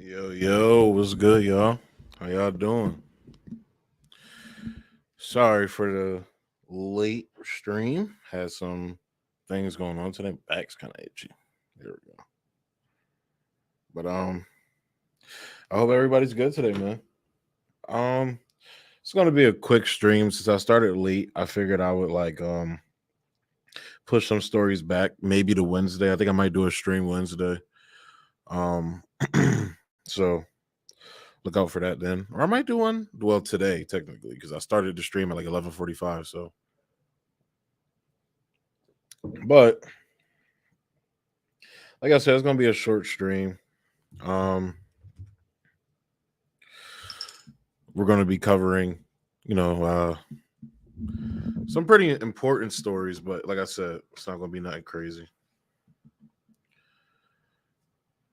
Yo, what's good, y'all? How y'all doing? Sorry for the late stream. Had some things going on today. Back's kind of itchy. There we go. But I hope everybody's good today, man. Um, it's gonna be a quick stream since I started late. I figured I would push some stories back, maybe to Wednesday. I think I might do a stream Wednesday. Um, so look out for that then, or I might do one. Well, today technically because I started the stream at like 11:45. So, but like I said, it's gonna be a short stream. Um, we're gonna be covering, you know, some pretty important stories, but like I said, it's not gonna be nothing crazy.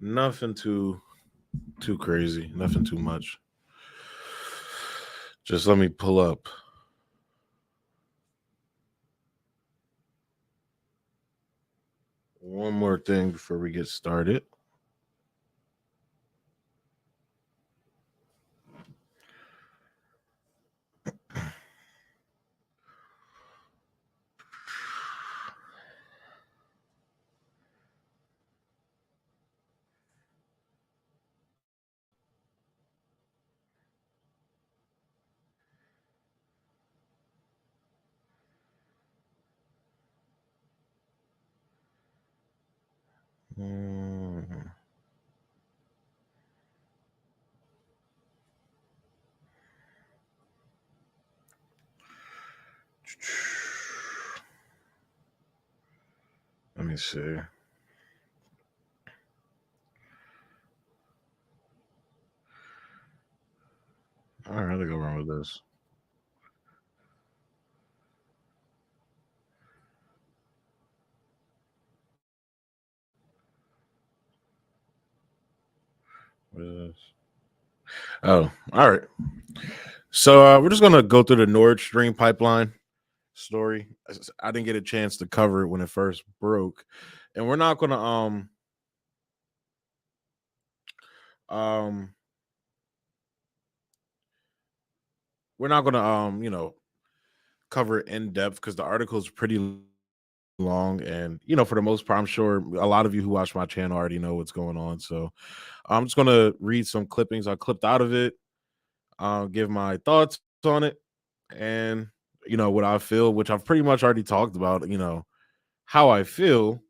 Nothing too crazy. Nothing too much. Just let me pull up one more thing before we get started. Mm. Let me see. All right, I'll go wrong with this. What is this? Oh, all right. So we're just gonna go through the Nordstream pipeline story. I didn't get a chance to cover it when it first broke, and um we're not gonna cover it in depth because the article is pretty long, and for the most part, I'm sure a lot of you who watch my channel already know what's going on. So I'm just gonna read some clippings I clipped out of it. I'll give my thoughts on it, and what I feel, which I've pretty much already talked about. How I feel,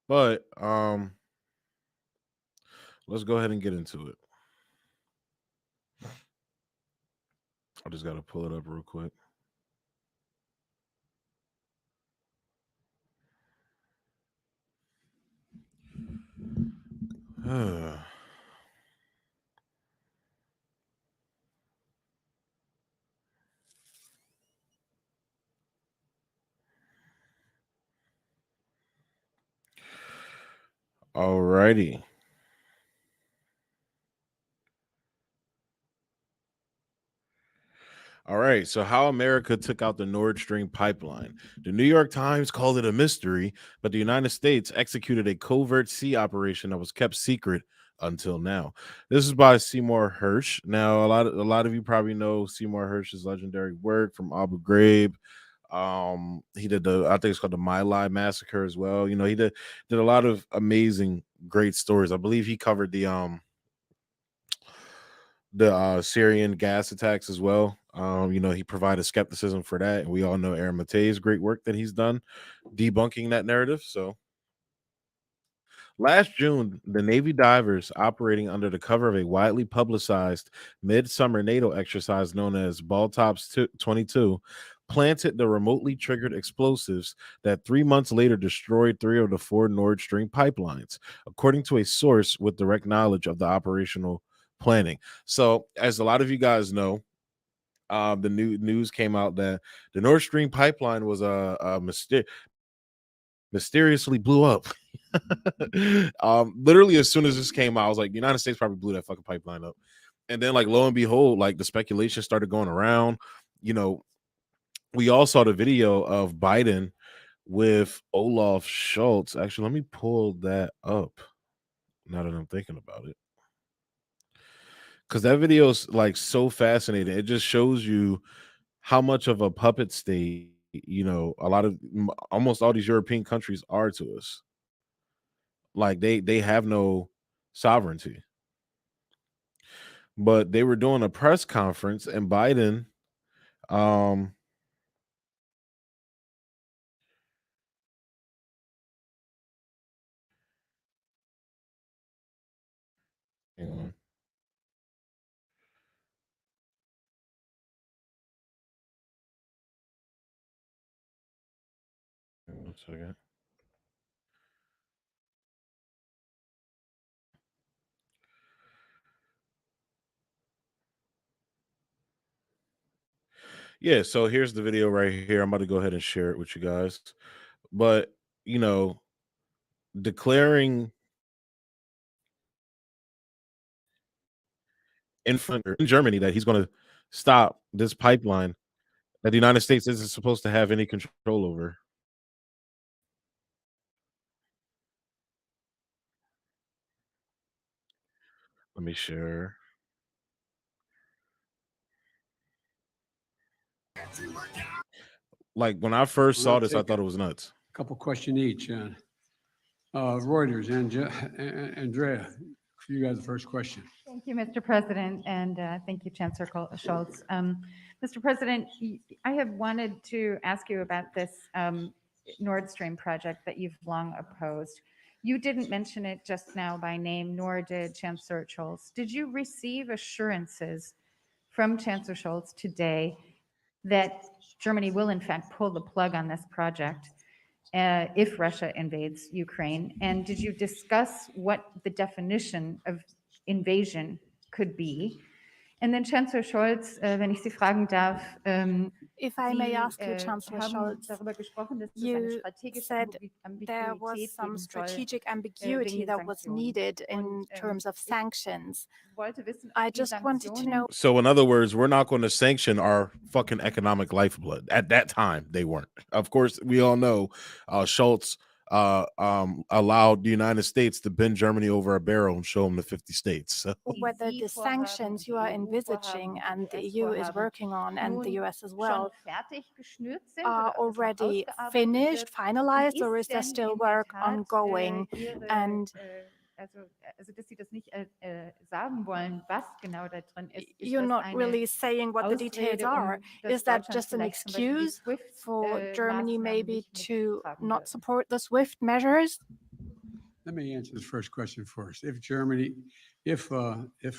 but let's go ahead and get into it. I just got to pull it up real quick. Alrighty. All right. So, how America took out the Nord Stream pipeline. The New York Times called it a mystery, but the United States executed a covert sea operation that was kept secret until now. This is by Seymour Hersh. Now, a lot of you probably know Seymour Hersh's legendary work from Abu Ghraib. He did I think it's called the My Lai massacre as well. He did a lot of amazing, great stories. I believe he covered the Syrian gas attacks as well. He provided skepticism for that, and we all know Aaron Matei's great work that he's done debunking that narrative. So last June, the Navy divers operating under the cover of a widely publicized midsummer NATO exercise known as Baltops 22 planted the remotely triggered explosives that 3 months later destroyed three of the four Nord Stream pipelines, according to a source with direct knowledge of the operational planning. So, as a lot of you guys know, the new news came out that the Nord Stream pipeline was mysteriously blew up. Literally as soon as this came out, I was like, the United States probably blew that fucking pipeline up. And then, like, lo and behold, like the speculation started going around. You know, we all saw the video of Biden with Olaf Schultz. Actually, let me pull that up now that I'm thinking about it. Because that video is like so fascinating. It just shows you how much of a puppet state, a lot of almost all these European countries are to us. Like they have no sovereignty. But they were doing a press conference and Biden um hang on, 1 second. Yeah, so here's the video right here. I'm about to go ahead and share it with you guys. But, you know, declaring in Germany that he's going to stop this pipeline that the United States isn't supposed to have any control over. Let me share. Like when I first saw this, I thought it was nuts. A couple questions each. Reuters and Andrea, you guys the first question. Thank you, Mr. President, and thank you, Chancellor Schultz. Mr. President, I have wanted to ask you about this Nordstream project that you've long opposed. You didn't mention it just now by name, nor did Chancellor Schultz. Did you receive assurances from Chancellor Schultz today that Germany will in fact pull the plug on this project if Russia invades Ukraine? And did you discuss what the definition of invasion could be? And then Chancellor Scholz, wenn ich Sie fragen darf, if I may ask you, Sie Chancellor haben Scholz, darüber gesprochen, dass es eine you strategische said there was Ambiguität some geben soll. strategic ambiguity that was needed in terms of sanctions. I just wanted to know. So, in other words, we're not going to sanction our fucking economic lifeblood. At that time, they weren't. Of course, we all know Schultz allowed the United States to bend Germany over a barrel and show them the 50 states. So. Whether the sanctions you are envisaging and the EU is working on, and the US as well, are already finished, finalized, or is there still work ongoing? And dass Sie das nicht sagen wollen, was genau da drin ist. You're not really saying what the details are. Is that just an excuse for Germany maybe to not support the SWIFT measures? Let me answer the first question first. If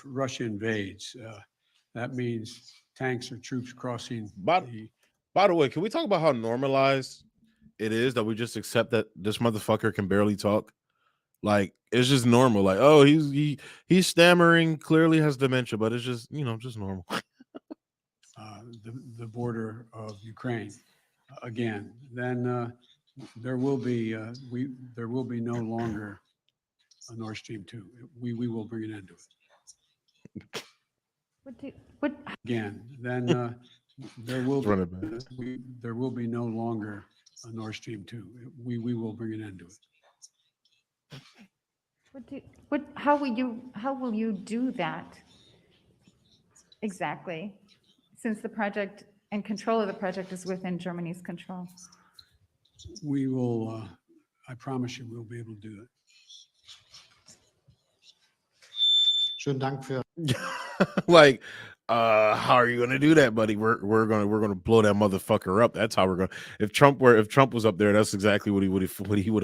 Russia invades, that means tanks or troops crossing By the way, can we talk about how normalized it is that we just accept that this motherfucker can barely talk? Like it's just normal. Like, oh, he's stammering, clearly has dementia, but it's just just normal. the border of Ukraine again, then there will be no longer a Nord Stream 2. We will bring an end to it. Again, then there will be no longer a Nord Stream 2. We will bring an end to it. How will you do that exactly, since the project and control of the project is within Germany's control? We will, I promise you, we'll be able to do it. Like, how are you gonna do that, buddy? We're gonna blow that motherfucker up. That's how we're gonna. If Trump was up there, that's exactly what he would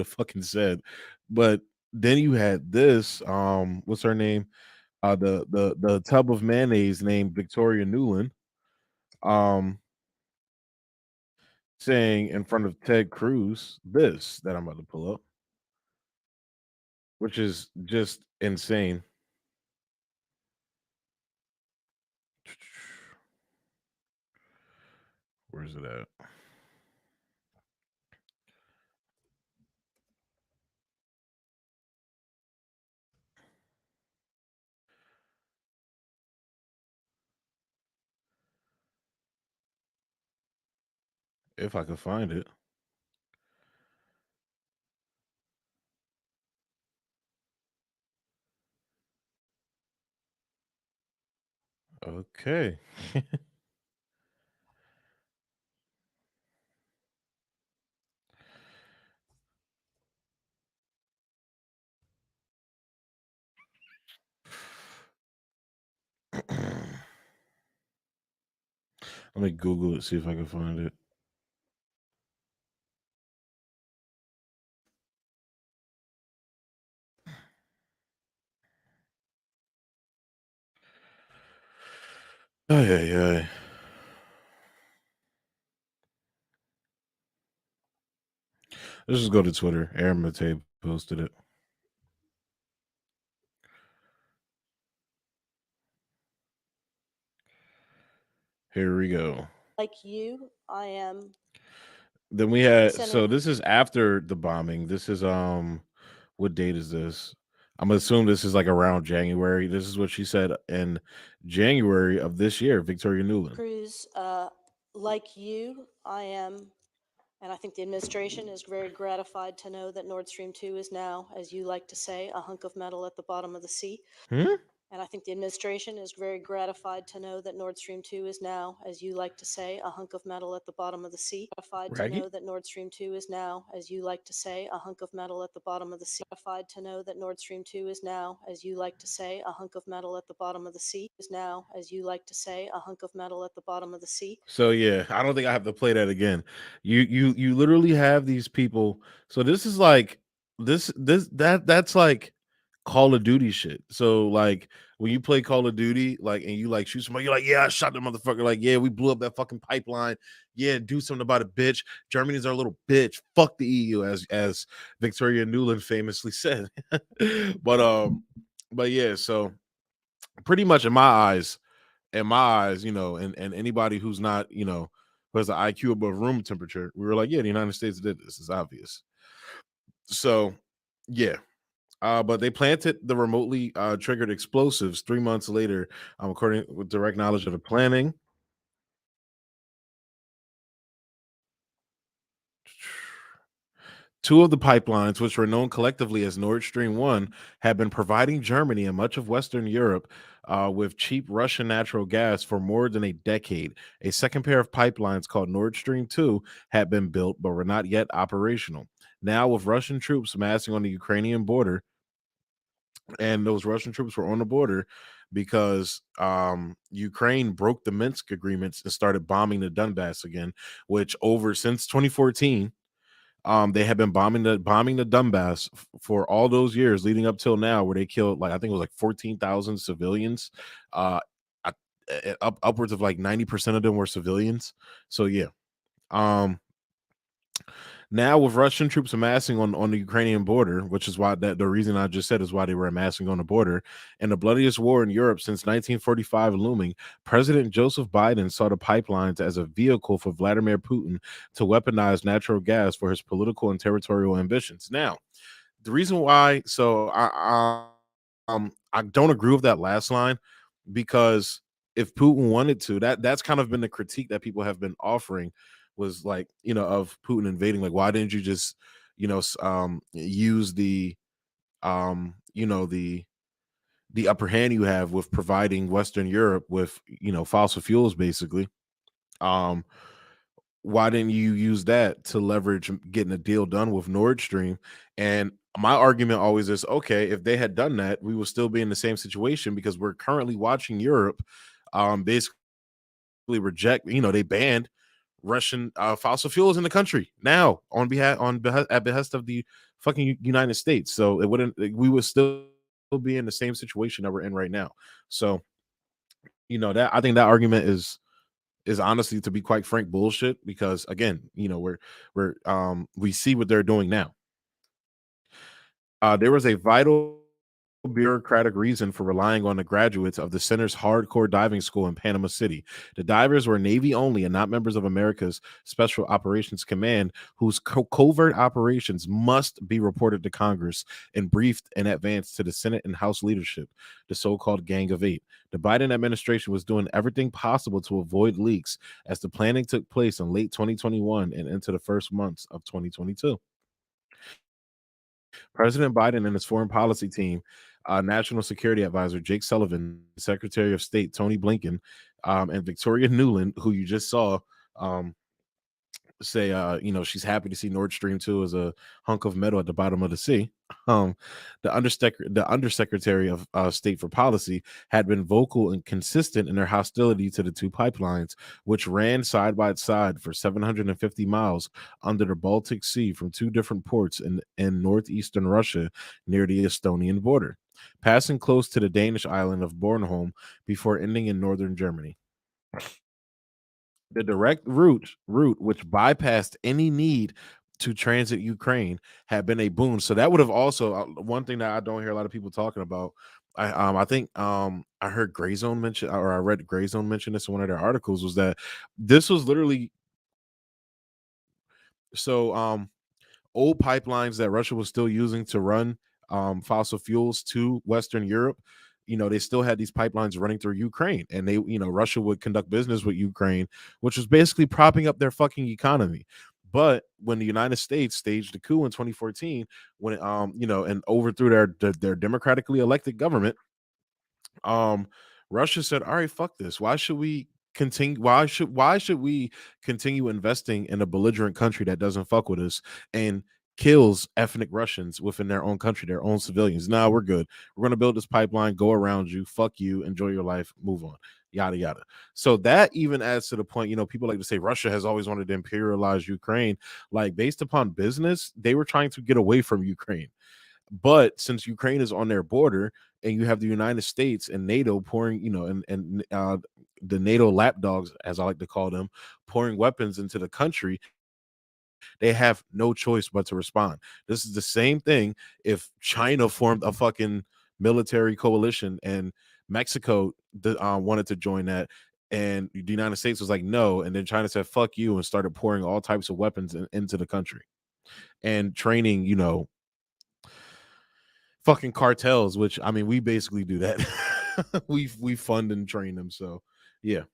have fucking said. But then you had this. What's her name? The tub of mayonnaise named Victoria Nuland. Saying in front of Ted Cruz this that I'm about to pull up, which is just insane. Where's it at? If I could find it. Okay. Let me Google it, see if I can find it. Oh, yeah. Let's just go to Twitter. Aaron Matei posted it. Here we go. Like you, I am. Then we had Center- so this is after the bombing. This is what date is this? I'm gonna assume this is like around January. This is what she said in January of this year, Victoria Nuland. Cruz, like you, I am, and I think the administration is very gratified to know that Nord Stream 2 is now, as you like to say, a hunk of metal at the bottom of the sea. And I think the administration is very gratified to know that Nord Stream 2 is now, as you like to say, a hunk of metal at the bottom of the sea. Gratified to know that Nord Stream 2 is now, as you like to say, a hunk of metal at the bottom of the sea. Gratified to know that Nord Stream 2 is now, as you like to say, a hunk of metal at the bottom of the sea. Is now, as you like to say, a hunk of metal at the bottom of the sea. So yeah, I don't think I have to play that again. You literally have these people. So this is like that's like Call of Duty shit. So like when you play Call of Duty, like and you like shoot somebody, you're like, yeah, I shot the motherfucker. Like, yeah, we blew up that fucking pipeline. Yeah, do something about it, bitch. Germany's our little bitch. Fuck the EU, as Victoria Nuland famously said. but yeah, so pretty much in my eyes, and anybody who's not, who has an IQ above room temperature, we were like, yeah, the United States did this. It's obvious. So, yeah. But they planted the remotely triggered explosives 3 months later, according with direct knowledge of the planning. Two of the pipelines, which were known collectively as Nord Stream 1, had been providing Germany and much of Western Europe with cheap Russian natural gas for more than a decade. A second pair of pipelines called Nord Stream 2 had been built but were not yet operational. Now, with Russian troops massing on the Ukrainian border, and those Russian troops were on the border because Ukraine broke the Minsk agreements and started bombing the Donbass again, which since 2014, they have been bombing the Donbass for all those years leading up till now, where they killed like I think it was like 14,000 civilians. Upwards of like 90% of them were civilians. So yeah. Now with Russian troops amassing on the Ukrainian border, which is why the reason I just said is why they were amassing on the border, and the bloodiest war in Europe since 1945 looming, President Joseph Biden saw the pipelines as a vehicle for Vladimir Putin to weaponize natural gas for his political and territorial ambitions. Now, the reason why, so I don't agree with that last line, because if Putin wanted to, that's kind of been the critique that people have been offering, was like, of Putin invading, like, why didn't you just, use the the upper hand you have with providing Western Europe with, fossil fuels, basically. Why didn't you use that to leverage getting a deal done with Nord Stream? And my argument always is, okay, if they had done that, we would still be in the same situation, because we're currently watching Europe basically reject, they banned Russian fossil fuels in the country now at behest of the fucking United States. So we would still be in the same situation that we're in right now. So, that I think that argument is honestly, to be quite frank, bullshit, because again, we see what they're doing now. There was a vital bureaucratic reason for relying on the graduates of the center's hardcore diving school in Panama City. The divers were Navy only and not members of America's Special Operations Command, whose covert operations must be reported to Congress and briefed in advance to the Senate and House leadership, the so-called Gang of Eight. The Biden administration was doing everything possible to avoid leaks as the planning took place in late 2021 and into the first months of 2022. President Biden and his foreign policy team, National Security Advisor Jake Sullivan, Secretary of State Tony Blinken, and Victoria Nuland, who you just saw, say she's happy to see Nord Stream 2 as a hunk of metal at the bottom of the sea. The undersecretary of State for Policy had been vocal and consistent in their hostility to the two pipelines, which ran side by side for 750 miles under the Baltic Sea from two different ports in northeastern Russia near the Estonian border, passing close to the Danish island of Bornholm before ending in northern Germany. The direct route, which bypassed any need to transit Ukraine, had been a boon. So that would have also one thing that I don't hear a lot of people talking about. I think I heard Gray Zone mention, or I read Gray Zone mention this in one of their articles, was that this was literally so old pipelines that Russia was still using to run fossil fuels to Western Europe. They still had these pipelines running through Ukraine, and Russia would conduct business with Ukraine, which was basically propping up their fucking economy. But when the United States staged a coup in 2014, when and overthrew their democratically elected government, Russia said, all right, fuck this. Why should we continue? Why should we continue investing in a belligerent country that doesn't fuck with us and kills ethnic Russians within their own country, their own civilians? Nah, we're good. We're going to build this pipeline, go around you, fuck you, enjoy your life, move on, yada, yada. So that even adds to the point, people like to say Russia has always wanted to imperialize Ukraine. Like, based upon business, they were trying to get away from Ukraine. But since Ukraine is on their border, and you have the United States and NATO pouring, and the NATO lapdogs, as I like to call them, pouring weapons into the country, they have no choice but to respond. This is the same thing if China formed a fucking military coalition and Mexico wanted to join that, and the United States was like, no, and then China said, fuck you, and started pouring all types of weapons into the country and training, fucking cartels, which I mean, we basically do that. we fund and train them. So yeah.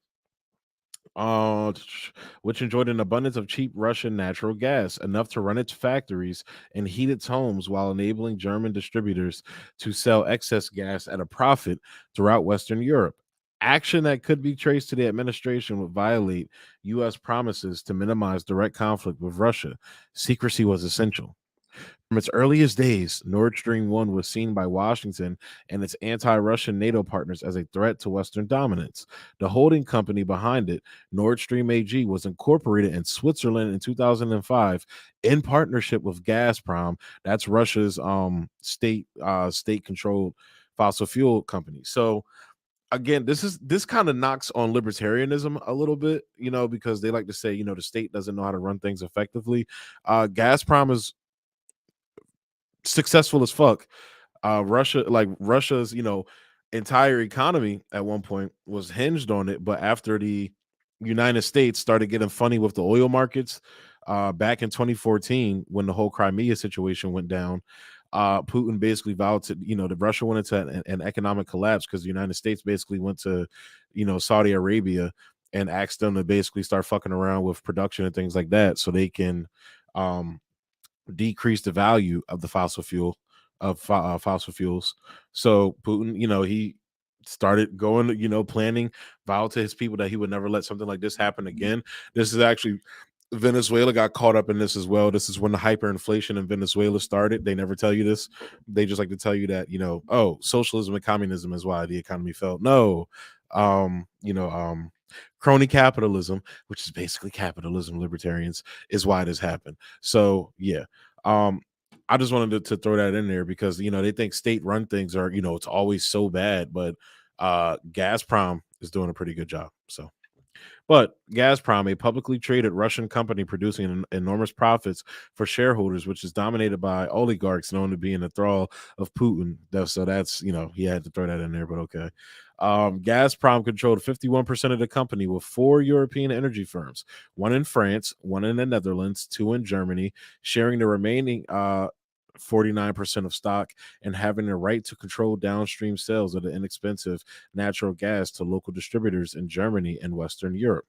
Which enjoyed an abundance of cheap Russian natural gas, enough to run its factories and heat its homes, while enabling German distributors to sell excess gas at a profit throughout Western Europe. Action that could be traced to the administration would violate U.S. promises to minimize direct conflict with Russia. Secrecy was essential. From its earliest days, Nord Stream 1 was seen by Washington and its anti-Russian NATO partners as a threat to Western dominance. The holding company behind it, Nord Stream AG, was incorporated in Switzerland in 2005 in partnership with Gazprom. That's Russia's state-controlled fossil fuel company. So again, this kind of knocks on libertarianism a little bit, because they like to say, the state doesn't know how to run things effectively. Gazprom is successful as fuck. Russia's entire economy at one point was hinged on it, but after the United States started getting funny with the oil markets back in 2014, when the whole Crimea situation went down, Putin basically vowed to, that Russia went into an economic collapse because the United States basically went to Saudi Arabia and asked them to basically start fucking around with production and things like that, so they can decrease the value of the fossil fuels. So Putin, he started going, planning, vowed to his people that he would never let something like this happen again. This is actually, Venezuela got caught up in this as well. This is when the hyperinflation in Venezuela started. They never tell you this. They just like to tell you that, socialism and communism is why the economy fell. No, crony capitalism, which is basically capitalism, libertarians, is why this happened. So yeah, I just wanted to throw that in there because they think state run things are it's always so bad, but Gazprom is doing a pretty good job. So, but Gazprom, a publicly traded Russian company producing enormous profits for shareholders, which is dominated by oligarchs known to be in the thrall of Putin. So that's he had to throw that in there, but okay. Gazprom controlled 51% of the company, with 4 European energy firms, 1 in France, 1 in the Netherlands, 2 in Germany, sharing the remaining 49% of stock and having the right to control downstream sales of the inexpensive natural gas to local distributors in Germany and Western Europe.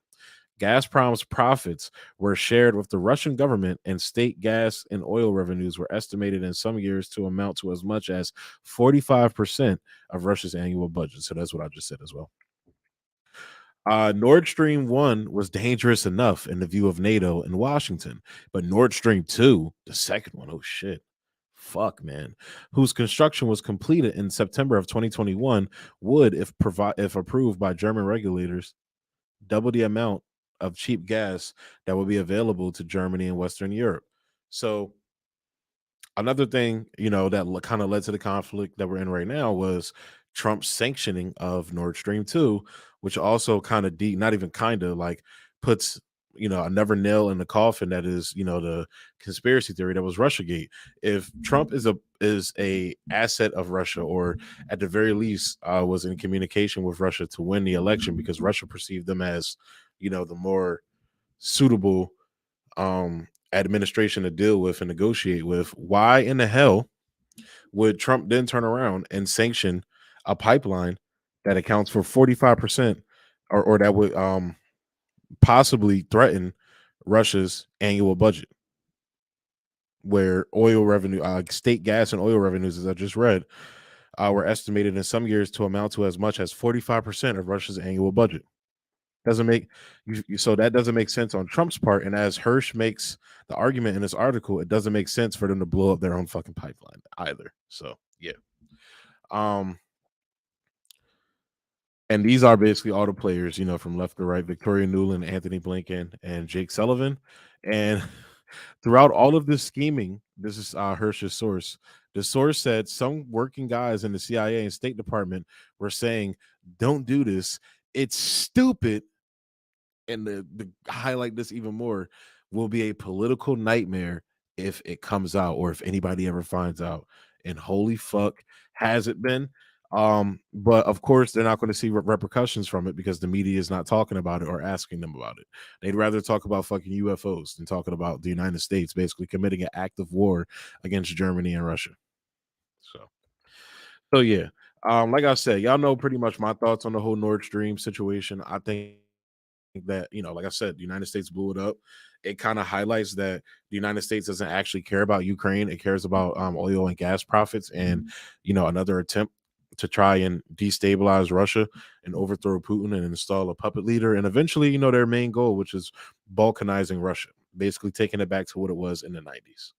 Gazprom's profits were shared with the Russian government, and state gas and oil revenues were estimated in some years to amount to as much as 45% of Russia's annual budget. So that's what I just said as well. Nord Stream 1 was dangerous enough in the view of NATO and Washington, but Nord Stream 2, the second one, oh shit, fuck, man, whose construction was completed in September of 2021, would, if approved by German regulators, double the amount of cheap gas that would be available to Germany and Western Europe. So another thing, that kind of led to the conflict that we're in right now was Trump's sanctioning of Nord Stream 2, which also kind of not even kind of like puts, another nail in the coffin that is, the conspiracy theory that was Russiagate. If Trump is a asset of Russia, or at the very least was in communication with Russia to win the election because Russia perceived them as, the more suitable administration to deal with and negotiate with, why in the hell would Trump then turn around and sanction a pipeline that accounts for 45%, or that would possibly threaten Russia's annual budget, where oil revenue, state gas and oil revenues, as I just read, were estimated in some years to amount to as much as 45% of Russia's annual budget? Doesn't make so that doesn't make sense on Trump's part. And as Hersh makes the argument in this article, it doesn't make sense for them to blow up their own fucking pipeline either. So yeah. And these are basically all the players, from left to right: Victoria Nuland, Anthony Blinken, and Jake Sullivan. And throughout all of this scheming, this is Hersh's source. The source said some working guys in the CIA and State Department were saying, "Don't do this. It's stupid." And the highlight this even more, will be a political nightmare if it comes out, or if anybody ever finds out. And holy fuck, has it been? But of course they're not going to see repercussions from it because the media is not talking about it or asking them about it. They'd rather talk about fucking UFOs than talking about the United States basically committing an act of war against Germany and Russia. So yeah, like I said, y'all know pretty much my thoughts on the whole Nord Stream situation. I think that, like I said, the United States blew it up. It kind of highlights that the United States doesn't actually care about Ukraine. It cares about oil and gas profits, and another attempt to try and destabilize Russia and overthrow Putin and install a puppet leader, and eventually, their main goal, which is balkanizing Russia, basically taking it back to what it was in the 90s.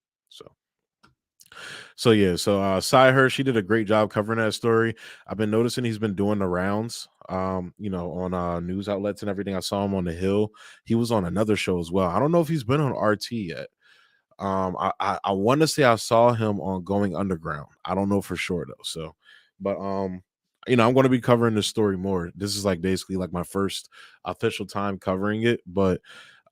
So yeah, so Cy Hersh, she did a great job covering that story. I've been noticing he's been doing the rounds, on news outlets and everything. I saw him on The Hill. He was on another show as well. I don't know if he's been on RT yet. I want to say I saw him on Going Underground. I don't know for sure though. So, but I'm going to be covering this story more. This is like basically like my first official time covering it, but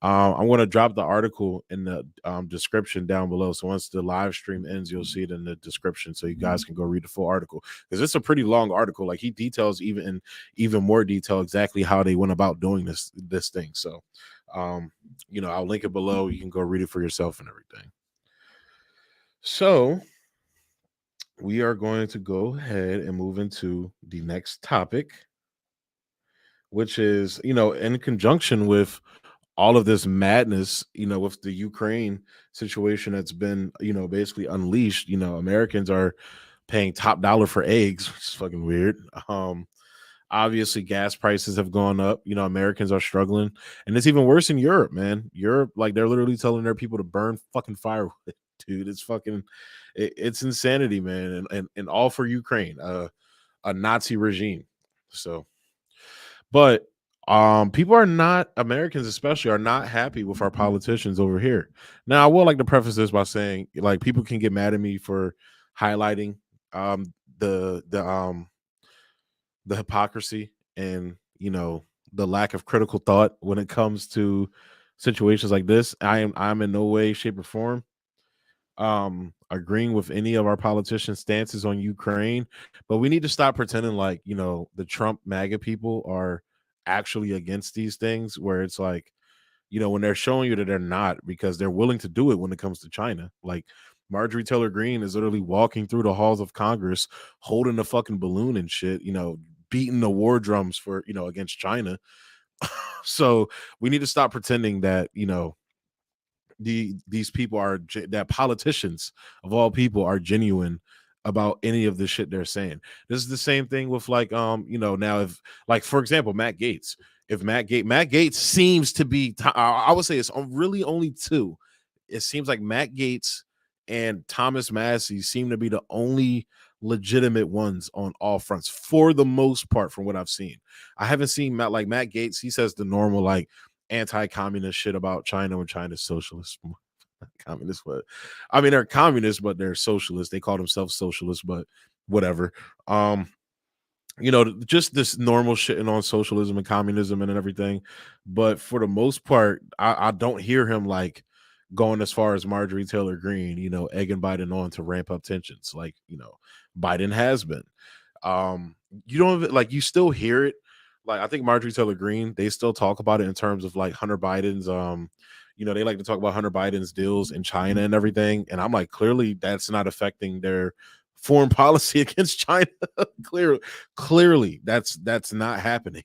I'm going to drop the article in the description down below. So once the live stream ends, you'll see it in the description, so you guys can go read the full article, because it's a pretty long article. Like, he details even more detail exactly how they went about doing this thing. So, I'll link it below. You can go read it for yourself and everything. So we are going to go ahead and move into the next topic, which is, in conjunction with all of this madness, with the Ukraine situation that's been, basically unleashed. Americans are paying top dollar for eggs, which is fucking weird. Obviously gas prices have gone up. Americans are struggling, and it's even worse in Europe, man. Europe, like, they're literally telling their people to burn fucking firewood. Dude, it's fucking, it's insanity, man. And all for Ukraine, a Nazi regime. So, but people are not, Americans especially, are not happy with our politicians over here. Now, I would like to preface this by saying, like, people can get mad at me for highlighting the hypocrisy and the lack of critical thought when it comes to situations like this. I'm in no way, shape, or form agreeing with any of our politicians' stances on Ukraine, but we need to stop pretending like, the Trump MAGA people are actually against these things, where it's like, when they're showing you that they're not, because they're willing to do it when it comes to China. Like, Marjorie Taylor Greene is literally walking through the halls of Congress holding a fucking balloon and shit, beating the war drums for, against China. So we need to stop pretending that, these people are that politicians of all people are genuine about any of the shit they're saying. This is the same thing with like now if like for example Matt Gaetz. If Matt Gaetz seems to be I would say it's really only two. It seems like Matt Gaetz and Thomas Massey seem to be the only legitimate ones on all fronts for the most part from what I've seen. I haven't seen Matt Gaetz. He says the normal like anti-communist shit about China when China's socialist. Communist, but I mean they're communists, but they're socialists. They call themselves socialists, but whatever. Just this normal shitting on socialism and communism and everything. But for the most part, I don't hear him like going as far as Marjorie Taylor Greene, egging Biden on to ramp up tensions, like Biden has been. You don't like you still hear it. Like I think Marjorie Taylor Greene, they still talk about it in terms of like Hunter Biden's they like to talk about Hunter Biden's deals in China and everything. And I'm like, clearly that's not affecting their foreign policy against China. Clearly that's not happening.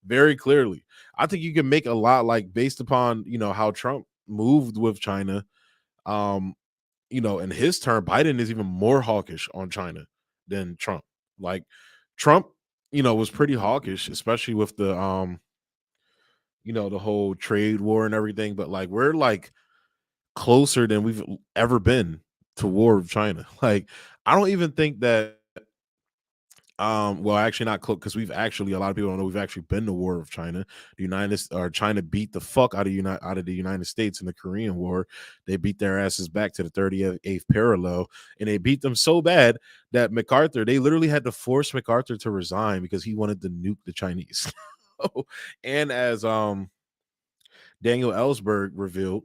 Very clearly. I think you can make a lot like based upon, how Trump moved with China. In his term, Biden is even more hawkish on China than Trump. Like Trump, was pretty hawkish, especially with the the whole trade war and everything. But like we're like closer than we've ever been to war with China. Like I don't even think that well actually not close because we've actually a lot of people don't know we've actually been to war with China. China beat the fuck out of the United States in the Korean War. They beat their asses back to the 38th parallel, and they beat them so bad that they literally had to force MacArthur to resign because he wanted to nuke the Chinese. And as Daniel Ellsberg revealed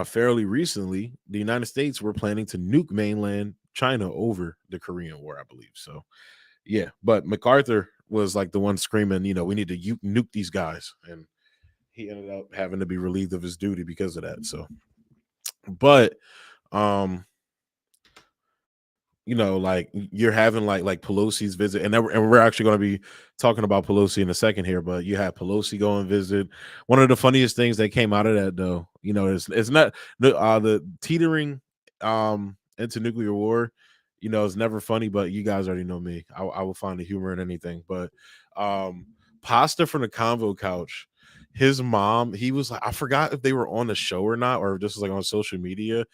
fairly recently, the United States were planning to nuke mainland China over the Korean War, I believe. So, yeah, but MacArthur was like the one screaming, we need to nuke these guys. And he ended up having to be relieved of his duty because of that. So, but, like you're having like Pelosi's visit, and we're actually going to be talking about Pelosi in a second here. But you have Pelosi go and visit. One of the funniest things that came out of that, though, it's not the teetering into nuclear war. It's never funny, but you guys already know me. I will find the humor in anything. But Pasta from the Convo Couch, his mom, he was like, I forgot if they were on the show or not, or if this was like on social media,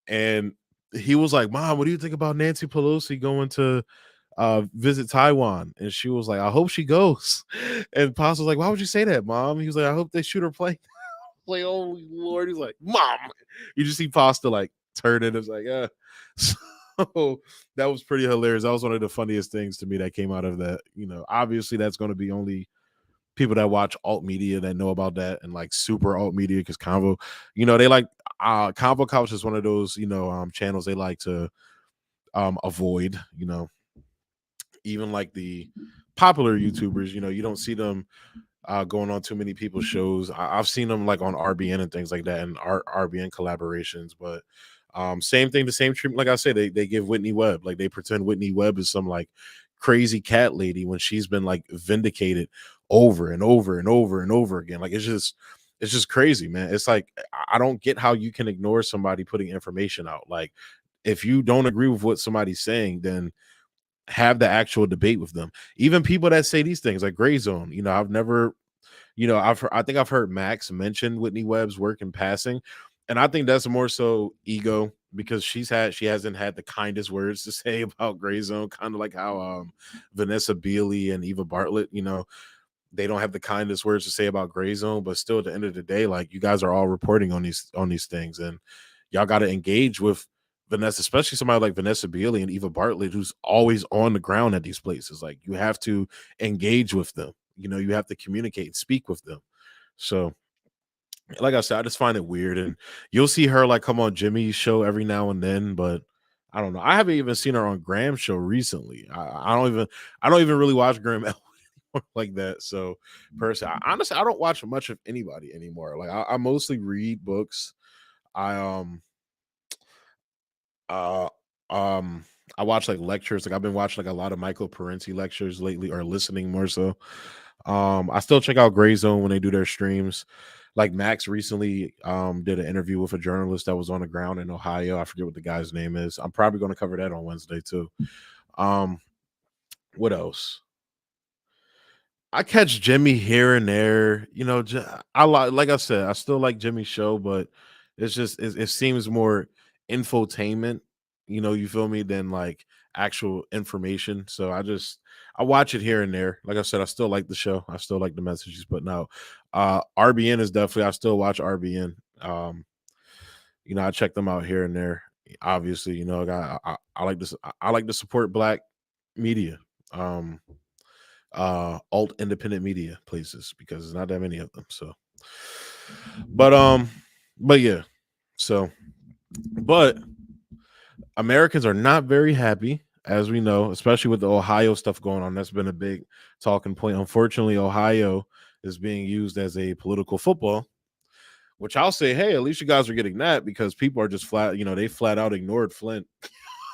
and he was like, Mom, what do you think about Nancy Pelosi going to visit Taiwan? And she was like, I hope she goes. And Pasta was like, why would you say that, Mom? He was like, I hope they shoot her plane. Like, oh Lord. He's like, Mom. You just see Pasta like turn it. It's like, So that was pretty hilarious. That was one of the funniest things to me that came out of that. Obviously that's going to be only people that watch alt media that know about that, and like super alt media, because Convo, they like Convo Couch is one of those channels they like to avoid. Even like the popular YouTubers, you don't see them going on too many people's shows. I've seen them like on RBN and things like that, and RBN collaborations. But same thing, the same treatment. Like I said, they give Whitney Webb, like they pretend Whitney Webb is some like crazy cat lady when she's been like vindicated over and over and over and over again. Like it's just crazy, man. It's like I don't get how you can ignore somebody putting information out. Like if you don't agree with what somebody's saying, then have the actual debate with them. Even people that say these things like Gray Zone, I've never, I think I've heard Max mention Whitney Webb's work in passing, and I think that's more so ego, because she hasn't had the kindest words to say about Gray Zone, kind of like how Vanessa Beeley and Eva Bartlett, they don't have the kindest words to say about Gray Zone, but still at the end of the day, like you guys are all reporting on these things, and y'all got to engage with Vanessa, especially somebody like Vanessa Beeley and Eva Bartlett, who's always on the ground at these places. Like you have to engage with them. You have to communicate and speak with them. So, like I said, I just find it weird, and you'll see her like come on Jimmy's show every now and then, but I don't know. I haven't even seen her on Graham's show recently. I don't even really watch Graham like that. So, personally, honestly, I don't watch much of anybody anymore. Like I mostly read books. I uh I watch like lectures. Like I've been watching like a lot of Michael Parenti lectures lately, or listening more so. I still check out Gray Zone when they do their streams. Like Max recently did an interview with a journalist that was on the ground in Ohio. I forget what the guy's name is. I'm probably going to cover that on Wednesday too. What else? I catch Jimmy here and there. You know, like I said, I still like Jimmy's show, but it's just it seems more infotainment. You know, you feel me, than like actual information. So I watch it here and there. Like I said, I still like the show. I still like the message he's putting out. RBN is definitely, I still watch RBN. You know, I check them out here and there. Obviously, you know, I like this. I like to support Black media. Alt independent media places, because there's not that many of them. So, but yeah. So, but Americans are not very happy, as we know, especially with the Ohio stuff going on. That's been a big talking point. Unfortunately, Ohio is being used as a political football, which I'll say, hey, at least you guys are getting that, because people are just flat, you know, they flat out ignored Flint.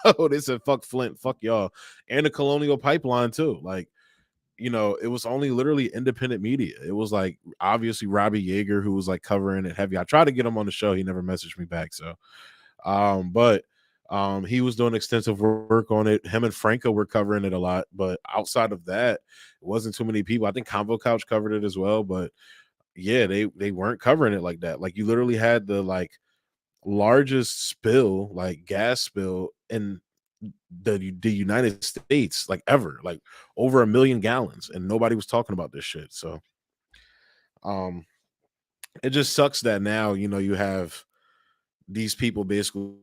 Oh, they said, fuck Flint, fuck y'all. And the Colonial Pipeline too. Like, you know, it was only literally independent media. It was like obviously Robbie Yeager, who was like covering it heavy. I tried to get him on the show. He never messaged me back. So, but he was doing extensive work on it. Him and Franco were covering it a lot. But outside of that, it wasn't too many people. I think Convo Couch covered it as well. But yeah, they weren't covering it like that. Like, you literally had the like largest spill, like gas spill in the United States, like ever, like over 1 million gallons, and nobody was talking about this shit. So it just sucks that now, you know, you have these people basically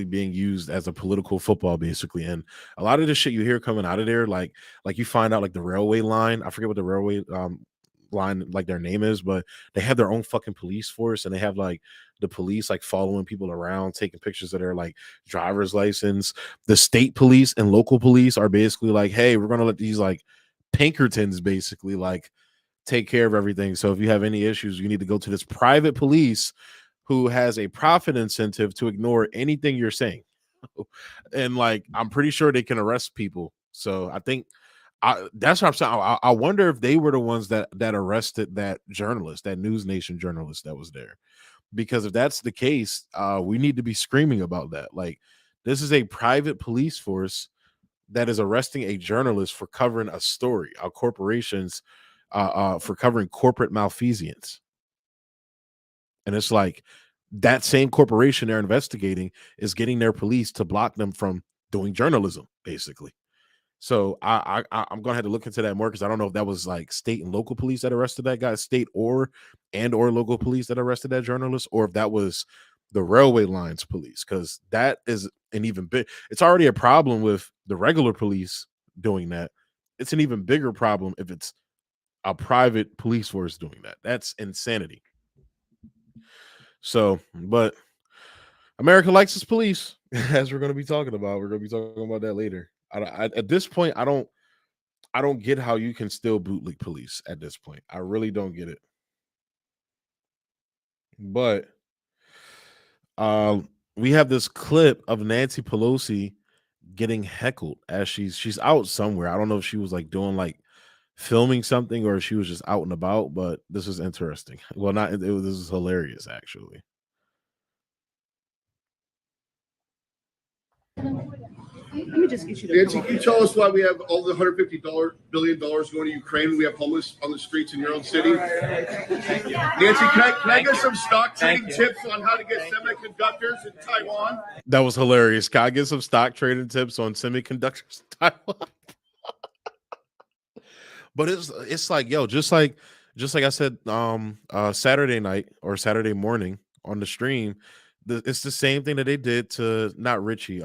being used as a political football, basically. And a lot of the shit you hear coming out of there, like you find out like the railway line, I forget what the railway line, like their name is, but they have their own fucking police force, and they have like the police like following people around, taking pictures of their like driver's license. The state police and local police are basically like, hey, we're gonna let these like Pinkertons basically like take care of everything. So if you have any issues, you need to go to this private police who has a profit incentive to ignore anything you're saying. And like, I'm pretty sure they can arrest people. So I think that's what I'm saying. I wonder if they were the ones that arrested that journalist, that News Nation journalist that was there. Because if that's the case, we need to be screaming about that. Like, this is a private police force that is arresting a journalist for covering a story, our corporations for covering corporate malfeasance. And it's like, that same corporation they're investigating is getting their police to block them from doing journalism, basically. So I'm gonna have to look into that more, because I don't know if that was like state and local police that arrested that guy, state or local police that arrested that journalist, or if that was the railway lines police, because that is an even big. It's already a problem with the regular police doing that. It's an even bigger problem if it's a private police force doing that. That's insanity. So, but America likes its police, as we're going to be talking about. We're going to be talking about that later. At this point, I don't get how you can still bootleg police at this point. I really don't get it. But we have this clip of Nancy Pelosi getting heckled as she's out somewhere. I don't know if she was like doing like filming something, or she was just out and about, but this is interesting. Well, this is hilarious, actually. Let me just get you to Nancy, can you tell us why we have all the $150 billion going to Ukraine when we have homeless on the streets in your own city? Thank you. Nancy, can I get some stock trading tips on how to get semiconductors in Taiwan? That was hilarious. Can I get some stock trading tips on semiconductors in Taiwan? But it's like, yo, just like I said, Saturday night or Saturday morning on the stream, it's the same thing that they did to, not Richie,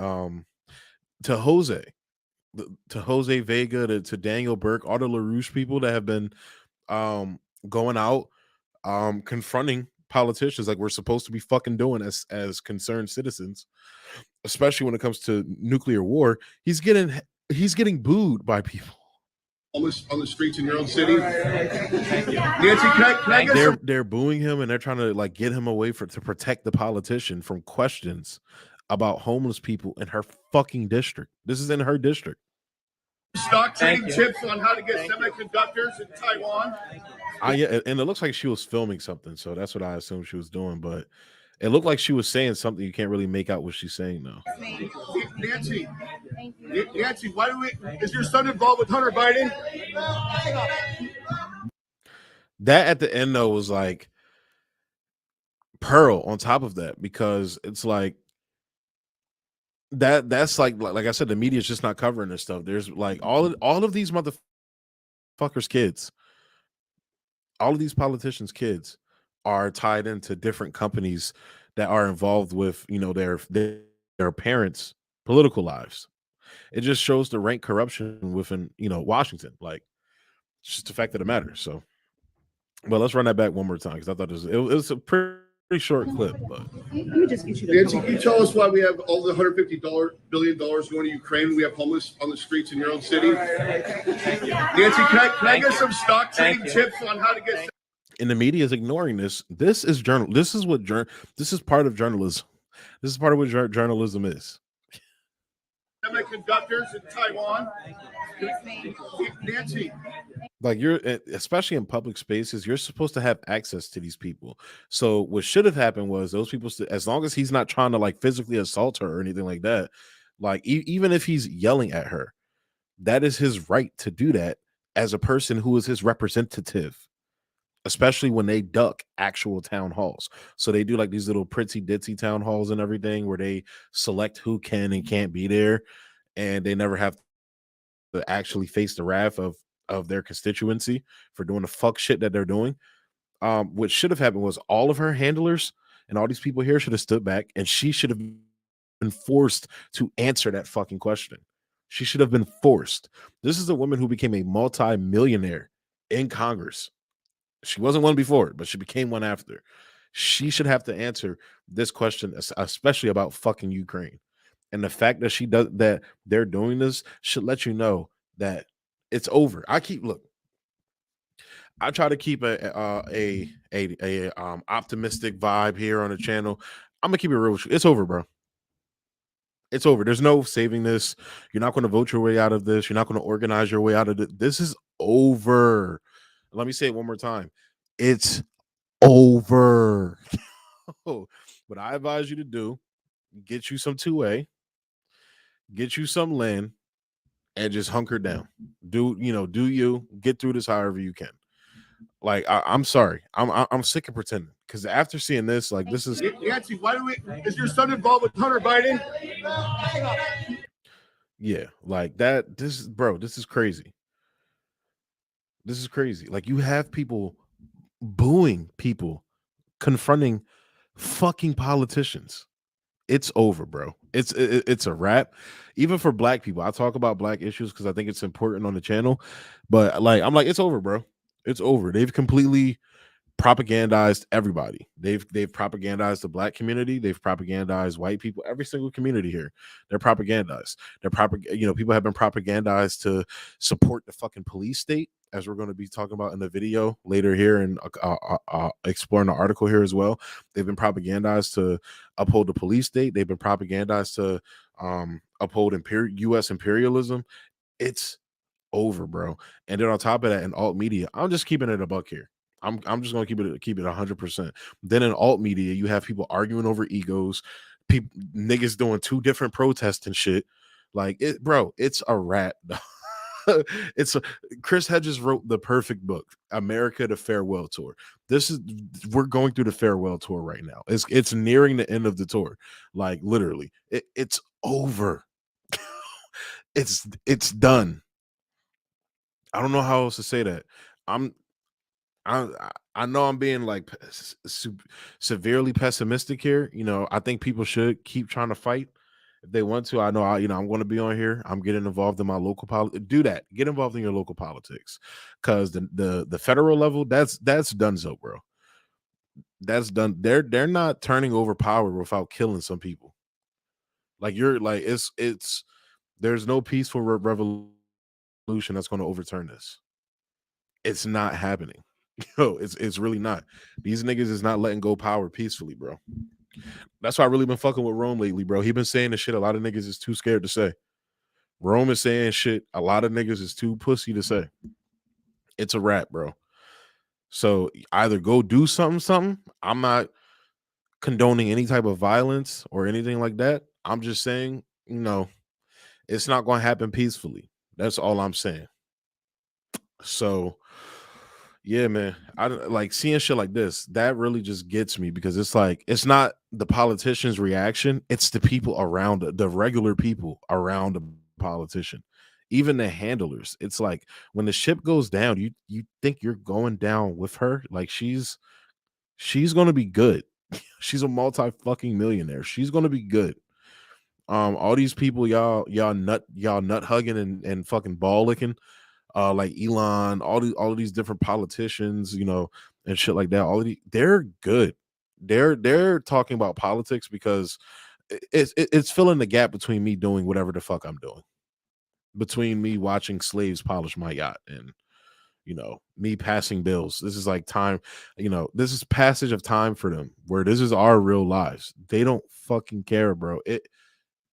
to Jose Vega, to Daniel Burke, all the LaRouche people that have been going out confronting politicians like we're supposed to be fucking doing as concerned citizens, especially when it comes to nuclear war. He's getting booed by people. Almost on the streets in your own city. Thank you. Nancy, can I get they're booing him, and they're trying to like get him away to protect the politician from questions about homeless people in her fucking district. This is in her district. stock trading tips on how to get semiconductors in Taiwan. Yeah, and it looks like she was filming something, so that's what I assumed she was doing. But it looked like she was saying something. You can't really make out what she's saying though. Nancy, Nancy, why do we? Is your son involved with Hunter Biden? That at the end though was like pearl on top of that, because it's like that's like I said, the media is just not covering this stuff. There's like all of these motherfuckers kids, all of these politicians kids are tied into different companies that are involved with, you know, their parents' political lives. It just shows the rank corruption within, you know, Washington. Like, it's just the fact of the matter. So, but let's run that back one more time, because I thought it was a pretty short clip. But Let me just get you. Nancy, can you tell us why we have all the $150 billion going to Ukraine? We have homeless on the streets in your own city. Nancy, can I get some stock trading tips on how to get? And the media is ignoring this. This is This is part of journalism. This is part of what journalism is. Semiconductors in Taiwan. Nancy. Like, you're, especially in public spaces, you're supposed to have access to these people. So what should have happened was those people, as long as he's not trying to like physically assault her or anything like that, like even if he's yelling at her, that is his right to do that as a person who is his representative, especially when they duck actual town halls. So they do like these little pritsy ditzy town halls and everything where they select who can and can't be there, and they never have to actually face the wrath of their constituency for doing the fuck shit that they're doing. What should have happened was all of her handlers and all these people here should have stood back, and she should have been forced to answer that fucking question. She should have been forced. This is a woman who became a multi-millionaire in Congress. She wasn't one before, but she became one after. She should have to answer this question, especially about fucking Ukraine. And the fact that that they're doing this should let you know that it's over. I try to keep a optimistic vibe here on the channel. I'm gonna keep it real with you. It's over, bro. It's over. There's no saving this. You're not going to vote your way out of this. You're not going to organize your way out of it. This is over. Let me say it one more time. It's over. What I advise you to do, get you some 2A, get you some land, and just hunker down. Do you get through this however you can. Like, I'm sorry. I'm sick of pretending, because after seeing this, like, this is Nancy, why do we? Is your son involved with Hunter Biden? Yeah, like that. This is crazy. This is crazy. Like, you have people booing people, confronting fucking politicians. It's over, bro. It's a wrap. Even for black people, I talk about black issues because I think it's important on the channel. But like, I'm like, it's over, bro. It's over. They've completely propagandized everybody. They've propagandized the black community. They've propagandized white people. Every single community here, they're propagandized. People have been propagandized to support the fucking police state, as we're going to be talking about in the video later here, and exploring the article here as well. They've been propagandized to uphold the police state. They've been propagandized to uphold U.S. imperialism. It's over, bro. And then on top of that, in alt media, I'm just keeping it a buck here. I'm just gonna keep it 100%. Then in alt media, you have people arguing over egos, niggas doing two different protests and shit. Like, it's a wrap. Chris Hedges wrote the perfect book, America: The Farewell Tour. We're going through the farewell tour right now. It's nearing the end of the tour. Like, literally, it's over. It's done. I don't know how else to say that. I know I'm being like severely pessimistic here. I think people should keep trying to fight if they want to. I know I'm going to be on here. I'm getting involved in my local politics. Do that. Get involved in your local politics, because the federal level, that's donezo, bro. That's done. They're not turning over power without killing some people. Like, there's no peaceful revolution that's going to overturn this. It's not happening. It's really not. These niggas is not letting go power peacefully, bro. That's why I really been fucking with Rome lately, bro. He been saying the shit a lot of niggas is too scared to say. Rome is saying shit a lot of niggas is too pussy to say. It's a wrap, bro. So either go do something. I'm not condoning any type of violence or anything like that. I'm just saying, it's not going to happen peacefully. That's all I'm saying. So, yeah, man, I like seeing shit like this. That really just gets me because it's like it's not the politician's reaction; it's the people around the regular people around the politician, even the handlers. It's like when the ship goes down, you think you're going down with her. Like she's going to be good. She's a multi fucking millionaire. She's going to be good. All these people, y'all nut hugging and fucking ball licking. Like Elon, all of these different politicians, and shit like that. They're good. They're talking about politics because it's filling the gap between me doing whatever the fuck I'm doing, between me watching slaves polish my yacht and me passing bills. This is like time. This is passage of time for them. Where this is our real lives. They don't fucking care, bro.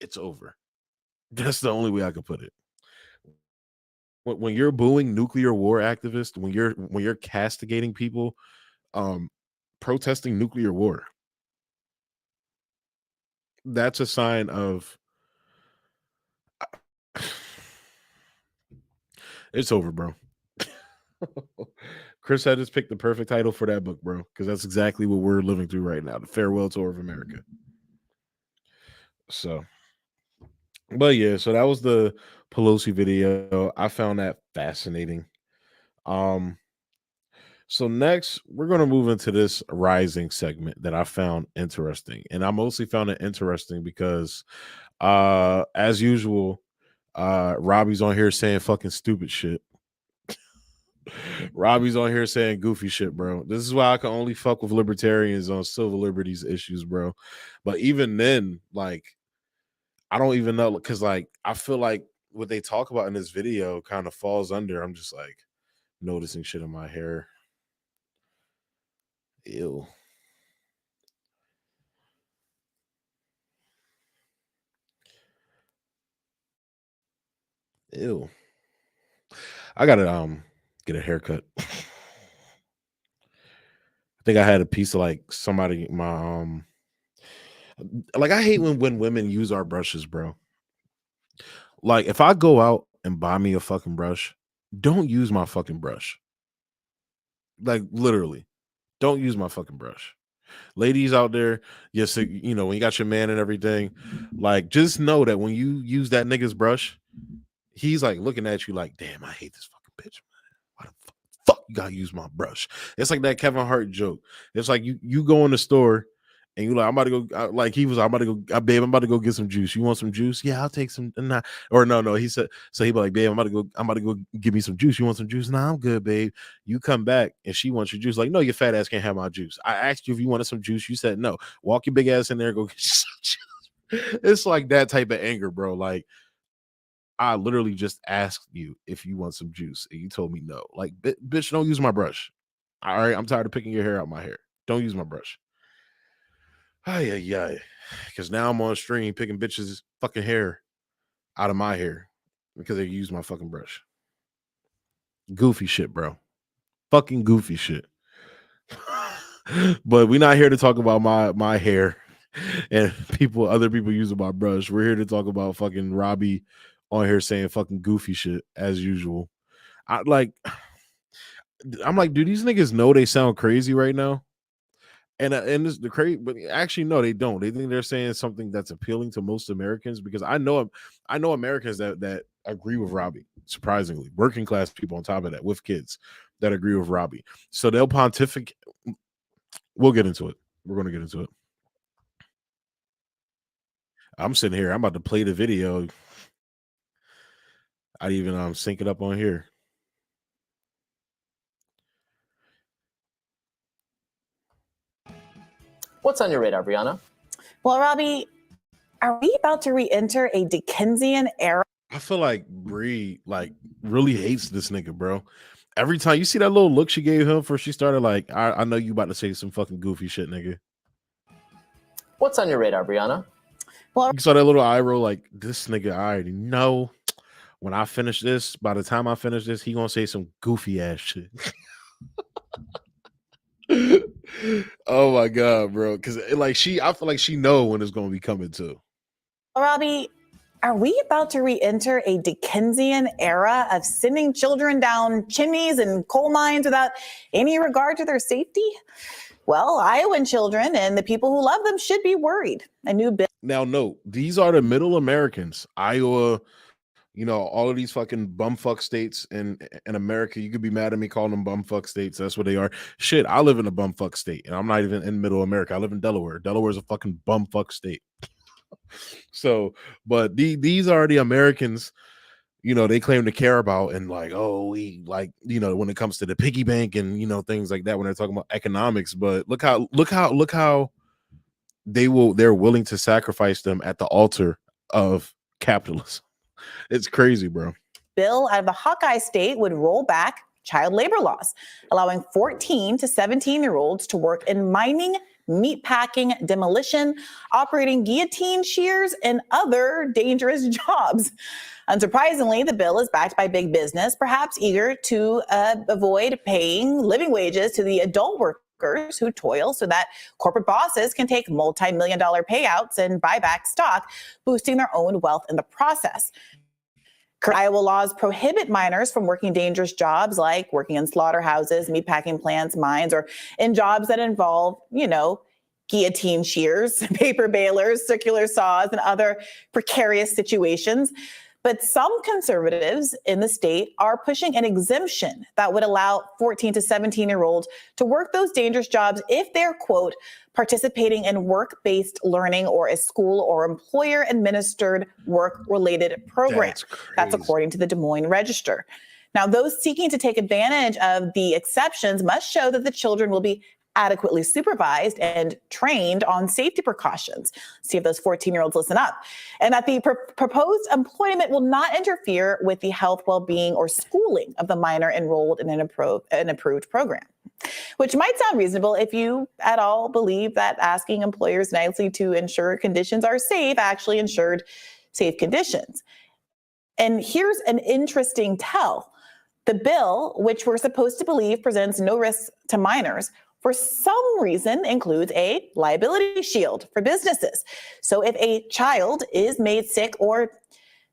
It's over. That's the only way I could put it. When you're booing nuclear war activists, when you're castigating people, protesting nuclear war, that's a sign of it's over, bro. Chris had just picked the perfect title for that book, bro, because that's exactly what we're living through right now, the farewell tour of America. So, but yeah, so that was the Pelosi video. I found that fascinating. So next, we're going to move into this rising segment that I found interesting. And I mostly found it interesting because, as usual, Robbie's on here saying fucking stupid shit. Robbie's on here saying goofy shit, bro. This is why I can only fuck with libertarians on civil liberties issues, bro. But even then, like, I don't even know, because, like, I feel like what they talk about in this video kind of falls under, I'm just, like, noticing shit in my hair. Ew. Ew. I gotta get a haircut. I think I had a piece of like somebody my like I hate when women use our brushes, bro. Like if I go out and buy me a fucking brush, don't use my fucking brush. Like literally, don't use my fucking brush. Ladies out there, yes, when you got your man and everything, like just know that when you use that nigga's brush, he's like looking at you like, damn, I hate this fucking bitch. Why the fuck you gotta use my brush? It's like that Kevin Hart joke. It's like you go in the store and you like, I'm about to go, like he was, I'm about to go, babe, I'm about to go get some juice. You want some juice? Yeah, I'll take some. Nah. Or no, he said, so he be like, babe, I'm about to go give me some juice. You want some juice? Nah, I'm good, babe. You come back and she wants your juice. Like, no, your fat ass can't have my juice. I asked you if you wanted some juice. You said no. Walk your big ass in there and go get some juice. It's like that type of anger, bro. Like, I literally just asked you if you want some juice and you told me no. Like, bitch, don't use my brush. All right, I'm tired of picking your hair out my hair. Don't use my brush. Yeah. Because now I'm on stream picking bitches' fucking hair out of my hair because they use my fucking brush. Goofy shit, bro. Fucking goofy shit. But we're not here to talk about my hair and other people using my brush. We're here to talk about fucking Robbie on here saying fucking goofy shit as usual. I'm like, do these niggas know they sound crazy right now? And this the crazy, but actually no, they don't. They think they're saying something that's appealing to most Americans because I know Americans that agree with Robbie. Surprisingly, working class people on top of that with kids that agree with Robbie. So they'll pontificate. We'll get into it. We're going to get into it. I'm sitting here. I'm about to play the video. I'd even sync it up on here. What's on your radar, Brianna? Well, Robbie, are we about to re-enter a Dickensian era? I feel like Bree really hates this nigga, bro. Every time you see that little look she gave him before she started, like, I know you about to say some fucking goofy shit, nigga. What's on your radar, Brianna? Well, you saw that little eye roll, like, this nigga, I already know. when I finish this, by the time I finish this, he gonna say some goofy ass shit. Oh my god, bro! Because I feel like she know when it's gonna be coming too. Robbie, are we about to re-enter a Dickensian era of sending children down chimneys and coal mines without any regard to their safety? Well, Iowan children and the people who love them should be worried. A new bill. Now, note, these are the middle Americans. Iowa, all of these fucking bumfuck states in America. You could be mad at me calling them bumfuck states. That's what they are. Shit, I live in a bumfuck state, and I'm not even in middle America. I live in Delaware. Delaware is a fucking bumfuck state. So, but these are the Americans, they claim to care about, and when it comes to the piggy bank and things like that when they're talking about economics. But look how they're willing to sacrifice them at the altar of capitalism. It's crazy, bro. Bill out of the Hawkeye state would roll back child labor laws, allowing 14 to 17-year-olds to work in mining, meatpacking, demolition, operating guillotine shears, and other dangerous jobs. Unsurprisingly, the bill is backed by big business, perhaps eager to avoid paying living wages to the adult workers who toil so that corporate bosses can take multi-million-dollar payouts and buy back stock, boosting their own wealth in the process. Iowa laws prohibit minors from working dangerous jobs like working in slaughterhouses, meatpacking plants, mines, or in jobs that involve, guillotine shears, paper balers, circular saws, and other precarious situations. But some conservatives in the state are pushing an exemption that would allow 14 to 17-year-olds to work those dangerous jobs if they're, quote, participating in work-based learning or a school or employer-administered work-related program. That's according to the Des Moines Register. Now, those seeking to take advantage of the exceptions must show that the children will be adequately supervised and trained on safety precautions. See if those 14-year-olds listen up. And that the proposed employment will not interfere with the health, well-being, or schooling of the minor enrolled in an approved program. Which might sound reasonable if you at all believe that asking employers nicely to ensure conditions are safe actually ensured safe conditions. And here's an interesting tell. The bill, which we're supposed to believe presents no risk to minors, for some reason includes a liability shield for businesses. So if a child is made sick or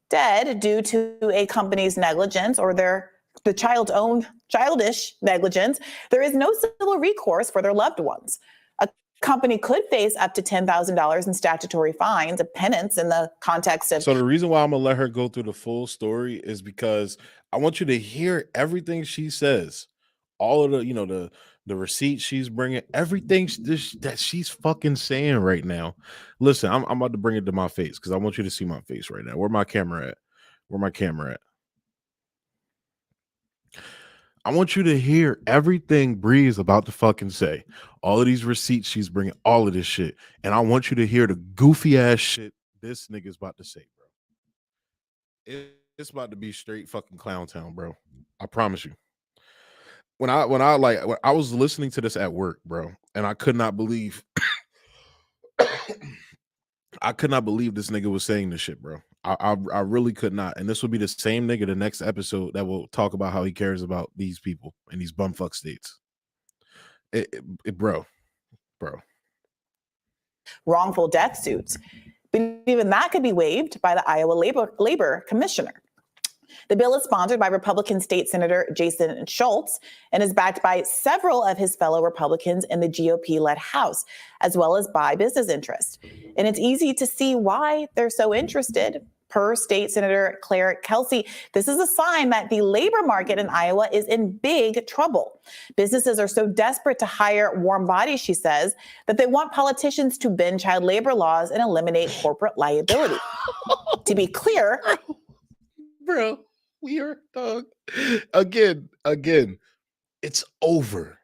dead due to a company's negligence or the child's own childish negligence, there is no civil recourse for their loved ones. A company could face up to $10,000 in statutory fines, a penance in the context of. So the reason why I'm gonna let her go through the full story is because I want you to hear everything she says, all of the receipts she's bringing, everything that she's fucking saying right now. Listen, I'm about to bring it to my face because I want you to see my face right now. Where my camera at? I want you to hear everything Bree's about to fucking say. All of these receipts she's bringing, all of this shit. And I want you to hear the goofy ass shit this nigga's about to say, bro. It's about to be straight fucking clown town, bro. I promise you. When I was listening to this at work, bro, and I could not believe this nigga was saying this shit, bro. I really could not. And this will be the same nigga the next episode that will talk about how he cares about these people in these bumfuck states. Bro. Wrongful death suits. But even that could be waived by the Iowa Labor Commissioner. The bill is sponsored by Republican State Senator Jason Schultz and is backed by several of his fellow Republicans in the GOP-led House, as well as by business interests. And it's easy to see why they're so interested. Per State Senator Claire Kelsey, this is a sign that the labor market in Iowa is in big trouble. Businesses are so desperate to hire warm bodies, she says, that they want politicians to bend child labor laws and eliminate corporate liability. To be clear, bro, we are dog. Again, it's over.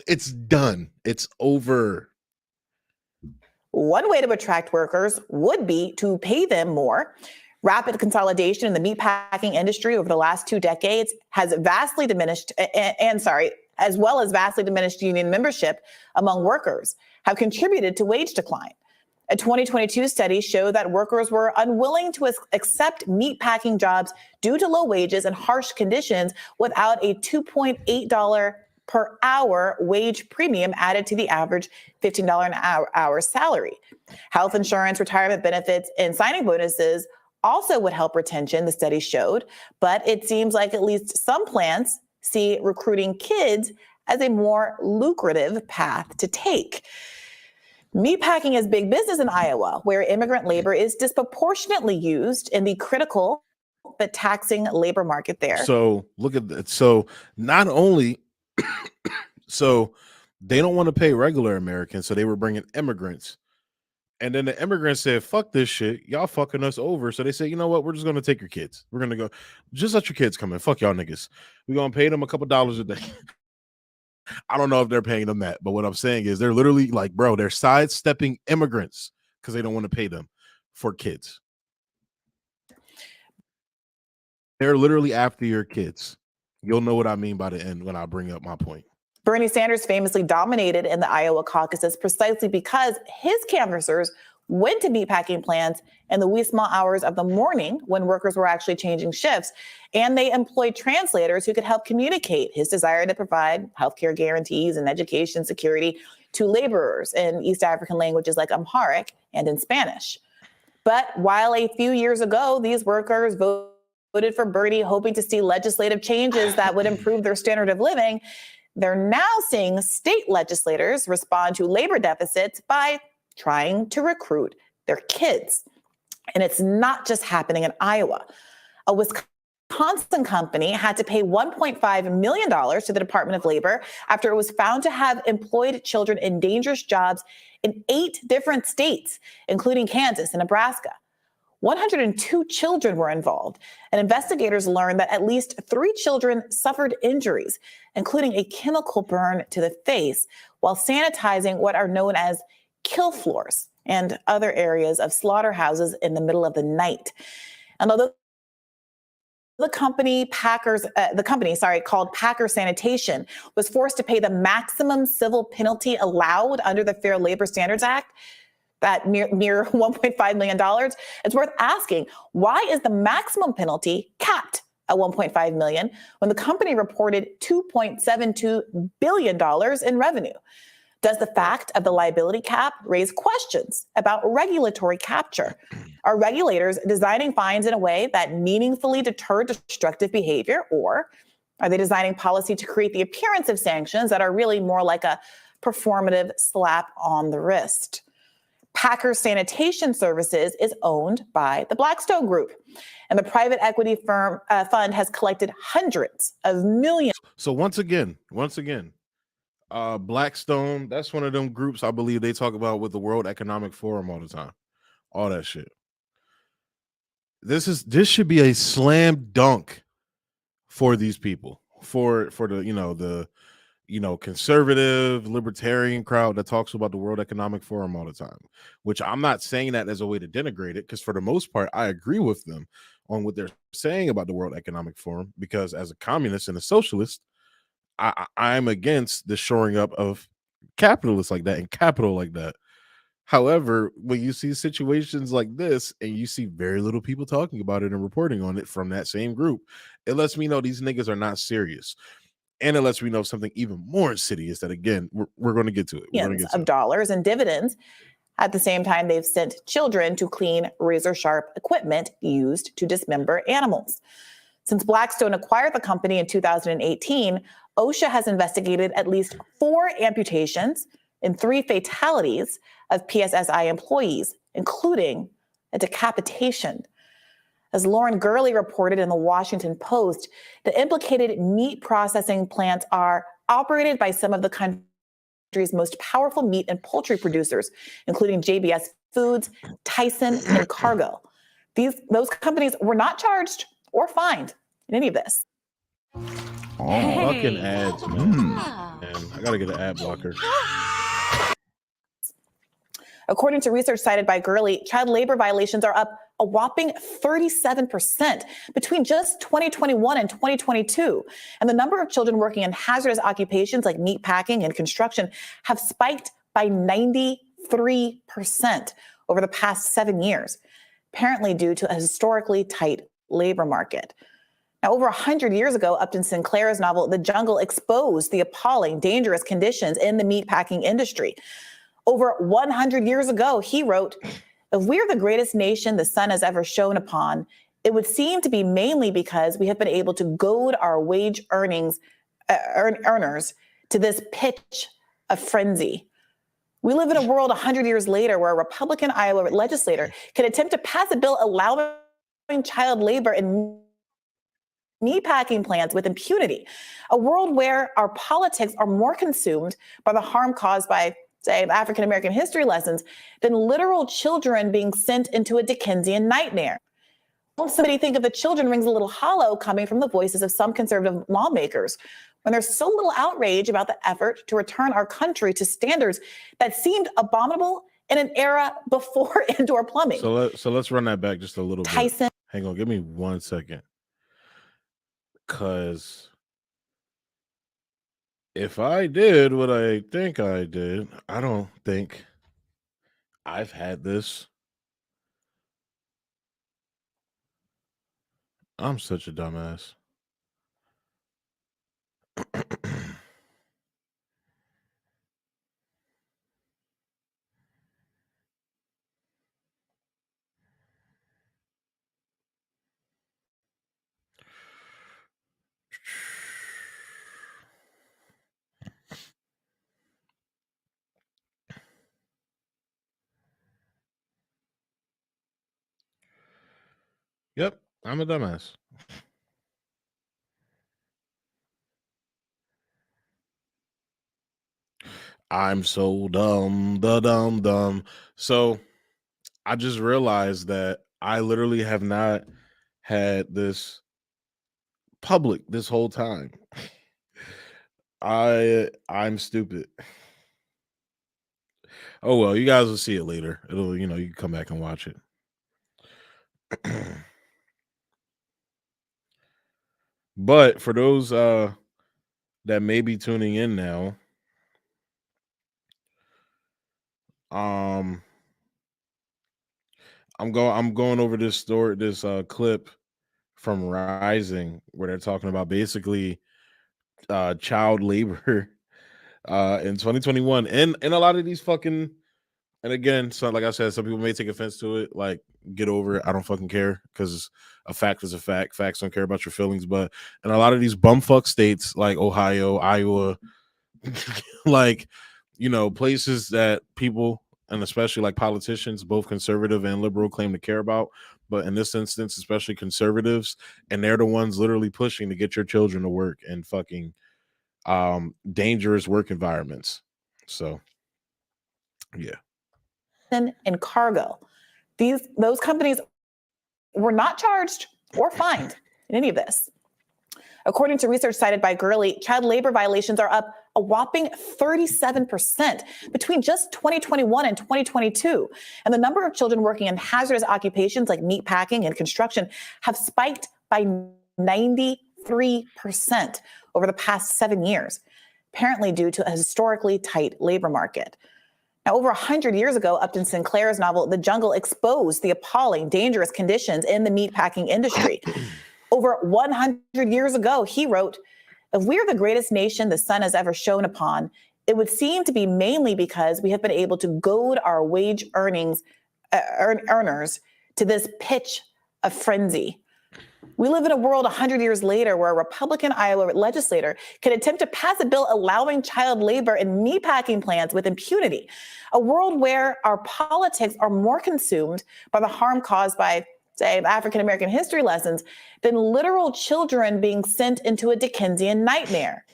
It's done. It's over. One way to attract workers would be to pay them more. Rapid consolidation in the meatpacking industry over the last 2 decades has vastly diminished, as well as vastly diminished union membership among workers, have contributed to wage decline. A 2022 study showed that workers were unwilling to accept meatpacking jobs due to low wages and harsh conditions without a $2.8 per hour wage premium added to the average $15 an hour salary. Health insurance, retirement benefits, and signing bonuses also would help retention, the study showed, but it seems like at least some plants see recruiting kids as a more lucrative path to take. Meatpacking is big business in Iowa, where immigrant labor is disproportionately used in the critical but taxing labor market there. So look at that. So not only, so they don't want to pay regular Americans, so they were bringing immigrants. And then the immigrants said, fuck this shit. Y'all fucking us over. So they said, you know what? We're just going to take your kids. We're going to go. Just let your kids come in. Fuck y'all niggas. We're going to pay them a couple dollars a day. I don't know if they're paying them that, but what I'm saying is they're literally like, bro, they're sidestepping immigrants because they don't want to pay them for kids. They're literally after your kids. You'll know what I mean by the end when I bring up my point. Bernie Sanders famously dominated in the Iowa caucuses precisely because his canvassers went to meatpacking plants in the wee small hours of the morning when workers were actually changing shifts, and they employed translators who could help communicate his desire to provide healthcare guarantees and education security to laborers in East African languages like Amharic and in Spanish. But while a few years ago, these workers voted for Bernie hoping to see legislative changes that would improve their standard of living, they're now seeing state legislators respond to labor deficits by trying to recruit their kids. And it's not just happening in Iowa. A Wisconsin company had to pay $1.5 million to the Department of Labor after it was found to have employed children in dangerous jobs in 8 different states, including Kansas and Nebraska. 102 children were involved, and investigators learned that at least 3 children suffered injuries, including a chemical burn to the face, while sanitizing what are known as kill floors and other areas of slaughterhouses in the middle of the night. And although the company called Packer Sanitation was forced to pay the maximum civil penalty allowed under the Fair Labor Standards Act, that mere $1.5 million, it's worth asking, why is the maximum penalty capped at $1.5 million when the company reported $2.72 billion in revenue? Does the fact of the liability cap raise questions about regulatory capture? Are regulators designing fines in a way that meaningfully deter destructive behavior, or are they designing policy to create the appearance of sanctions that are really more like a performative slap on the wrist? Packer Sanitation Services is owned by the Blackstone Group, and the private equity firm fund has collected hundreds of millions. So once again, Blackstone, that's one of them groups I believe they talk about with the World Economic Forum all the time. All that shit. This should be a slam dunk for these people, for the conservative libertarian crowd that talks about the World Economic Forum all the time, which I'm not saying that as a way to denigrate it, because for the most part, I agree with them on what they're saying about the World Economic Forum, because as a communist and a socialist, I'm against the shoring up of capitalists like that and capital like that. However, when you see situations like this and you see very little people talking about it and reporting on it from that same group, it lets me know these niggas are not serious. And it lets me know something even more insidious that, again, we're going to get to it. Millions of dollars in dividends. At the same time, they've sent children to clean razor-sharp equipment used to dismember animals. Since Blackstone acquired the company in 2018, OSHA has investigated at least 4 amputations and 3 fatalities of PSSI employees, including a decapitation. As Lauren Gurley reported in the Washington Post, the implicated meat processing plants are operated by some of the country's most powerful meat and poultry producers, including JBS Foods, Tyson, and Cargill. Those companies were not charged or fined in any of this. Fucking ads, man. I gotta get an ad blocker. According to research cited by Gurley, child labor violations are up a whopping 37% between just 2021 and 2022. And the number of children working in hazardous occupations like meat packing and construction have spiked by 93%. over the past 7 years, apparently due to a historically tight labor market. Now, over 100 years ago, Upton Sinclair's novel, The Jungle, exposed the appalling, dangerous conditions in the meatpacking industry. Over 100 years ago, he wrote, "If we're the greatest nation the sun has ever shone upon, it would seem to be mainly because we have been able to goad our wage earners to this pitch of frenzy. We live in a world 100 years later where a Republican Iowa legislator can attempt to pass a bill allowing child labor in meatpacking plants with impunity. A world where our politics are more consumed by the harm caused by, say, African American history lessons than literal children being sent into a Dickensian nightmare. Won't somebody think of the children rings a little hollow coming from the voices of some conservative lawmakers when there's so little outrage about the effort to return our country to standards that seemed abominable in an era before indoor plumbing?" So let's run that back just a little Tyson. bit. Hang on, give me 1 second. Because if I did what I think I did, I don't think I've had this. I'm such a dumbass. Yep, I'm a dumbass. I'm so dumb. So I just realized that I literally have not had this public this whole time. I'm stupid. Oh well, you guys will see it later. It'll, you can come back and watch it. But for those that may be tuning in now, I'm going over this clip from Rising where they're talking about basically child labor in 2021 and a lot of these fucking, and again, so like I said, some people may take offense to it. Like, get over it. I don't fucking care, because a fact is a fact. Facts don't care about your feelings. But in a lot of these bumfuck states like Ohio, Iowa, like, places that people, and especially like politicians, both conservative and liberal, claim to care about. But in this instance, especially conservatives, and they're the ones literally pushing to get your children to work in fucking dangerous work environments. So, yeah. And cargo. Those companies were not charged or fined in any of this. According to research cited by Gurley, child labor violations are up a whopping 37% between just 2021 and 2022. And the number of children working in hazardous occupations like meat packing and construction have spiked by 93% over the past 7 years, apparently due to a historically tight labor market. Now, over 100 years ago, Upton Sinclair's novel, The Jungle, exposed the appalling, dangerous conditions in the meatpacking industry. Over 100 years ago, he wrote, "If we're the greatest nation the sun has ever shone upon, it would seem to be mainly because we have been able to goad our wage earners to this pitch of frenzy. We live in a world 100 years later where a Republican Iowa legislator can attempt to pass a bill allowing child labor in meatpacking plants with impunity. A world where our politics are more consumed by the harm caused by, say, African American history lessons than literal children being sent into a Dickensian nightmare.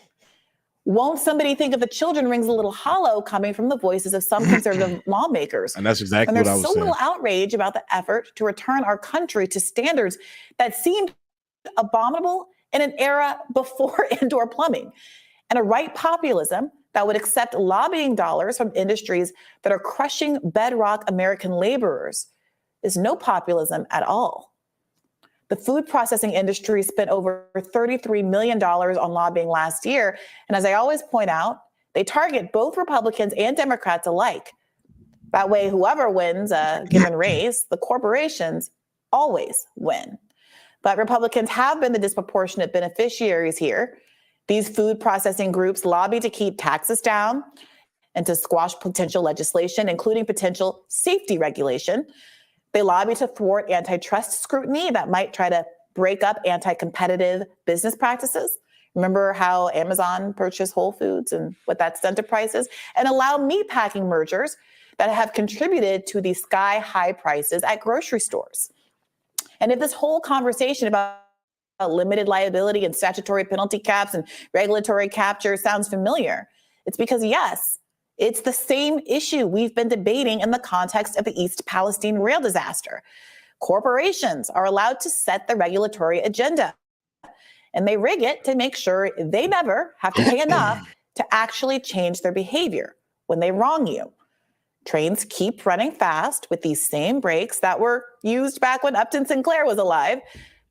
Won't somebody think of the children rings a little hollow coming from the voices of some conservative lawmakers? And that's exactly what I was saying. And there's so saying. little outrage about the effort to return our country to standards that seemed abominable in an era before indoor plumbing. And a right populism that would accept lobbying dollars from industries that are crushing bedrock American laborers is no populism at all. The food processing industry spent over $33 million on lobbying last year. And as I always point out, they target both Republicans and Democrats alike. That way, whoever wins a given race, the corporations always win. But Republicans have been the disproportionate beneficiaries here. These food processing groups lobby to keep taxes down and to squash potential legislation, including potential safety regulation. They lobby to thwart antitrust scrutiny that might try to break up anti-competitive business practices. Remember how Amazon purchased Whole Foods and what that's done to prices? And allow meatpacking mergers that have contributed to the sky-high prices at grocery stores. And if this whole conversation about limited liability and statutory penalty caps and regulatory capture sounds familiar, it's because, yes, it's the same issue we've been debating in the context of the East Palestine rail disaster. Corporations are allowed to set the regulatory agenda, and they rig it to make sure they never have to pay enough to actually change their behavior when they wrong you. Trains keep running fast with these same brakes that were used back when Upton Sinclair was alive,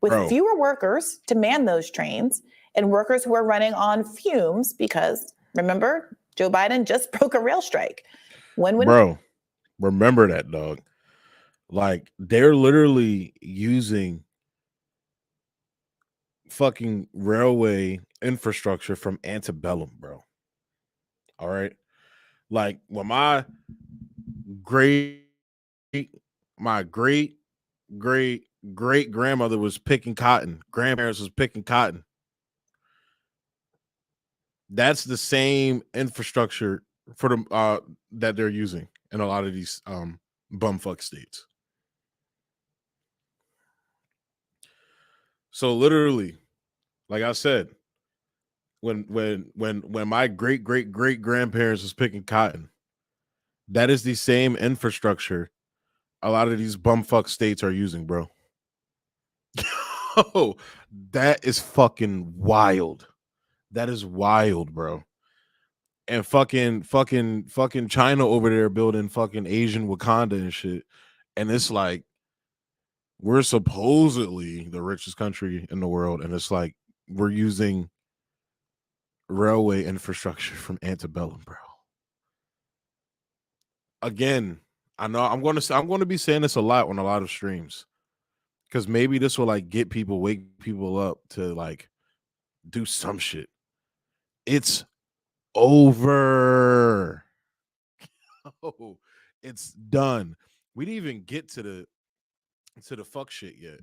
with fewer workers to man those trains and workers who are running on fumes because, remember, Joe Biden just broke a rail strike. Bro, remember that, dog. Like, they're literally using fucking railway infrastructure from antebellum, bro. All right. Like, when my great grandmother was picking cotton, grandparents was picking cotton. That's the same infrastructure for the that they're using in a lot of these bumfuck states. So literally, like I said, when my great grandparents was picking cotton, that is the same infrastructure a lot of these bumfuck states are using, bro. Oh, that is fucking wild. That is wild, bro. And fucking China over there building fucking Asian Wakanda and shit. And it's like, we're supposedly the richest country in the world, and it's like we're using railway infrastructure from antebellum, bro. Again, I know I'm going to be saying this a lot on a lot of streams, because maybe this will like wake people up to like do some shit. It's over. Oh, it's done. We didn't even get to the fuck shit yet.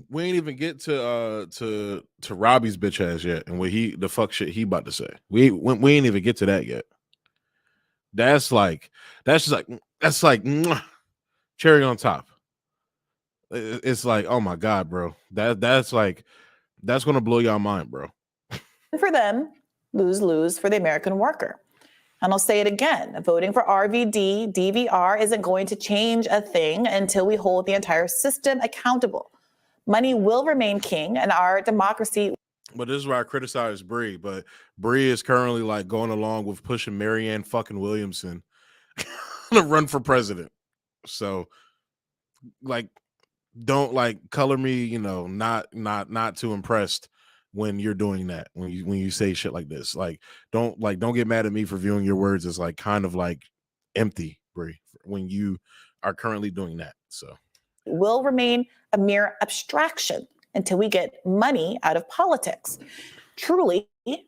We ain't even get to Robbie's bitch ass yet, and what the fuck shit he about to say. We ain't even get to that yet. That's like cherry on top. It's like, oh my god, bro. That's gonna blow y'all mind, bro. For them, lose for the American worker. And I'll say it again, voting for RVD, DVR isn't going to change a thing until we hold the entire system accountable. Money will remain king, and our democracy. But this is where I criticize Bree, but Bree is currently like going along with pushing Marianne fucking Williamson to run for president. So like, don't like color me, not too impressed when you're doing that, when you say shit like this. Like, don't get mad at me for viewing your words as like kind of like empty, Bree, when you are currently doing that. So will remain a mere abstraction until we get money out of politics. Truly, if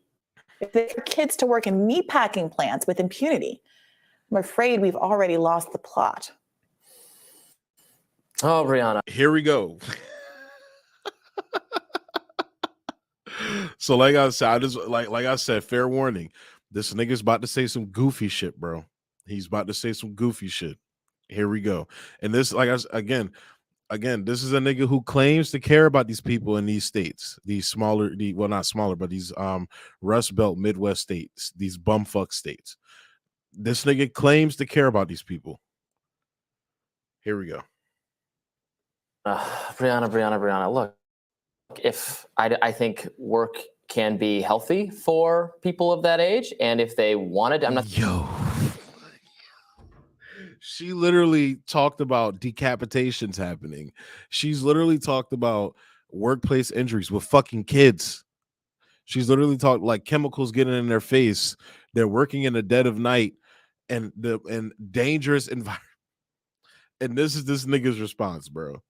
they get kids to work in meatpacking plants with impunity, I'm afraid we've already lost the plot. Oh, Brianna. Here we go. So like I said, like I said, fair warning. This nigga's about to say some goofy shit, bro. He's about to say some goofy shit. Here we go. And this, like again, this is a nigga who claims to care about these people in these states, these not smaller, but these Rust Belt Midwest states, these bumfuck states. This nigga claims to care about these people. Here we go. Brianna, look, if I think work can be healthy for people of that age, and if they wanted, I'm not. Yo. She literally talked about decapitations happening. She's literally talked about workplace injuries with fucking kids. She's literally talked like chemicals getting in their face. They're working in the dead of night and dangerous environment. And this is this nigga's response, bro.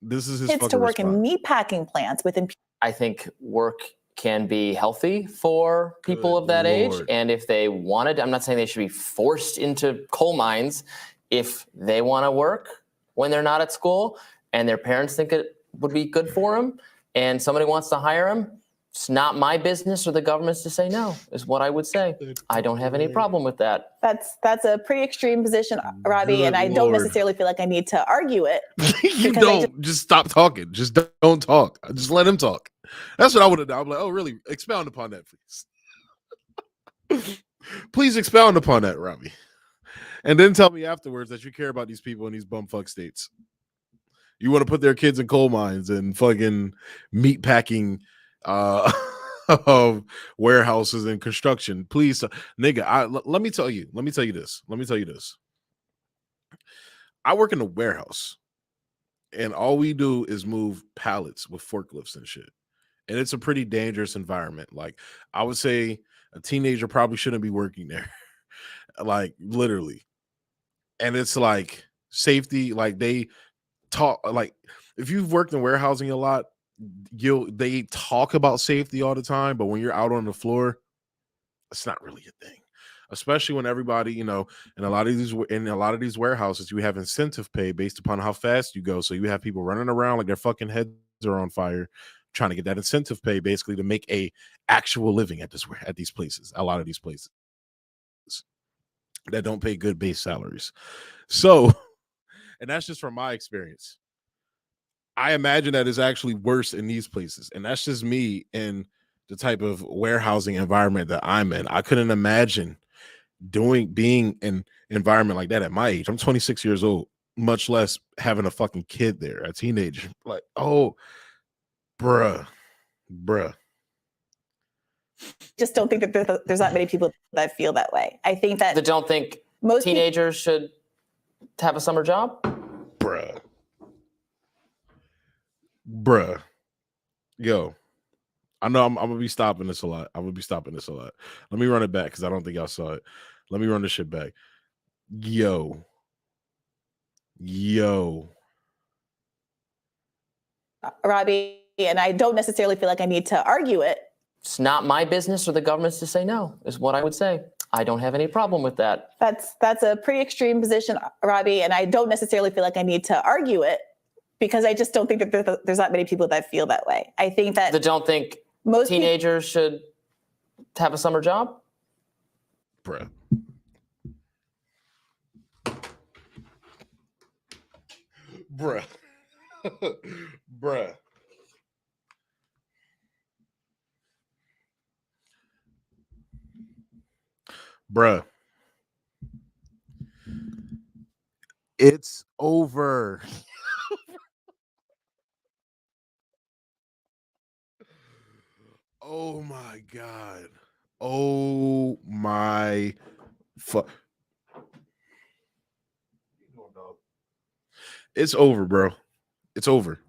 This is his kids to fucking work in response. meatpacking plants within. I think work can be healthy for people Good of that age. Lord. And if they wanted, I'm not saying they should be forced into coal mines. If they want to work when they're not at school and their parents think it would be good for them and somebody wants to hire them, it's not my business or the government's to say no, is what I would say. I don't have any problem with that. That's a pretty extreme position, Robbie, Good and I don't Lord. necessarily feel like I need to argue it. You Because I don't just stop talking. Just don't talk. Just let him talk. That's what I would have done. I'm like, oh, really? Expound upon that, please. Please expound upon that, Robbie. And then tell me afterwards that you care about these people in these bumfuck states. You want to put their kids in coal mines and fucking meat packing of warehouses and construction. Please, nigga, let me tell you this. I work in a warehouse and all we do is move pallets with forklifts and shit. And it's a pretty dangerous environment. Like, I would say a teenager probably shouldn't be working there. Like, literally. And it's like safety, like they talk, like if you've worked in warehousing a lot, they talk about safety all the time, but when you're out on the floor, it's not really a thing. Especially when everybody, you know, in a lot of these warehouses, you have incentive pay based upon how fast you go. So you have people running around like their fucking heads are on fire, trying to get that incentive pay basically to make a actual living at these places. A lot of these places that don't pay good base salaries. So, and that's just from my experience. I imagine that is actually worse in these places. And that's just me in the type of warehousing environment that I'm in. I couldn't imagine being in an environment like that at my age. I'm 26 years old, much less having a fucking kid there, a teenager. Like, oh, bruh. just don't think that there's not many people that feel that way. I think that don't think most teenagers should have a summer job. Bruh. Yo, I know I'm gonna be stopping this a lot. Let me run it back because I don't think y'all saw it. Let me run this shit back. Yo. Robbie, and I don't necessarily feel like I need to argue it. It's not my business or the government's to say no, is what I would say. I don't have any problem with that. That's a pretty extreme position, Robbie, and I don't necessarily feel like I need to argue it because I just don't think that there's not many people that feel that way. I think that don't think most teenagers should have a summer job. Bruh. Bruh. It's over. Oh my God. Oh my fuck. It's over, bro. It's over.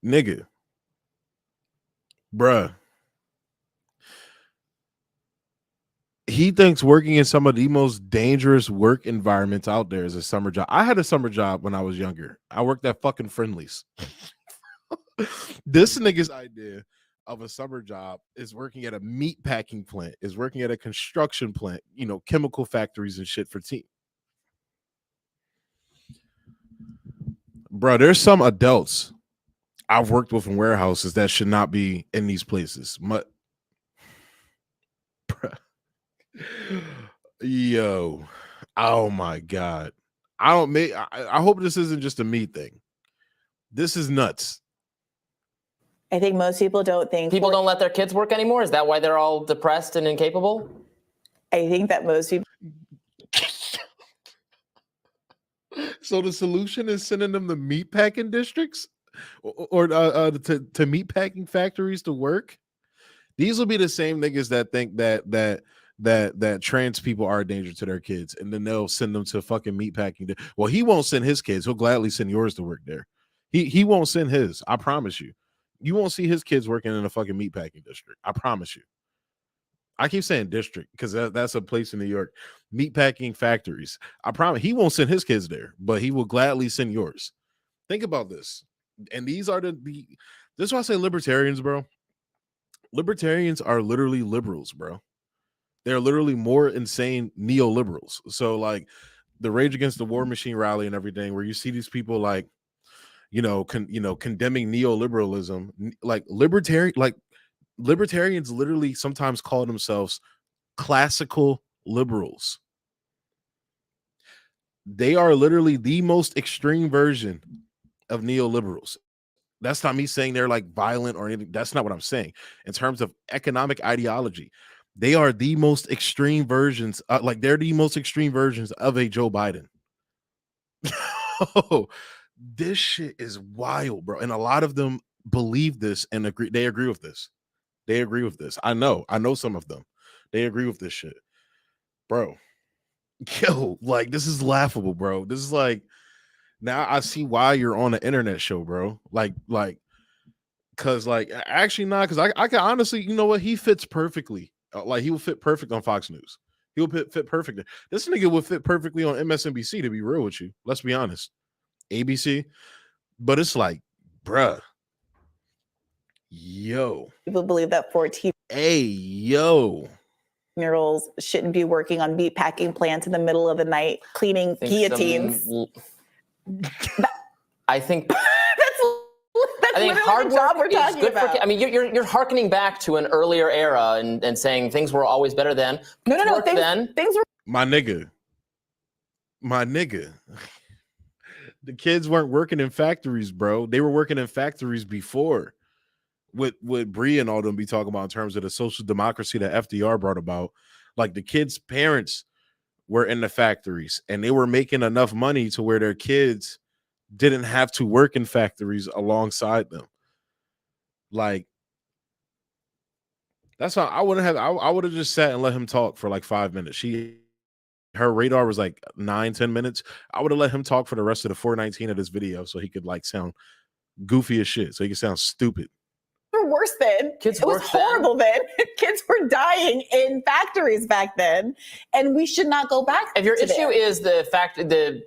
Nigga. Bruh. He thinks working in some of the most dangerous work environments out there is a summer job. I had a summer job when I was younger. I worked at fucking Friendly's. This nigga's idea of a summer job is working at a meat packing plant, is working at a construction plant, you know, chemical factories and shit for teen. Bro, there's some adults I've worked with in warehouses that should not be in these places. Yo, oh my God. I hope this isn't just a me thing. This is nuts. I think most people don't think people don't let their kids work anymore. Is that why they're all depressed and incapable? I think that most people. So the solution is sending them to meat packing districts or to meat packing factories to work. These will be the same niggas that think that trans people are a danger to their kids, and then they'll send them to fucking meat packing. Well, he won't send his kids. He'll gladly send yours to work there. He won't send his. I promise you. You won't see his kids working in a fucking meat packing district. I promise you. I keep saying district because that's a place in New York. Meatpacking factories. I promise he won't send his kids there, but he will gladly send yours. Think about this. And these are this is why I say libertarians, bro. Libertarians are literally liberals, bro. They're literally more insane neoliberals. So like the Rage Against the War Machine rally and everything, where you see these people like, condemning neoliberalism, like libertarians literally sometimes call themselves classical liberals. They are literally the most extreme version of neoliberals. That's not me saying they're like violent or anything. That's not what I'm saying. In terms of economic ideology, they are the most extreme versions. They're the most extreme versions of a Joe Biden. Oh, this shit is wild, bro. And a lot of them believe this and agree. They agree with this. They agree with this. I know some of them. They agree with this shit, bro. Yo, like this is laughable, bro. This is like, now I see why you're on an internet show, bro. Cause actually not, because I can honestly, you know what, he fits perfectly. Like he will fit perfect on Fox News. He will fit perfect. This nigga would fit perfectly on MSNBC, to be real with you. Let's be honest. ABC. But it's like, bruh. Yo. People believe that 14 Hey, yo. year-olds shouldn't be working on meat packing plants in the middle of the night, cleaning guillotines. I think that's I think literally hard the job work we're is talking good about. for. I mean, you're hearkening back to an earlier era and saying things were always better then. No. Things were. My nigga. The kids weren't working in factories, bro. They were working in factories before. With Bree and all them be talking about in terms of the social democracy that FDR brought about. Like the kids' parents were in the factories and they were making enough money to where their kids didn't have to work in factories alongside them. Like that's how I would have just sat and let him talk for like 5 minutes. Her radar was like 9-10 minutes. I would have let him talk for the rest of the 419 of this video so he could like sound goofy as shit. So he could sound stupid. Were worse then. Kids it was worked horrible then. Kids were dying in factories back then, and we should not go back. If your to issue there. is the fact the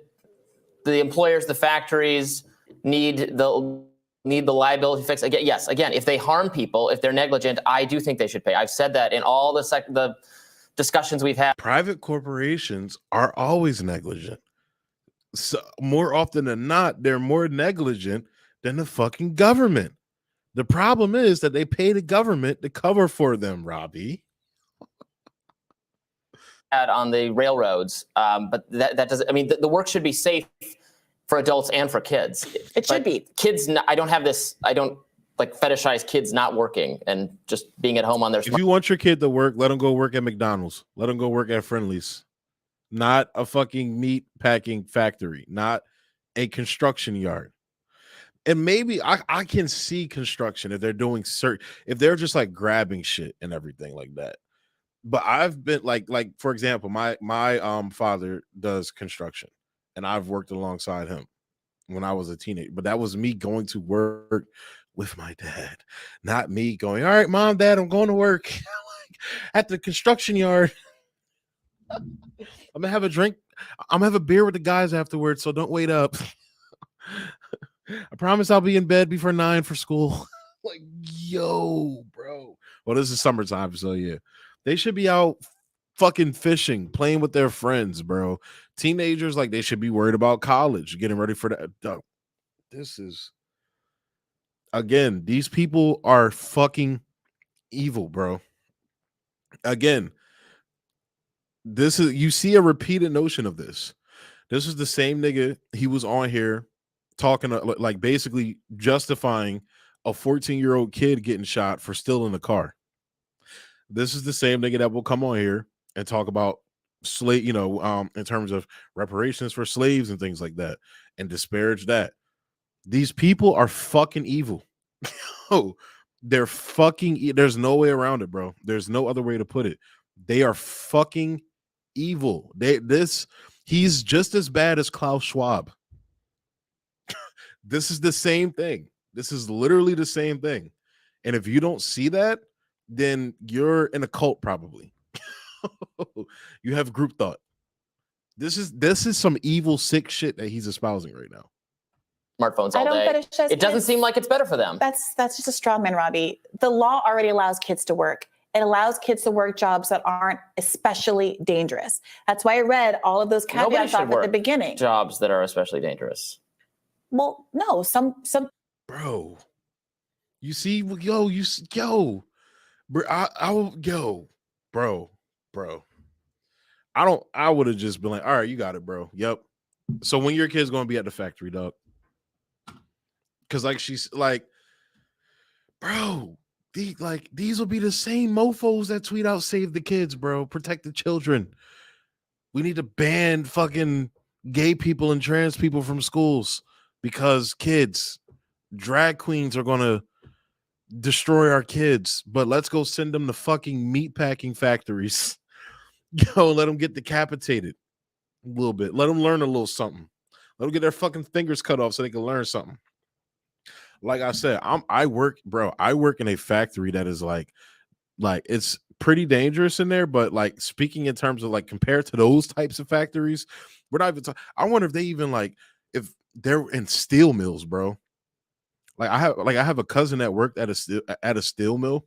employers, the factories need the liability fix, again, yes, again, if they harm people, if they're negligent, I do think they should pay. I've said that in all the discussions we've had. Private corporations are always negligent. So more often than not, they're more negligent than the fucking government. The problem is that they pay the government to cover for them, Robbie. On the railroads, but that doesn't. I mean, the work should be safe for adults and for kids. It should be. Kids. I don't like fetishize kids not working and just being at home on their. If you want your kid to work, let them go work at McDonald's. Let them go work at Friendly's. Not a fucking meat packing factory. Not a construction yard. And maybe I can see construction if they're doing if they're just like grabbing shit and everything like that. But I've been like for example, my father does construction and I've worked alongside him when I was a teenager. But that was me going to work with my dad, not me going, all right, mom, dad, I'm going to work at the construction yard. I'm gonna have a drink. I'm gonna have a beer with the guys afterwards, so don't wait up. I promise I'll be in bed before 9 for school. Like, yo, bro. Well, this is summertime, so yeah. They should be out fucking fishing, playing with their friends, bro. Teenagers, like, they should be worried about college, getting ready for that. This is, again, these people are fucking evil, bro. Again, this is, you see a repeated notion of this. This is the same nigga. He was on here talking like basically justifying a 14-year-old kid getting shot for stealing a car. This is the same nigga that will come on here and talk about slave, in terms of reparations for slaves and things like that, and disparage that. These people are fucking evil. Oh, they're fucking. There's no way around it, bro. There's no other way to put it. They are fucking evil. He's just as bad as Klaus Schwab. This is the same thing. This is literally the same thing. And if you don't see that, then you're in a cult probably. You have group thought. This is some evil, sick shit that he's espousing right now. Smartphones all day. It doesn't seem like it's better for them. That's just a straw man, Robbie. The law already allows kids to work. It allows kids to work jobs that aren't especially dangerous. That's why I read all of those caveats off at the beginning. Jobs that are especially dangerous. Well, no, some. Bro, you see, yo, bro. I would have just been like, all right, you got it, bro. Yep. So when your kid's gonna be at the factory, dog? Because like she's like, bro, these will be the same mofos that tweet out "Save the kids, bro, protect the children." We need to ban fucking gay people and trans people from schools because kids, drag queens are gonna destroy our kids. But let's go send them to fucking meatpacking factories. Yo, let them get decapitated a little bit. Let them learn a little something. Let them get their fucking fingers cut off so they can learn something. Like I said, I work in a factory that is like it's pretty dangerous in there, but like speaking in terms of like compared to those types of factories, we're not even I wonder if they even like if they're in steel mills, bro. I have a cousin that worked at a steel mill,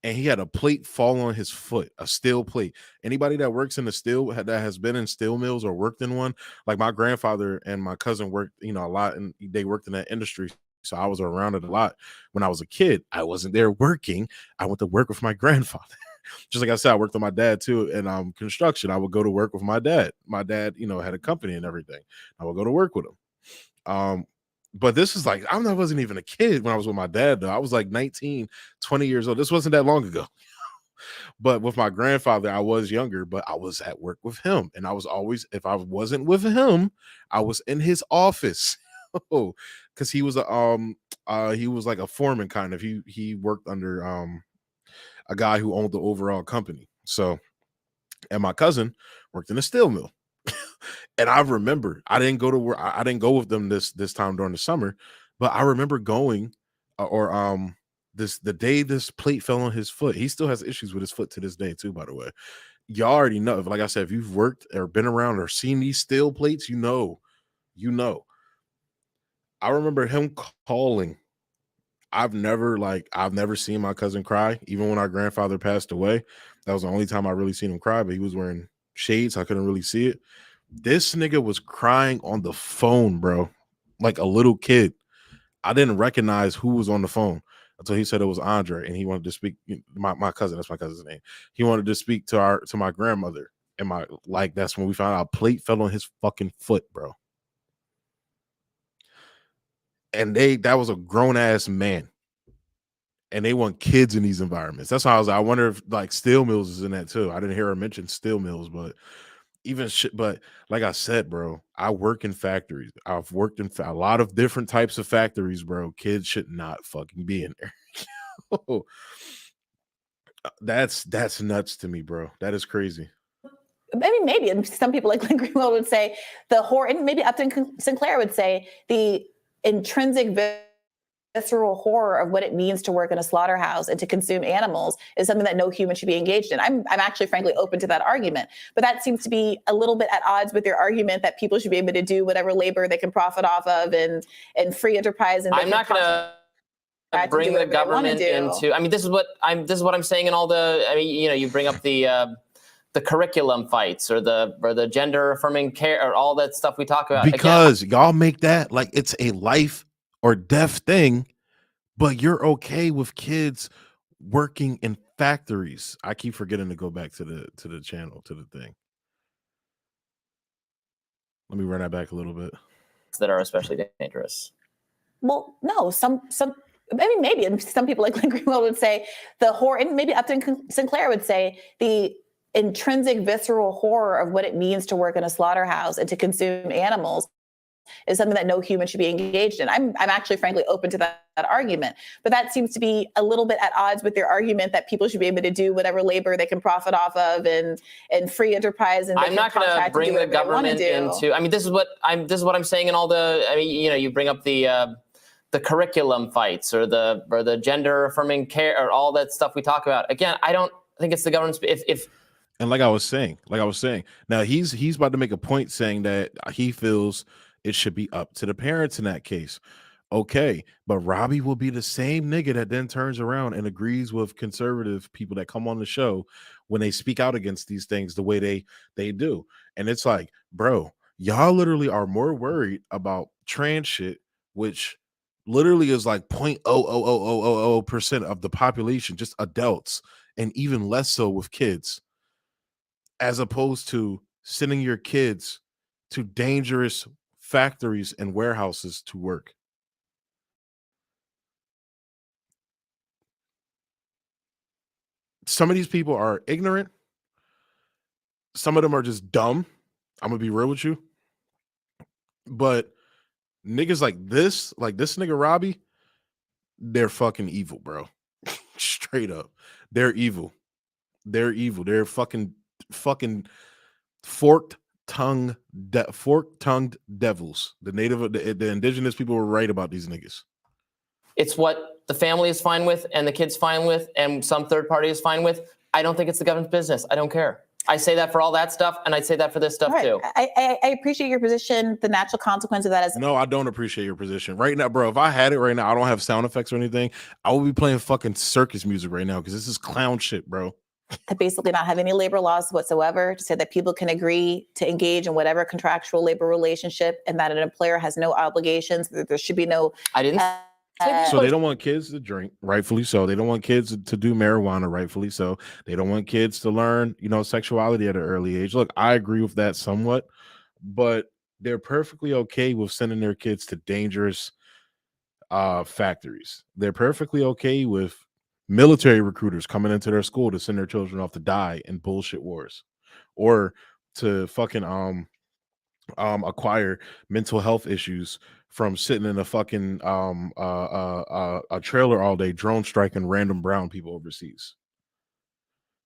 and he had a plate fall on his foot, a steel plate. Anybody that works in the steel that has been in steel mills or worked in one, like my grandfather and my cousin worked, a lot, and they worked in that industry. So I was around it a lot when I was a kid. I wasn't there working. I went to work with my grandfather. Just like I said, I worked with my dad too in construction. I would go to work with my dad. My dad, had a company and everything. I would go to work with him. But this is like, I wasn't even a kid when I was with my dad, though. I was like 19, 20 years old. This wasn't that long ago. But with my grandfather, I was younger, but I was at work with him. And I was always, if I wasn't with him, I was in his office. Because he was like a foreman kind of. He worked under a guy who owned the overall company. So, and my cousin worked in a steel mill. And I remember I didn't go to work. I didn't go with them this time during the summer, but I remember going the day this plate fell on his foot. He still has issues with his foot to this day too, by the way. Y'all already know. Like I said, if you've worked or been around or seen these steel plates, you know. I remember him calling. I've never seen my cousin cry. Even when our grandfather passed away, that was the only time I really seen him cry, but he was wearing shades. I couldn't really see it. This nigga was crying on the phone, bro, like a little kid. I didn't recognize who was on the phone until he said it was Andre, and he wanted to speak. My cousin, that's my cousin's name. He wanted to speak to my grandmother, and that's when we found out a plate fell on his fucking foot, bro. And that was a grown ass man, and they want kids in these environments. That's why I wonder if like steel mills is in that too. I didn't hear her mention steel mills, but. But like I said, bro, I work in factories. I've worked in a lot of different types of factories, bro. Kids should not fucking be in there. That's nuts to me, bro. That is crazy. Maybe some people like Greenwald would say the horror, and maybe Upton Sinclair would say the intrinsic visceral horror of what it means to work in a slaughterhouse and to consume animals is something that no human should be engaged in. I'm actually frankly open to that argument, but that seems to be a little bit at odds with your argument that people should be able to do whatever labor they can profit off of and free enterprise. And I'm not going to bring the government into. I mean, this is what I'm saying in all the. I mean, you bring up the curriculum fights or the gender affirming care or all that stuff we talk about because y'all make that like it's a life or death thing, but you're okay with kids working in factories. I keep forgetting to go back to the channel, to the thing. Let me run that back a little bit. That are especially dangerous. Well, no, maybe some people like Greenwald would say the horror, and maybe Upton Sinclair would say the intrinsic visceral horror of what it means to work in a slaughterhouse and to consume animals is something that no human should be engaged in. I'm actually frankly open to that argument, but that seems to be a little bit at odds with your argument that people should be able to do whatever labor they can profit off of and free enterprise. And I'm not going to bring the government into. I mean, this is what I'm saying in all the. I mean, you bring up the the curriculum fights or the gender affirming care or all that stuff we talk about. Again, I don't think it's the government's. If And like I was saying, now he's about to make a point saying that he feels it should be up to the parents in that case. Okay, but Robbie will be the same nigga that then turns around and agrees with conservative people that come on the show when they speak out against these things the way they do. And it's like, bro, y'all literally are more worried about trans shit, which literally is like 0.00000% of the population, just adults, and even less so with kids, as opposed to sending your kids to dangerous factories and warehouses to work. Some of these people are ignorant. Some of them are just dumb. I'm gonna be real with you. But niggas like this nigga Robbie, they're fucking evil, bro. Straight up. They're evil. They're evil. They're fucking fork-tongued devils. The indigenous people were right about these niggas. it's what the family is fine with and the kid's fine with and some third party is fine with, I don't think it's the government's business. I don't care. I say that for all that stuff, and I'd say that for this stuff too. I appreciate your position. The natural consequence of that is no, I don't appreciate your position right now, bro. If I had it right now, I don't have sound effects or anything. I would be playing fucking circus music right now because this is clown shit, bro. To basically not have any labor laws whatsoever, to say that people can agree to engage in whatever contractual labor relationship, and that an employer has no obligations. That there should be no. I didn't. So they don't want kids to drink, rightfully so. They don't want kids to do marijuana, rightfully so. They don't want kids to learn, sexuality at an early age. Look, I agree with that somewhat, but they're perfectly okay with sending their kids to dangerous factories. They're perfectly okay with military recruiters coming into their school to send their children off to die in bullshit wars, or to fucking acquire mental health issues from sitting in a fucking a trailer all day, drone striking random brown people overseas.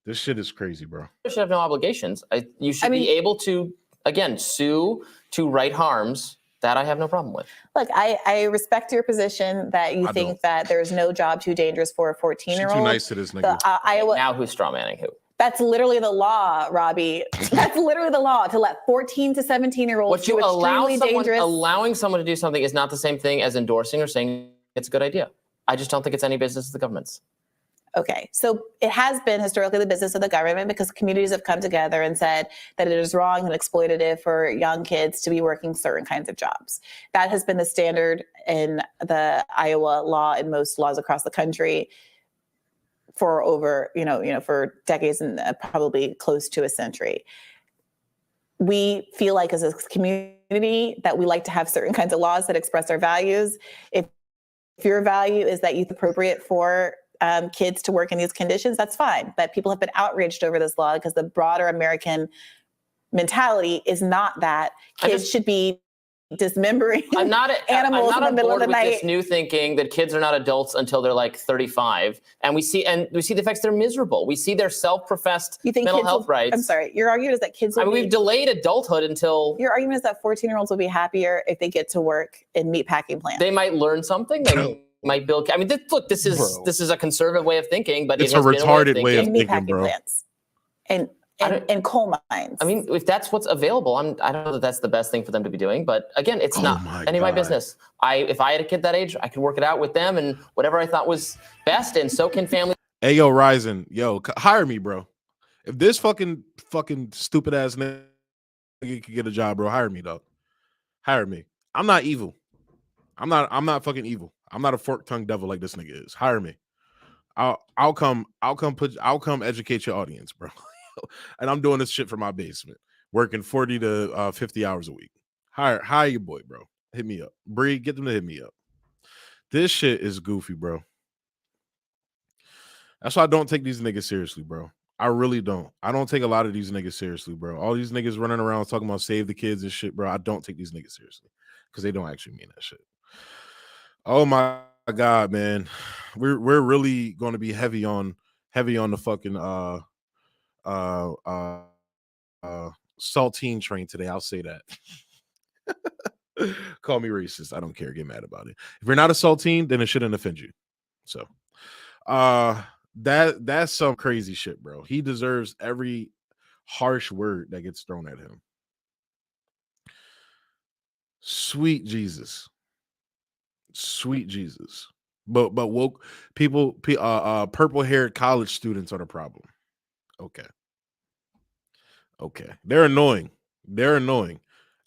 This shit is crazy, bro. You should have no obligations. You should be able to, again, sue to right harms. That I have no problem with. Look, I respect your position that you think that there's no job too dangerous for a 14-year-old. Too nice to this nigga. Now who's strawmanning who? That's literally the law, Robbie. That's literally the law, to let 14 to 17-year-olds do extremely dangerous. Allowing someone to do something is not the same thing as endorsing or saying it's a good idea. I just don't think it's any business of the government's. Okay, so it has been historically the business of the government because communities have come together and said that it is wrong and exploitative for young kids to be working certain kinds of jobs. That has been the standard in the Iowa law and most laws across the country for over, for decades and probably close to a century. We feel like as a community that we like to have certain kinds of laws that express our values. If your value is that it's appropriate for kids to work in these conditions, that's fine. But people have been outraged over this law because the broader American mentality is not that kids should be dismembering animals in the middle of the night. This new thinking that kids are not adults until they're like 35, and we see the effects. They're miserable. We see their self-professed mental health rights. I'm sorry. Your argument is that kids. We've delayed adulthood until. Your argument is that 14-year-olds will be happier if they get to work in meatpacking plants. They might learn something. They might build. This is a conservative way of thinking, but it's a retarded way of thinking, bro. Plants and coal mines. If that's what's available, I don't know that that's the best thing for them to be doing. But again, it's not any of my business. If I had a kid that age, I could work it out with them and whatever I thought was best, and so can families. Hey, yo, Ryzen, hire me, bro. If this fucking stupid ass nigga can get a job, bro, hire me, dog. Hire me. I'm not evil. I'm not fucking evil. I'm not a fork-tongued devil like this nigga is. Hire me. I'll come educate your audience, bro. And I'm doing this shit from my basement, working 40 to 50 hours a week. Hire your boy, bro. Hit me up. Bree, get them to hit me up. This shit is goofy, bro. That's why I don't take these niggas seriously, bro. I really don't. I don't take a lot of these niggas seriously, bro. All these niggas running around talking about save the kids and shit, bro. I don't take these niggas seriously because they don't actually mean that shit. Oh my God, man. We're really going to be heavy on the fucking saltine train today. I'll say that. Call me racist. I don't care. Get mad about it. If you're not a saltine, then it shouldn't offend you. So that's some crazy shit, bro. He deserves every harsh word that gets thrown at him. Sweet Jesus. Sweet Jesus. But woke people, purple haired college students are the problem. Okay. They're annoying.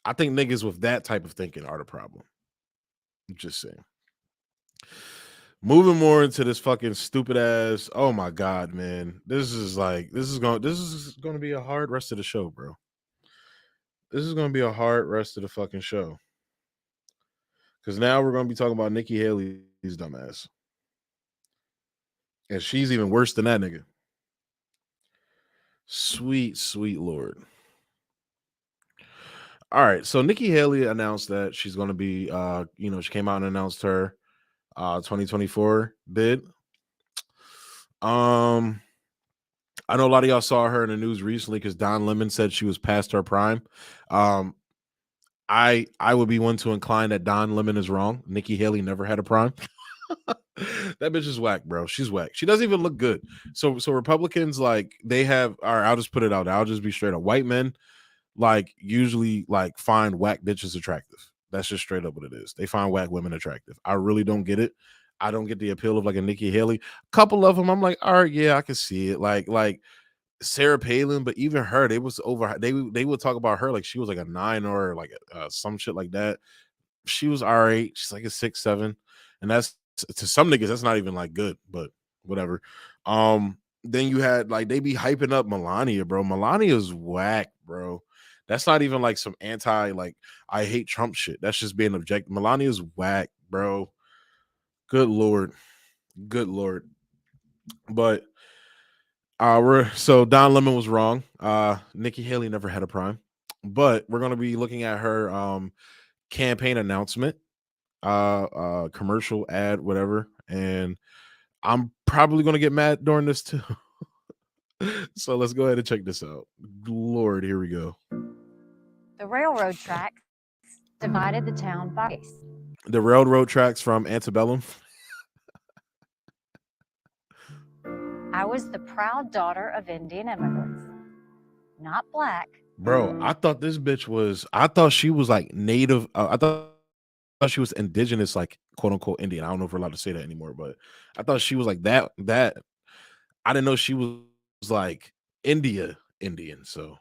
I think niggas with that type of thinking are the problem. I'm just saying. Moving more into this fucking stupid ass. Oh my god, man. This is going to be a hard rest of the show, bro. This is going to be a hard rest of the fucking show. Because now we're going to be talking about Nikki Hailey's dumbass. And she's even worse than that nigga. Sweet, sweet Lord. All right. So Nikki Hailey announced that she's going to be, she came out and announced her 2024 bid. I know a lot of y'all saw her in the news recently because Don Lemon said she was past her prime. I would be one to incline that Don Lemon is wrong. Nikki Hailey never had a prime. That bitch is whack, bro. She's whack. She doesn't even look good. So Republicans, like, they have, all right, I'll just put it out there. I'll just be straight up. White men, like, usually, like, find whack bitches attractive. That's just straight up what it is. They find whack women attractive. I really don't get it. I don't get the appeal of like a Nikki Hailey. A couple of them, I'm like, all right, yeah, I can see it. Like Sarah Palin, but even her, they would talk about her like she was like a 9 or like some shit like that. She was all right. She's like a 6'7", and that's, to some niggas, that's not even like good, but whatever. Then you had like, they be hyping up Melania, bro. Melania's whack, bro. That's not even like some anti, like, I hate Trump shit. That's just being objective. Melania's whack, bro. Good Lord. But so Don Lemon was wrong. Nikki Hailey never had a prime. But we're going to be looking at her campaign announcement, commercial ad, whatever. And I'm probably going to get mad during this too. So let's go ahead and check this out. Lord, here we go. The railroad tracks divided the town by race. The railroad tracks from Antebellum. I was the proud daughter of Indian immigrants, not black. Bro, I thought this bitch was, I thought she was like native. I thought she was indigenous, like quote unquote Indian. I don't know if we're allowed to say that anymore, but I thought she was like that. I didn't know she was like Indian. So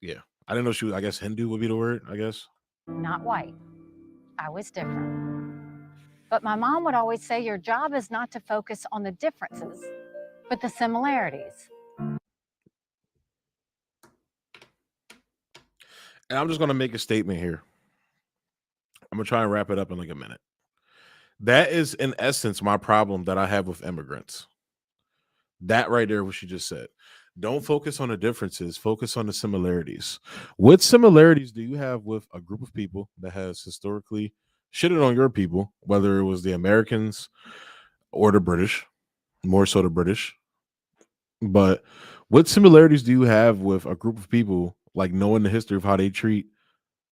yeah, I didn't know she was, I guess Hindu would be the word, I guess. Not white. I was different. But my mom would always say, your job is not to focus on the differences, but the similarities. And I'm just going to make a statement here. I'm going to try and wrap it up in like a minute. That is, in essence, my problem that I have with immigrants. That right there, what she just said. Don't focus on the differences. Focus on the similarities. What similarities do you have with a group of people that has historically shitted on your people, whether it was the Americans or the British, more so the British? But what similarities do you have with a group of people, like knowing the history of how they treat,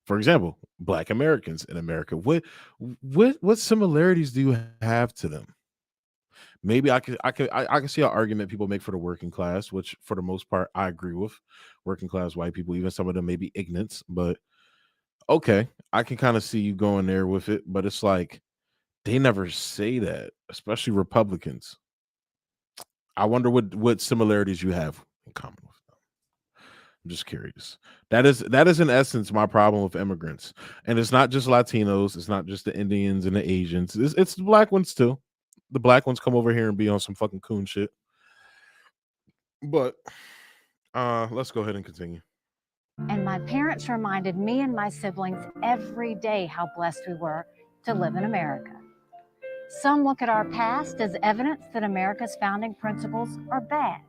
for example, Black Americans in America? What similarities do you have to them? Maybe I can see an argument people make for the working class, which for the most part I agree with. Working class white people, even some of them may be ignorant, but okay, I can kind of see you going there with it. But it's like they never say that, especially Republicans. I wonder what similarities you have in common with them. I'm just curious. That is in essence my problem with immigrants, and it's not just Latinos. It's not just the Indians and the Asians. It's the Black ones too. The Black ones come over here and be on some fucking coon shit. But let's go ahead and continue. And my parents reminded me and my siblings every day how blessed we were to live in America. Some look at our past as evidence that America's founding principles are bad.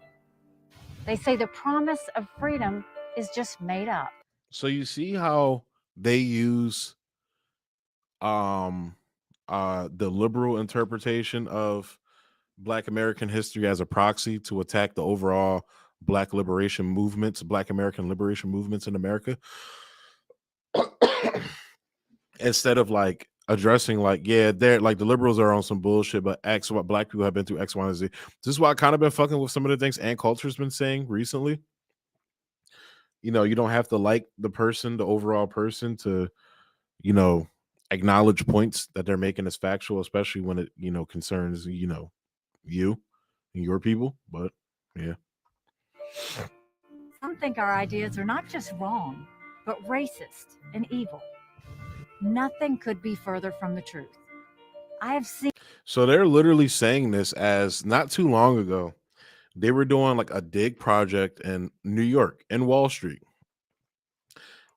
They say the promise of freedom is just made up. So you see how they use the liberal interpretation of Black American history as a proxy to attack the overall Black liberation movements, Black American liberation movements in America. And instead of like addressing like, yeah, they're like the liberals are on some bullshit, but X, what black people have been through X, Y, and Z. This is why I kind of been fucking with some of the things Ann Coulter's been saying recently. You know, you don't have to like the person, the overall person, to, you know, acknowledge points that they're making as factual, especially when it, you know, concerns, you know, you and your people. But yeah. Some think our ideas are not just wrong, but racist and evil. Nothing could be further from the truth. I have seen. So they're literally saying this as not too long ago, they were doing like a dig project in New York in Wall Street.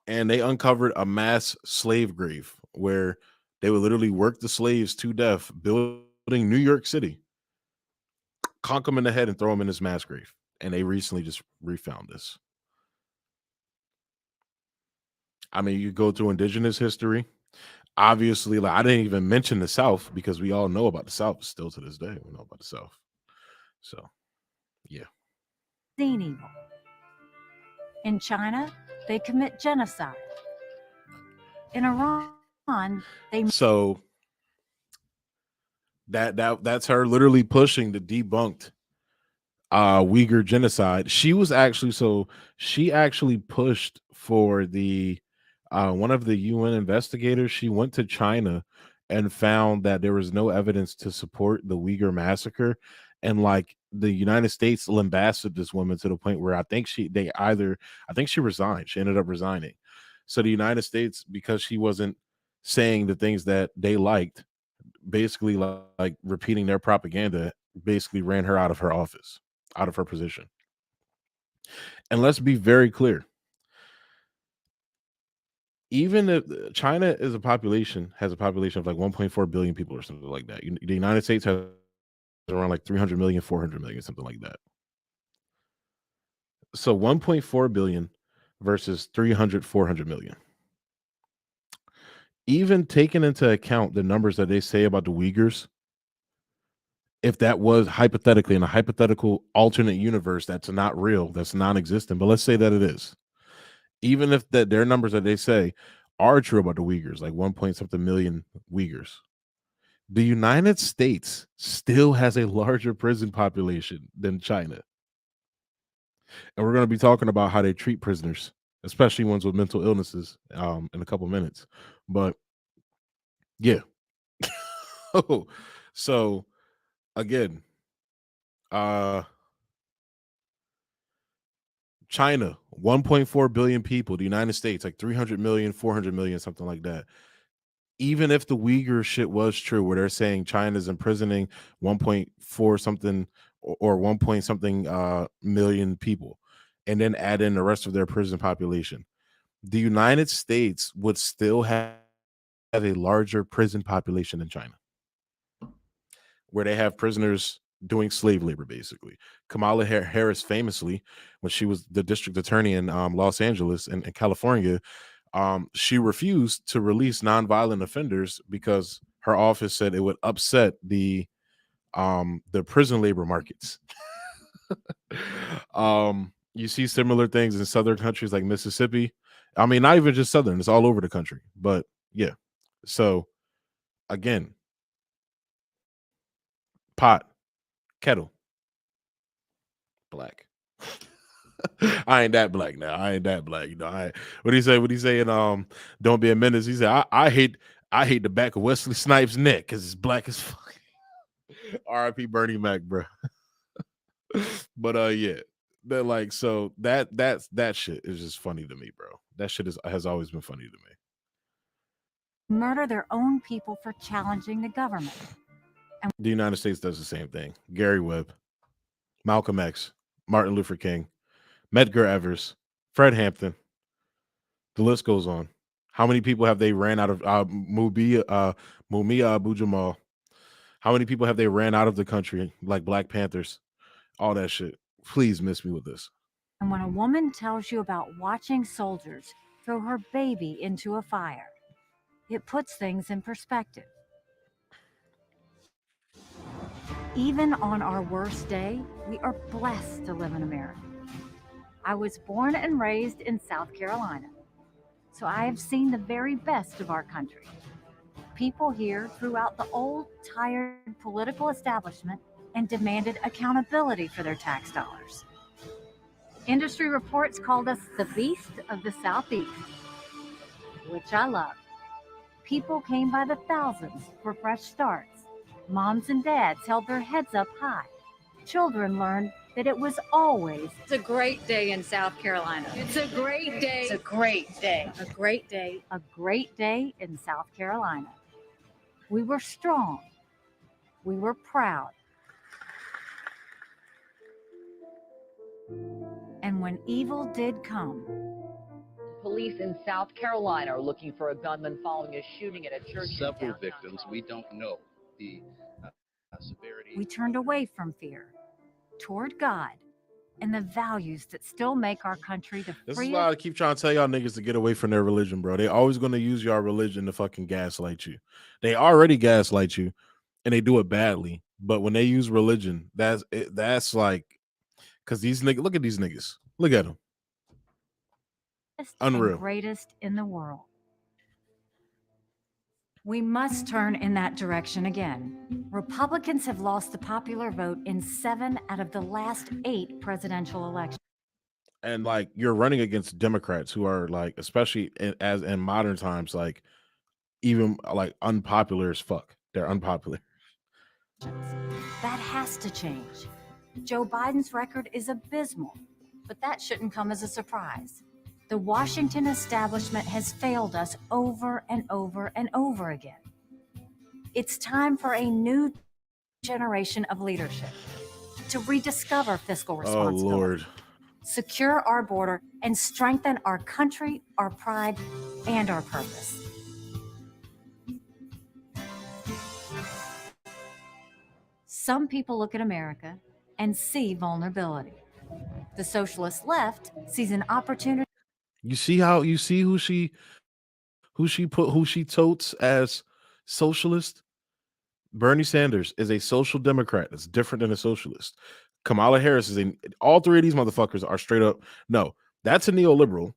And they uncovered a mass slave grave where they would literally work the slaves to death, building New York City, conk them in the head and throw them in this mass grave. And they recently just refound this. I mean, you go through indigenous history. Obviously, like I didn't even mention the South because we all know about the South still to this day. We know about the South. So, yeah. Seen evil. In China, they commit genocide. In Iran, they. So that's her literally pushing the debunked Uyghur genocide. She actually pushed for the one of the UN investigators. She went to China and found that there was no evidence to support the Uyghur massacre, and like the United States lambasted this woman to the point where I think she resigned. She ended up resigning. So the United States, because she wasn't saying the things that they liked, basically like repeating their propaganda, basically ran her out of her office, out of her position. And let's be very clear. Even if China has a population of like 1.4 billion people or something like that, the United States has around like 300 million, 400 million, something like that. So 1.4 billion versus 300, 400 million. Even taking into account the numbers that they say about the Uyghurs, if that was hypothetically in a hypothetical alternate universe that's not real, that's non-existent, but let's say that it is. Even if that their numbers that they say are true about the Uyghurs, like 1 point something million Uyghurs, the United States still has a larger prison population than China. And we're going to be talking about how they treat prisoners, especially ones with mental illnesses, in a couple minutes. But yeah. So again, China, 1.4 billion people, the United States, like 300 million, 400 million, something like that. Even if the Uyghur shit was true, where they're saying China's imprisoning 1.4 something or 1 point something million people, and then add in the rest of their prison population, the United States would still have a larger prison population than China, where they have prisoners doing slave labor, basically. Kamala Harris famously, when she was the district attorney in Los Angeles and in California, she refused to release nonviolent offenders because her office said it would upset the prison labor markets. You see similar things in southern countries like Mississippi. I mean, not even just southern, it's all over the country. But yeah. So again, pot, kettle, black. I ain't that black now. I ain't that black. You know, what he say? What he saying? Don't be a menace. He said, I hate the back of Wesley Snipes' neck because it's black as fuck. R.I.P. Bernie Mac, bro. But yeah. That like so that shit is just funny to me, bro. That shit has always been funny to me. Murder their own people for challenging the government. And the United States does the same thing. Gary Webb, Malcolm X, Martin Luther King, Medgar Evers, Fred Hampton. The list goes on. How many people have they ran out of Mumia Abu Jamal? How many people have they ran out of the country like Black Panthers? All that shit. Please miss me with this. And when a woman tells you about watching soldiers throw her baby into a fire, it puts things in perspective. Even on our worst day, we are blessed to live in America. I was born and raised in South Carolina. So I have seen the very best of our country. People here threw out the old, tired political establishment and demanded accountability for their tax dollars. Industry reports called us the beast of the Southeast, which I love. People came by the thousands for fresh starts. Moms and dads held their heads up high. Children learned that it was always It's a great day in South Carolina. It's a great day. It's a great day. A great day. a great day in South Carolina. We were strong. We were proud. And when evil did come, Police in South Carolina are looking for a gunman following a shooting at a church. Several victims. We don't know the severity. we turned away from fear toward God and the values that still make our country the This is freest. why I keep trying to tell y'all niggas to get away from their religion, bro. They always going to use y'all religion to fucking gaslight you. They already gaslight you, and they do it badly. But when they use religion, that's like, because these niggas, look at these niggas. Look at them. Unreal. And greatest in the world. We must turn in that direction again. Republicans have lost the popular vote in 7 out of the last 8 presidential elections. And like, you're running against Democrats who are like, especially as in modern times, like even like unpopular as fuck. They're unpopular. That has to change. Joe Biden's record is abysmal, but that shouldn't come as a surprise. The Washington establishment has failed us over and over and over again. It's time for a new generation of leadership to rediscover fiscal Oh, responsibility, Lord. secure our border, and strengthen our country, our pride, and our purpose. Some people look at America and see vulnerability. The socialist left sees an opportunity. You see who she totes as socialist? Bernie Sanders is a social democrat. It's different than a socialist. Kamala Harris is all three of these motherfuckers are straight up. No, that's a neoliberal.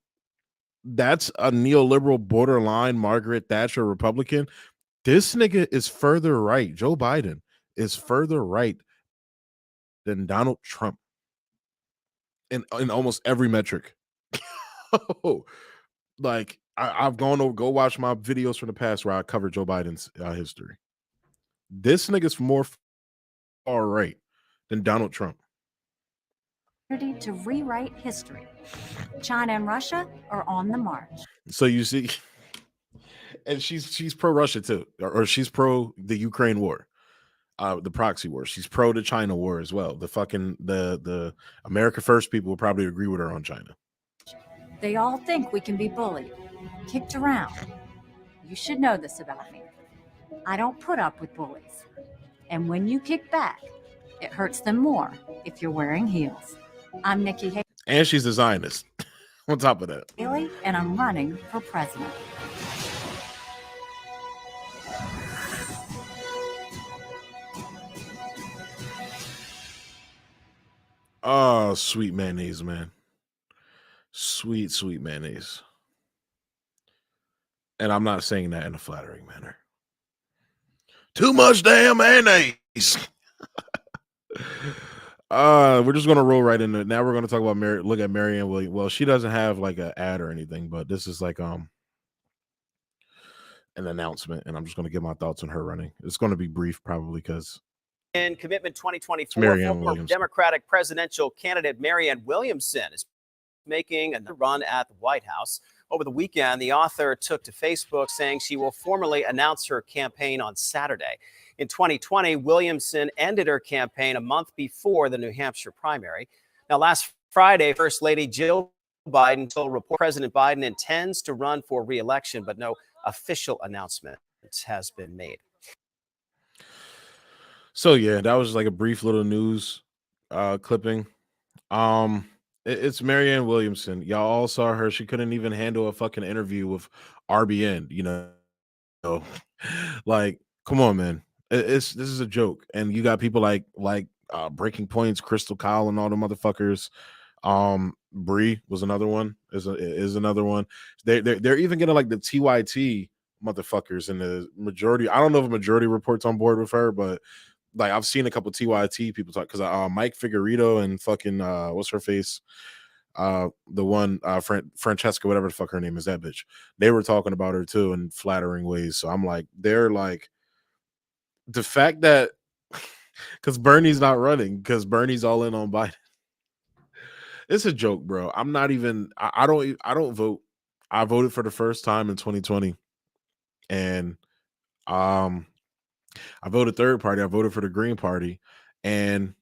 That's a neoliberal borderline Margaret Thatcher Republican. This nigga is further right. Joe Biden is further right than Donald Trump in almost every metric. Like I've gone over, go watch my videos from the past where I covered Joe Biden's history. This nigga's more far right than Donald Trump. To rewrite history. China and Russia are on the march. So you see, and she's pro Russia too, or she's pro the Ukraine war, the proxy war. She's pro the China war as well. The America First people will probably agree with her on China. They all think we can be bullied, kicked around. You should know this about me. I don't put up with bullies. And when you kick back, it hurts them more if you're wearing heels. I'm Nikki Hailey. And she's a Zionist on top of that. And I'm running for president. Oh, sweet mayonnaise, man. Sweet, sweet mayonnaise. And I'm not saying that in a flattering manner. Too much damn mayonnaise. We're just gonna roll right into it. Now we're gonna talk about look at Marianne Williams. Well, she doesn't have like an ad or anything, but this is like an announcement, and I'm just gonna give my thoughts on her running. It's gonna be brief, probably, because in Commitment 2024, former Democratic presidential candidate Marianne Williamson is making a run at the White House. Over the weekend, the author took to Facebook saying she will formally announce her campaign on Saturday. In 2020, Williamson ended her campaign a month before the New Hampshire primary. Now, last Friday, First Lady Jill Biden told reporters President Biden intends to run for re-election, but no official announcement has been made. So yeah, that was like a brief little news clipping. It's Marianne Williamson. Y'all all saw her. She couldn't even handle a fucking interview with RBN. You know, like, come on, man. This is a joke. And you got people like Breaking Points, Crystal Kyle, and all the motherfuckers Bree was another one. Is another one. They're even getting like the TYT motherfuckers in the majority. I don't know if a majority reports on board with her, but like I've seen a couple TYT people talk because Mike Figueredo and fucking what's her face, the one Francesca, whatever the fuck her name is, that bitch. They were talking about her too in flattering ways. So I'm like, they're like the fact that because Bernie's not running because Bernie's all in on Biden. It's a joke, bro. I'm not even. I don't vote. I voted for the first time in 2020, and I voted third party. I voted for the Green Party, and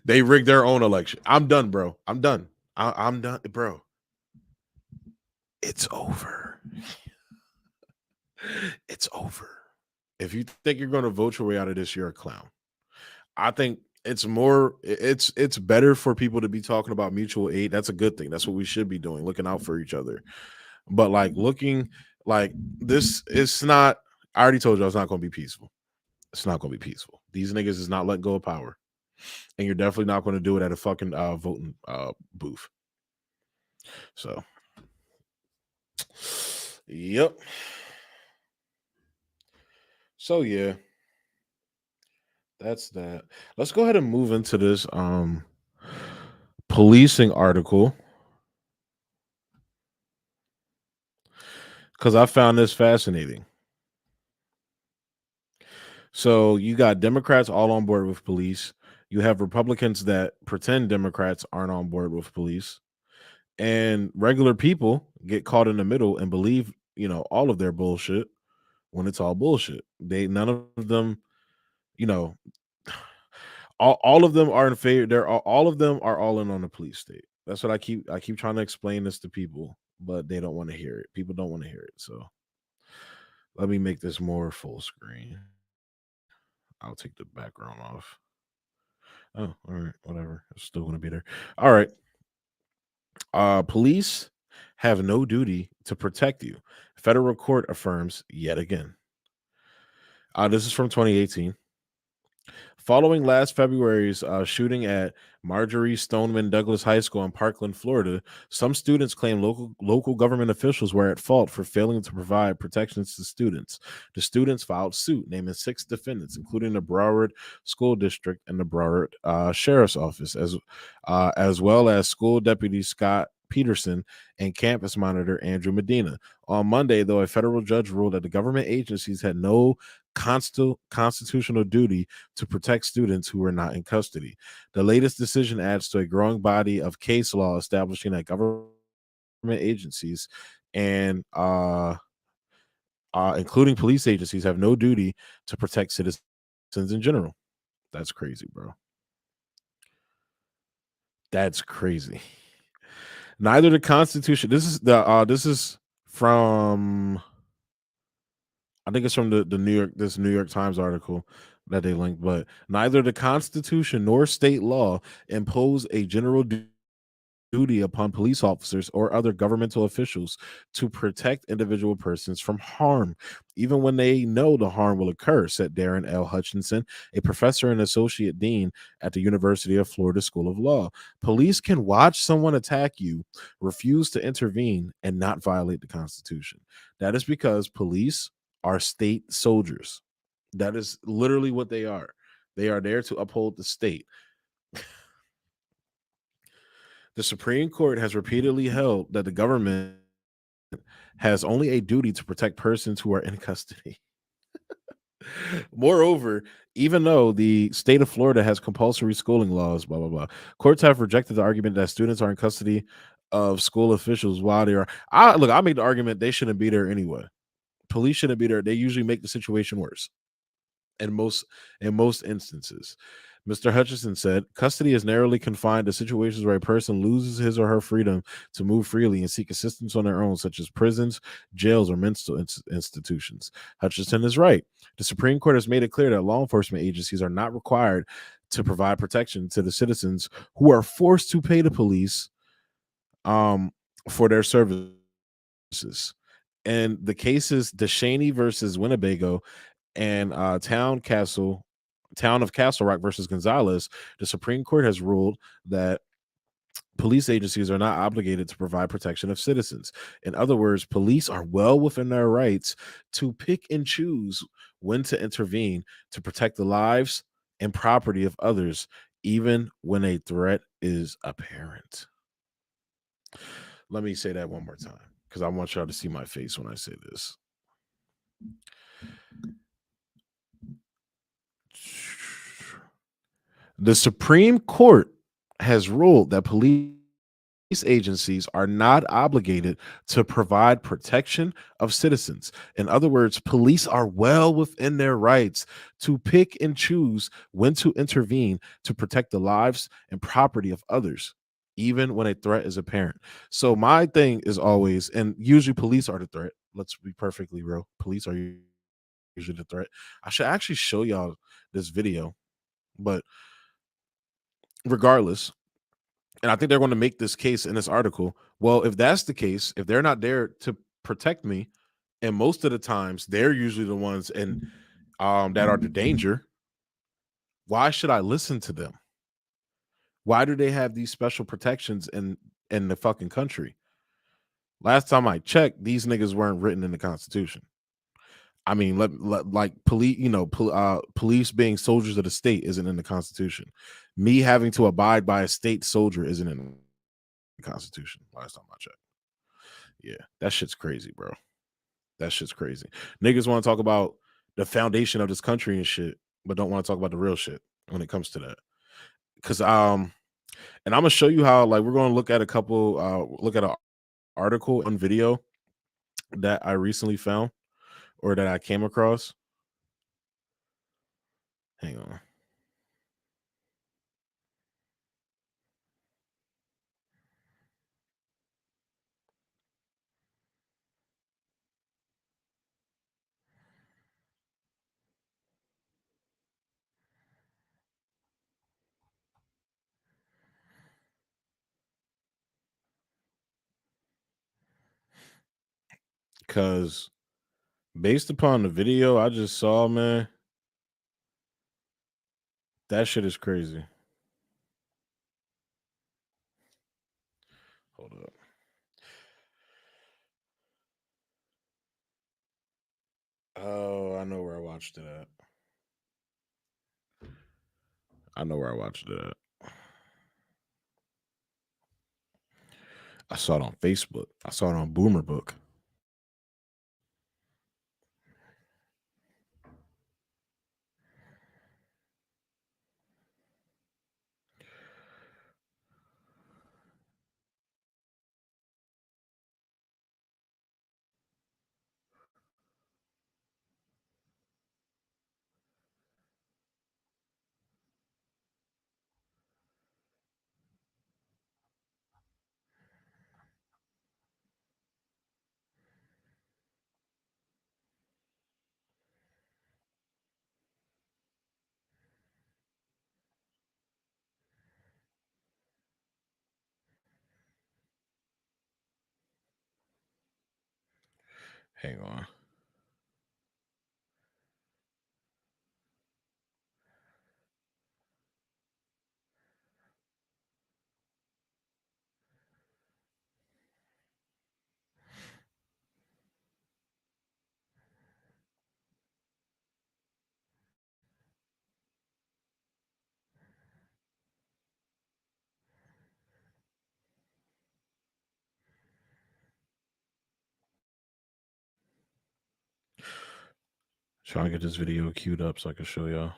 they rigged their own election. I'm done, bro. I'm done. I'm done, bro. It's over. It's over. If you think you're going to vote your way out of this, you're a clown. I think it's better for people to be talking about mutual aid. That's a good thing. That's what we should be doing, looking out for each other. But like looking like this, it's not. I already told you it's not going to be peaceful. It's not going to be peaceful. These niggas is not letting go of power, and you're definitely not going to do it at a fucking voting booth. So, yep. So yeah, that's that. Let's go ahead and move into this policing article because I found this fascinating. So you got Democrats all on board with police. You have Republicans that pretend Democrats aren't on board with police, and regular people get caught in the middle and believe, all of their bullshit when it's all bullshit. None of them, all of them are in favor. All of them are all in on the police state. That's what I keep trying to explain this to people, but they don't want to hear it. People don't want to hear it. So let me make this more full screen. I'll take the background off. Oh, all right, whatever. It's still going to be there. All right. Police have no duty to protect you. Federal court affirms yet again. This is from 2018. Following last February's shooting at Marjorie Stoneman Douglas High School in Parkland, Florida, some students claim local government officials were at fault for failing to provide protections to students. The students filed suit, naming 6 defendants, including the Broward School District and the Broward Sheriff's Office, as well as School Deputy Scott Peterson and campus monitor Andrew Medina. On Monday, though, a federal judge ruled that the government agencies had no constitutional duty to protect students who were not in custody. The latest decision adds to a growing body of case law establishing that government agencies and including police agencies have no duty to protect citizens in general. That's crazy, bro. That's crazy. Neither the Constitution. This is from. I think it's from the New York Times article that they linked. But neither the Constitution nor state law impose a general duty upon police officers or other governmental officials to protect individual persons from harm, even when they know the harm will occur, said Darren L. Hutchinson, a professor and associate dean at the University of Florida School of Law. Police can watch someone attack you, refuse to intervene, and not violate the Constitution. That is because police are state soldiers. That is literally what they are. They are there to uphold the state. The Supreme Court has repeatedly held that the government has only a duty to protect persons who are in custody. Moreover, even though the state of Florida has compulsory schooling laws, blah, blah, blah, courts have rejected the argument that students are in custody of school officials while they are. I made the argument they shouldn't be there anyway. Police shouldn't be there. They usually make the situation worse. In most instances, Mr. Hutchinson said, custody is narrowly confined to situations where a person loses his or her freedom to move freely and seek assistance on their own, such as prisons, jails, or mental institutions. Hutchinson is right. The Supreme Court has made it clear that law enforcement agencies are not required to provide protection to the citizens who are forced to pay the police for their services. And the cases DeShaney versus Winnebago and Town Castle Town of Castle Rock versus Gonzalez, the Supreme Court has ruled that police agencies are not obligated to provide protection of citizens. In other words, police are well within their rights to pick and choose when to intervene to protect the lives and property of others, even when a threat is apparent. Let me say that one more time because I want y'all to see my face when I say this. The Supreme Court has ruled that police agencies are not obligated to provide protection of citizens. In other words, police are well within their rights to pick and choose when to intervene to protect the lives and property of others, even when a threat is apparent. So my thing is always, and usually police are the threat. Let's be perfectly real. Police are usually the threat. I should actually show y'all this video, but regardless, and I think they're going to make this case in this article. Well, if that's the case, if they're not there to protect me, and most of the times they're usually the ones that are the danger, why should I listen to them? Why do they have these special protections in the fucking country? Last time I checked, these niggas weren't written in the Constitution. I mean, like police, police being soldiers of the state isn't in the Constitution. Me having to abide by a state soldier isn't in the Constitution. Last time I checked. Yeah, that shit's crazy, bro. That shit's crazy. Niggas want to talk about the foundation of this country and shit, but don't want to talk about the real shit when it comes to that. Cause and I'm gonna show you how, like, we're gonna look at an article and video that I recently found or that I came across. Hang on. Cause based upon the video I just saw, man, that shit is crazy. Hold up. Oh, I know where I watched it at. I saw it on Facebook. I saw it on Boomer Book. Hang on. Trying to get this video queued up so I can show y'all.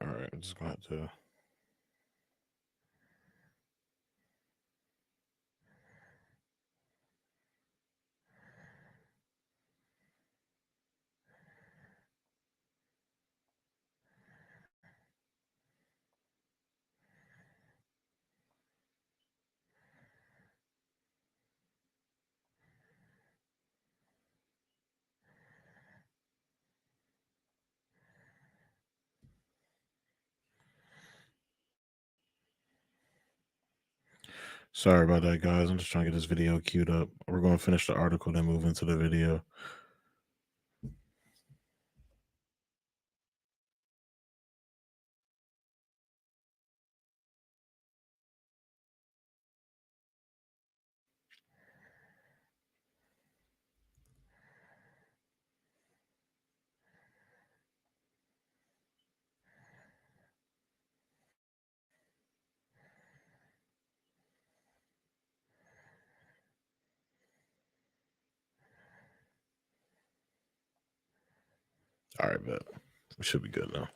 All right, I'm just going to. Sorry about that, guys. I'm just trying to get this video queued up. We're going to finish the article, then move into the video. All right, bet. We should be good now.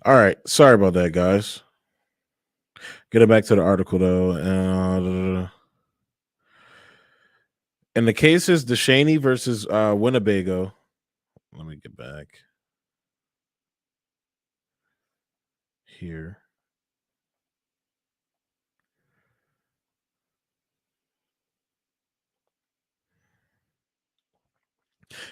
All right. Sorry about that, guys. Getting back to the article, though. In the cases, DeShaney versus Winnebago. Let me get back here.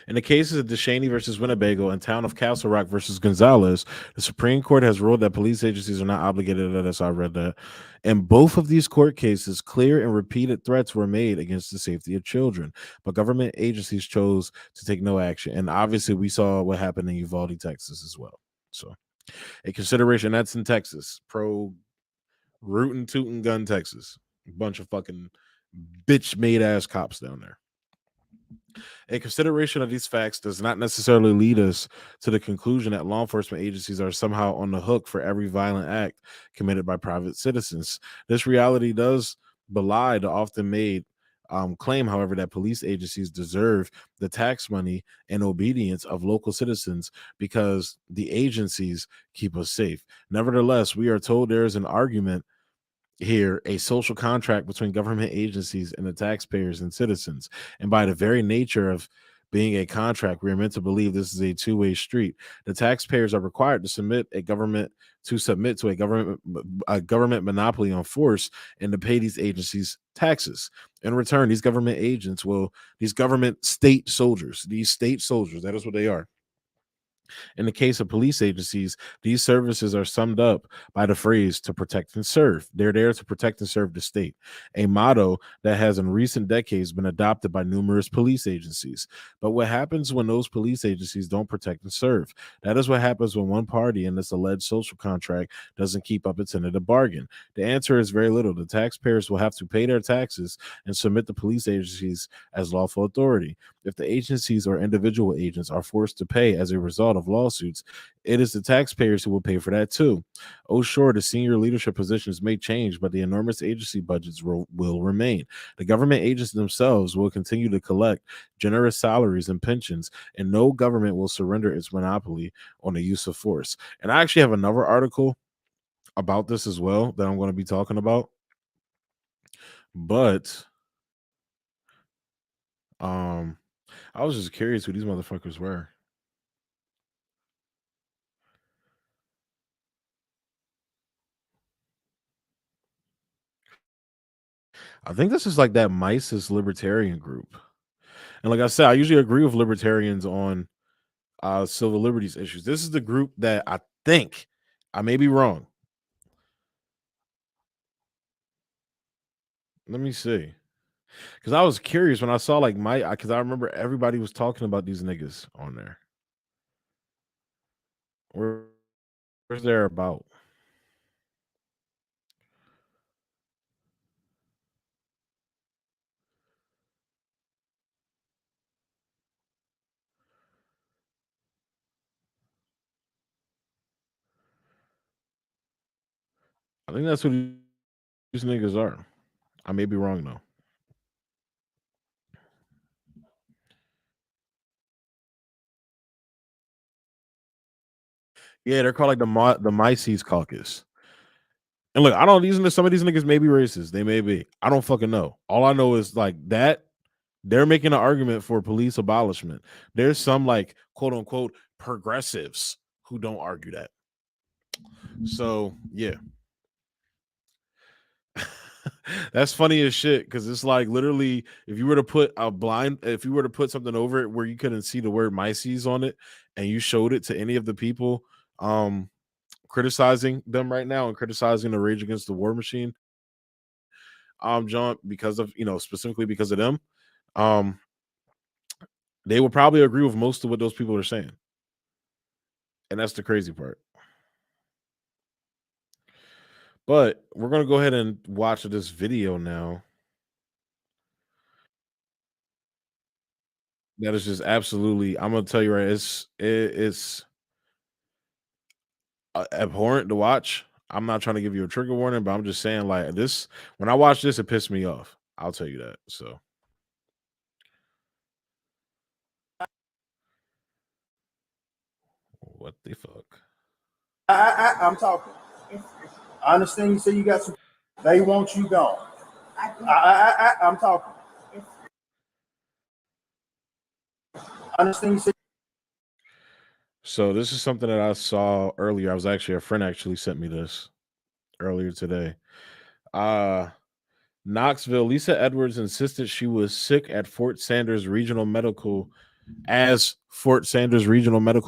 In the cases of DeShaney versus Winnebago and Town of Castle Rock versus Gonzalez, the Supreme Court has ruled that police agencies are not obligated to this. I read that. In both of these court cases, clear and repeated threats were made against the safety of children, but government agencies chose to take no action. And obviously, we saw what happened in Uvalde, Texas as well. So, a consideration that's in Texas, pro rootin' tootin' gun Texas. A bunch of fucking bitch made ass cops down there. A consideration of these facts does not necessarily lead us to the conclusion that law enforcement agencies are somehow on the hook for every violent act committed by private citizens. This reality does belie the often made claim, however, that police agencies deserve the tax money and obedience of local citizens because the agencies keep us safe. Nevertheless, we are told there is an argument here, a social contract between government agencies and the taxpayers and citizens. And by the very nature of being a contract, we are meant to believe this is a two-way street. The taxpayers are required to submit to a government monopoly on force and to pay these agencies taxes. In return, these government state soldiers, that is what they are. In the case of police agencies, these services are summed up by the phrase to protect and serve. They're there to protect and serve the state, a motto that has in recent decades been adopted by numerous police agencies. But what happens when those police agencies don't protect and serve? That is what happens when one party in this alleged social contract doesn't keep up its end of the bargain. The answer is very little. The taxpayers will have to pay their taxes and submit to police agencies as lawful authority. If the agencies or individual agents are forced to pay as a result of lawsuits, it is the taxpayers who will pay for that too. Oh, sure, the senior leadership positions may change, but the enormous agency budgets will remain. The government agents themselves will continue to collect generous salaries and pensions, and no government will surrender its monopoly on the use of force. And I actually have another article about this as well that I'm going to be talking about. But I was just curious who these motherfuckers were. I think this is like that Mises libertarian group. And like I said, I usually agree with libertarians on civil liberties issues. This is the group that I think, I may be wrong. Let me see. Because I was curious when I saw like because I remember everybody was talking about these niggas on there. Where's there about? I think that's what these niggas are. I may be wrong though. Yeah, they're called like the Mises Caucus. And look, I don't. Some of these niggas may be racist. They may be. I don't fucking know. All I know is like that they're making an argument for police abolishment. There's some like quote unquote progressives who don't argue that. So yeah. That's funny as shit because it's like literally if you were to put something over it where you couldn't see the word Mises on it and you showed it to any of the people criticizing them right now and criticizing the Rage Against the War Machine, John, because of specifically because of them, they will probably agree with most of what those people are saying. And that's the crazy part. But we're going to go ahead and watch this video now. That is just absolutely, I'm going to tell you right, it's abhorrent to watch. I'm not trying to give you a trigger warning, but I'm just saying like this, when I watch this, it pissed me off. I'll tell you that. So. What the fuck? I'm talking. I understand you say you got some. They want you gone. I'm talking. I understand you say. So this is something that I saw earlier. A friend actually sent me this earlier today. Knoxville, Lisa Edwards insisted she was sick at Fort Sanders Regional Medical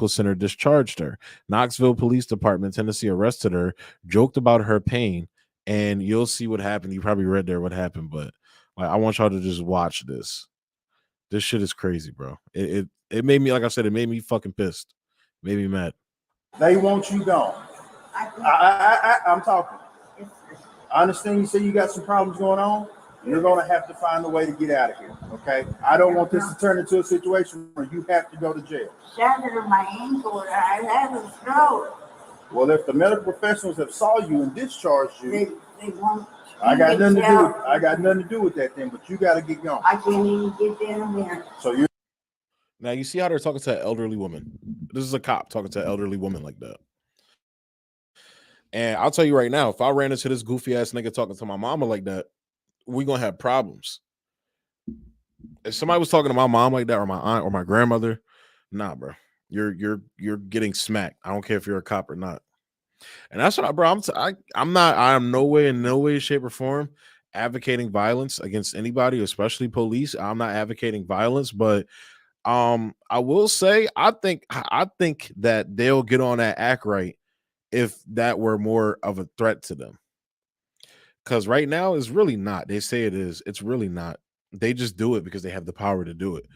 Center discharged her. Knoxville Police Department, Tennessee, arrested her, joked about her pain, and you'll see what happened. You probably read there what happened, but like I want y'all to just watch this. This shit is crazy, bro. It made me, like I said, it made me fucking pissed. It made me mad. They want you gone. I'm talking. I understand you say you got some problems going on. You're going to have to find a way to get out of here, okay? I don't want this to turn into a situation where you have to go to jail. Shattered my ankle. I had a stroke. Well, if the medical professionals have saw you and discharged you, they won't. I got nothing to do with that then, but you got to get going. I can't even get down there. So you. Now you see how they're talking to an elderly woman. This is a cop talking to an elderly woman like that. And I'll tell you right now, if I ran into this goofy ass nigga talking to my mama like that, we're gonna have problems. If somebody was talking to my mom like that, or my aunt or my grandmother, nah, bro. You're getting smacked. I don't care if you're a cop or not. And that's what I'm in no way, shape, or form advocating violence against anybody, especially police. I'm not advocating violence, but I will say I think that they'll get on that act right if that were more of a threat to them. Because right now it's really not. They say it is. It's really not. They just do it because they have the power to do it.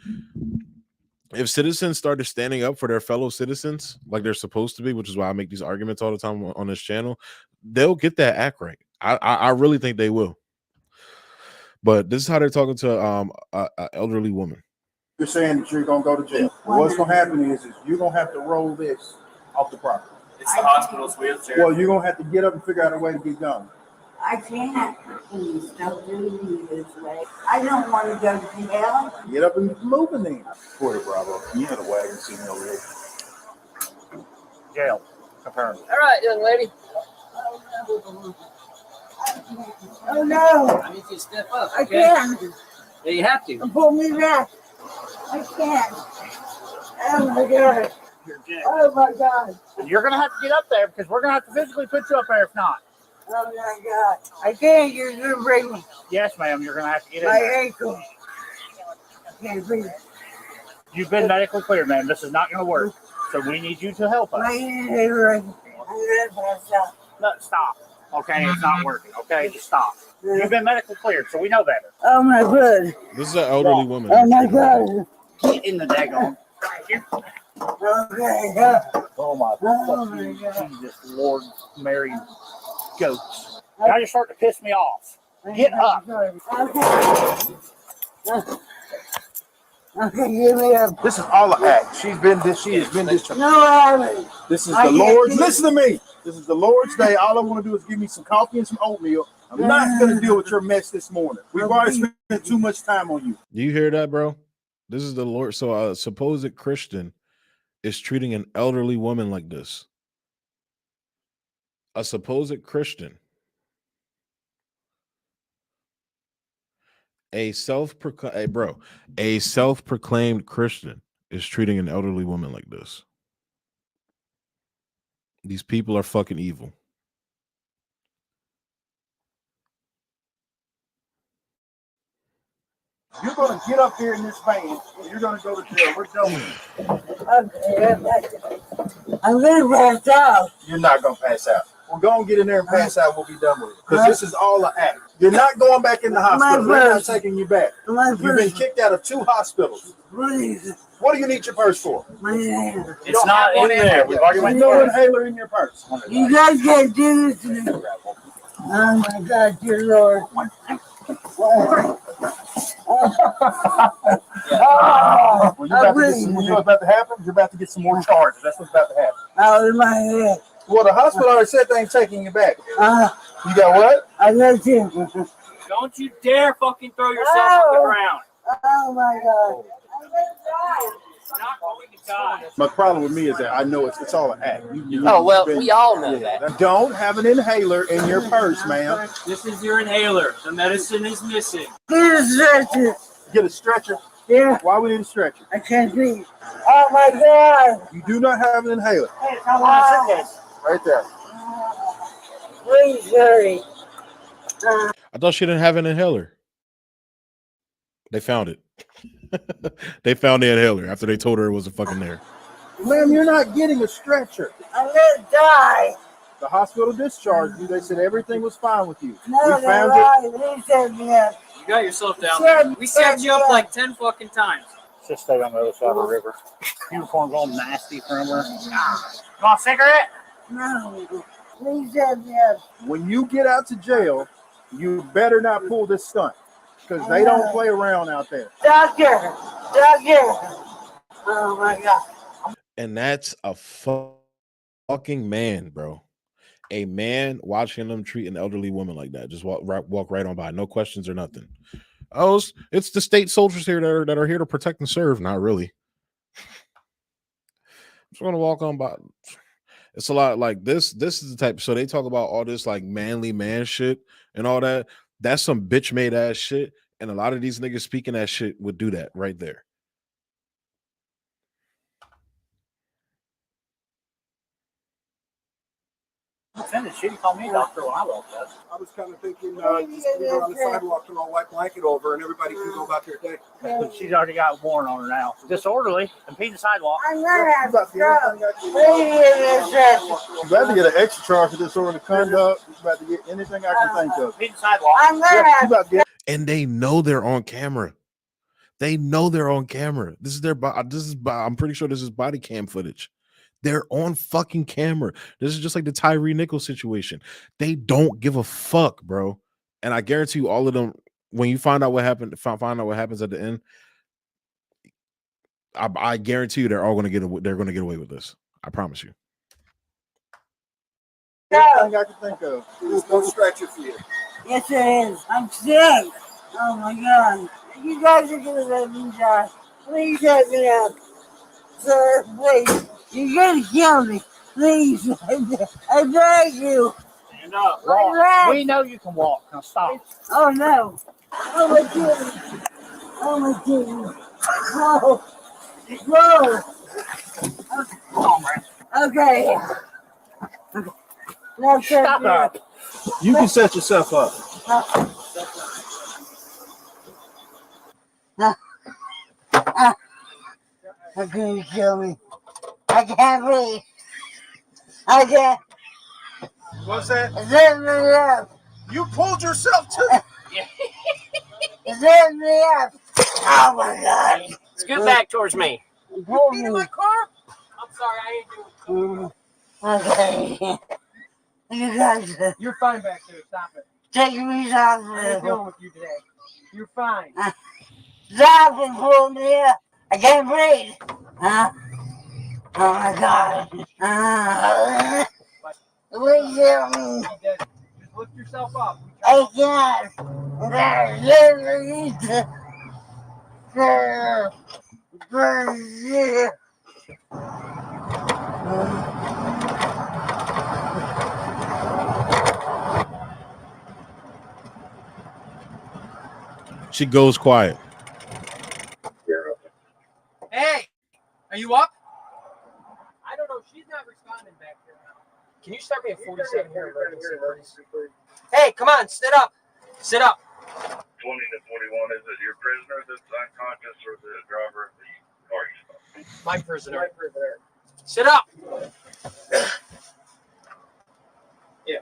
If citizens started standing up for their fellow citizens like they're supposed to be, which is why I make these arguments all the time on this channel, they'll get that act right. I really think they will. But this is how they're talking to an elderly woman. You're saying that you're going to go to jail. What's going to happen is you're going to have to roll this off the property. It's the hospital's wheelchair. Well, you're going to have to get up and figure out a way to get going. I can't. Please don't do me this way. I don't want to go to jail. Get up and move then. Porter Bravo, you had a wagon sitting over here. Jail. Confirmed. All right, young lady. Oh no. I need you to step up. I Okay? can't. Yeah, you have to. Pull me back. I can't. Oh my God. Oh my God. You're going to have to get up there because we're going to have to physically put you up there if not. Oh my God. I can't. You're going to break me. Yes, ma'am. You're going to have to get in My there. ankle. I can't breathe. You've been medically cleared, ma'am. This is not going to work. So we need you to help us. My ankle. No, stop. Okay, it's not working. Okay, just stop. You've been medically cleared, so we know better. Oh my God. This is an elderly woman. Oh my God. Get in the daggone. Okay. Oh my God. Jesus, Lord, Mary, goats. Now you're starting to piss me off. Get up. Okay. Okay, give me up. This is all an act. She has been discharged. No, I haven't. This is I the can't Lord's. do it. Listen to me. This is the Lord's day. All I want to do is give me some coffee and some oatmeal. I'm not going to deal with your mess this morning. We've already spent too much time on you. Do you hear that, bro? This is the Lord. So a supposed Christian is treating an elderly woman like this. A supposed Christian. A self-proclaimed Christian is treating an elderly woman like this. These people are fucking evil. You're going to get up here in this van and you're going to go to jail. We're done with it. Okay, I'm going to pass out. You're not going to pass out. We're going to get in there and pass out. We'll be done with it. Because this is all an act. You're not going back in the hospital. We're not taking you back. You've been kicked out of 2 hospitals. What do you need your purse for? It's not in there. We've already went no inhaler in your purse. You guys can't do this to me. Oh my God, dear Lord. Well, you're about to happen? You're about to get some more charges. That's what's about to happen. Out of my head. Well, the hospital already said they ain't taking you back. You got what? I got you. Don't you dare fucking throw yourself on the ground. Oh my God. I'm going to die. Not going to die. My problem with me is that I know it's all an act. We all know that. Don't have an inhaler in your purse, ma'am. This is your inhaler. The medicine is missing. Get a stretcher. Get a stretcher? Yeah. Why we need a stretcher? I can't breathe. Oh my God. You do not have an inhaler. Hey, I want to sit this. Right there. Please hurry. I thought she didn't have an inhaler. They found it. They found the inhaler after they told her it wasn't fucking there. Ma'am, you're not getting a stretcher. I'm going to die. The hospital discharged you. They said everything was fine with you. No, we found it. Please set me up. You got yourself down. We set you up like 10 fucking times. Just stay on the other side of the river. Uniform's all nasty from her. You want a cigarette? No. Please set me up. When you get out to jail, you better not pull this stunt. Because they don't play around out there. Doctor. Oh my God. And that's a fucking man, bro. A man watching them treat an elderly woman like that. Just walk right on by. No questions or nothing. Oh, it's the state soldiers here that are here to protect and serve. Not really. Just want to walk on by. It's a lot like this. This is the type. So they talk about all this like manly man shit and all that. That's some bitch made ass shit. And a lot of these niggas speaking that shit would do that right there. She didn't call me doctor when I walked up. I was kind of thinking just leave her on the sidewalk, throw a white blanket over, and everybody can go about their day. She's already got a warrant on her now. Disorderly, impede the sidewalk. I'm going to have to go. You're about to get an extra charge for disorderly conduct. You're about to get anything I can think of. Impede the sidewalk. I'm going to have to go. And they know they're on camera. They know they're on camera. This is their I'm pretty sure this is body cam footage. They're on fucking camera. This is just like the Tyree Nichols situation. They don't give a fuck, bro. And I guarantee you, all of them, when you find out what happened, find out what happens at the end, I guarantee you they're all going to get away with this. I promise you. Everything I can think of. There's no stretcher for you. Yes, it is. I'm sick. Oh my God. You guys are going to let me die. Please set me up. Sir, please. You're going to kill me. Please. I beg you. Stand up. Walk. We know you can walk. Now stop. Oh no. Oh my goodness. Oh my goodness. Oh. Whoa. Okay. Now Stop up. You can set yourself up. How can you kill me? I can't breathe. I can't. What's that? Set me up. You pulled yourself too. Set me up. Oh my God. Scoot back towards me. Pull me. I'm sorry, I ain't doing Okay. You guys You're fine back there. Stop it. take me to the I ain't hospital. dealing with you today. You're fine. Something for me. I can't breathe. Oh my God. Please help me. Just lift yourself up. I can't. She goes quiet. Hey, are you up? I don't know. She's not responding back here now. Can you start me at 47 here emergency, please? Hey, come on, sit up. Sit up. 20 to 41, is it your prisoner that's unconscious or the driver of the car you stopped? My prisoner. Sit up. Yeah.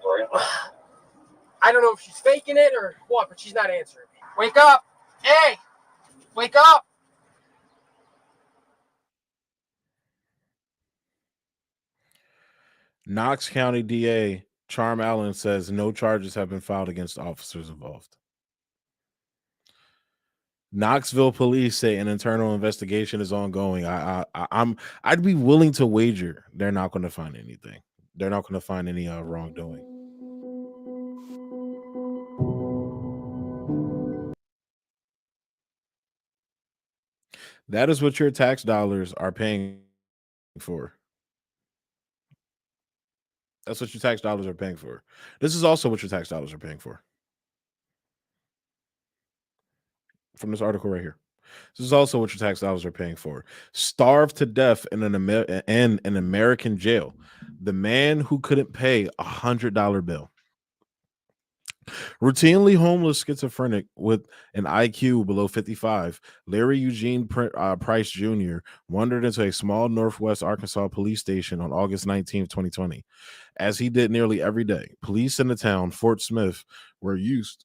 I don't know if she's faking it or what, but she's not answering me. Wake up. Hey, wake up. Knox County DA Charm Allen says no charges have been filed against officers involved. Knoxville police say an internal investigation is ongoing. I'd be willing to wager they're not going to find anything. They're not going to find any wrongdoing. That is what your tax dollars are paying for. That's what your tax dollars are paying for. This is also what your tax dollars are paying for. From this article right here. This is also what your tax dollars are paying for. Starved to death in an American jail. The man who couldn't pay $100 bill. Routinely homeless schizophrenic with an IQ below 55, Larry Eugene Price Jr. wandered into a small Northwest Arkansas police station on August 19, 2020. As he did nearly every day, police in the town, Fort Smith, were used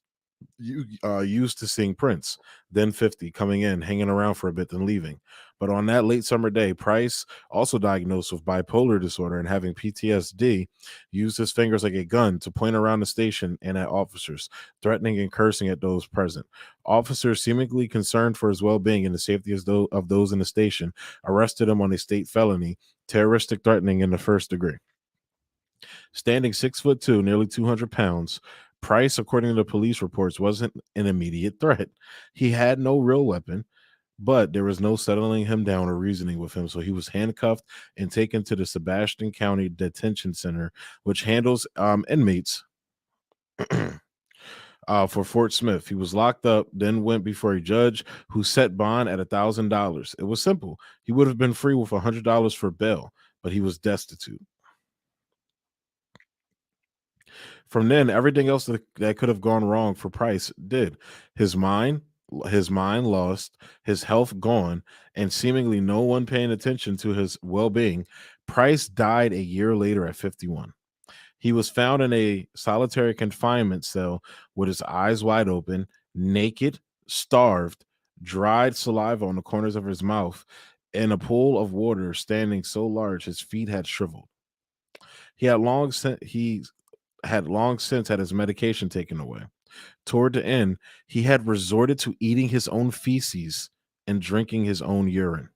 to seeing Prince, then 50, coming in, hanging around for a bit, then leaving. But on that late summer day, Price, also diagnosed with bipolar disorder and having PTSD, used his fingers like a gun to point around the station and at officers, threatening and cursing at those present. Officers, seemingly concerned for his well-being and the safety of those in the station, arrested him on a state felony, terroristic threatening in the first degree. Standing 6'2", nearly 200 pounds, Price, according to police reports, wasn't an immediate threat. He had no real weapon, but there was no settling him down or reasoning with him, so he was handcuffed and taken to the Sebastian County Detention Center, which handles inmates for Fort Smith. He was locked up, then went before a judge who set bond at $1,000. It was simple. He would have been free with $100 for bail, but he was destitute. From then, everything else that could have gone wrong for Price did. His mind lost, his health gone, and seemingly no one paying attention to his well-being. Price died a year later at 51. He was found in a solitary confinement cell with his eyes wide open, naked, starved, dried saliva on the corners of his mouth, in a pool of water standing so large his feet had shriveled. He had long since had his medication taken away. Toward the end, he had resorted to eating his own feces and drinking his own urine.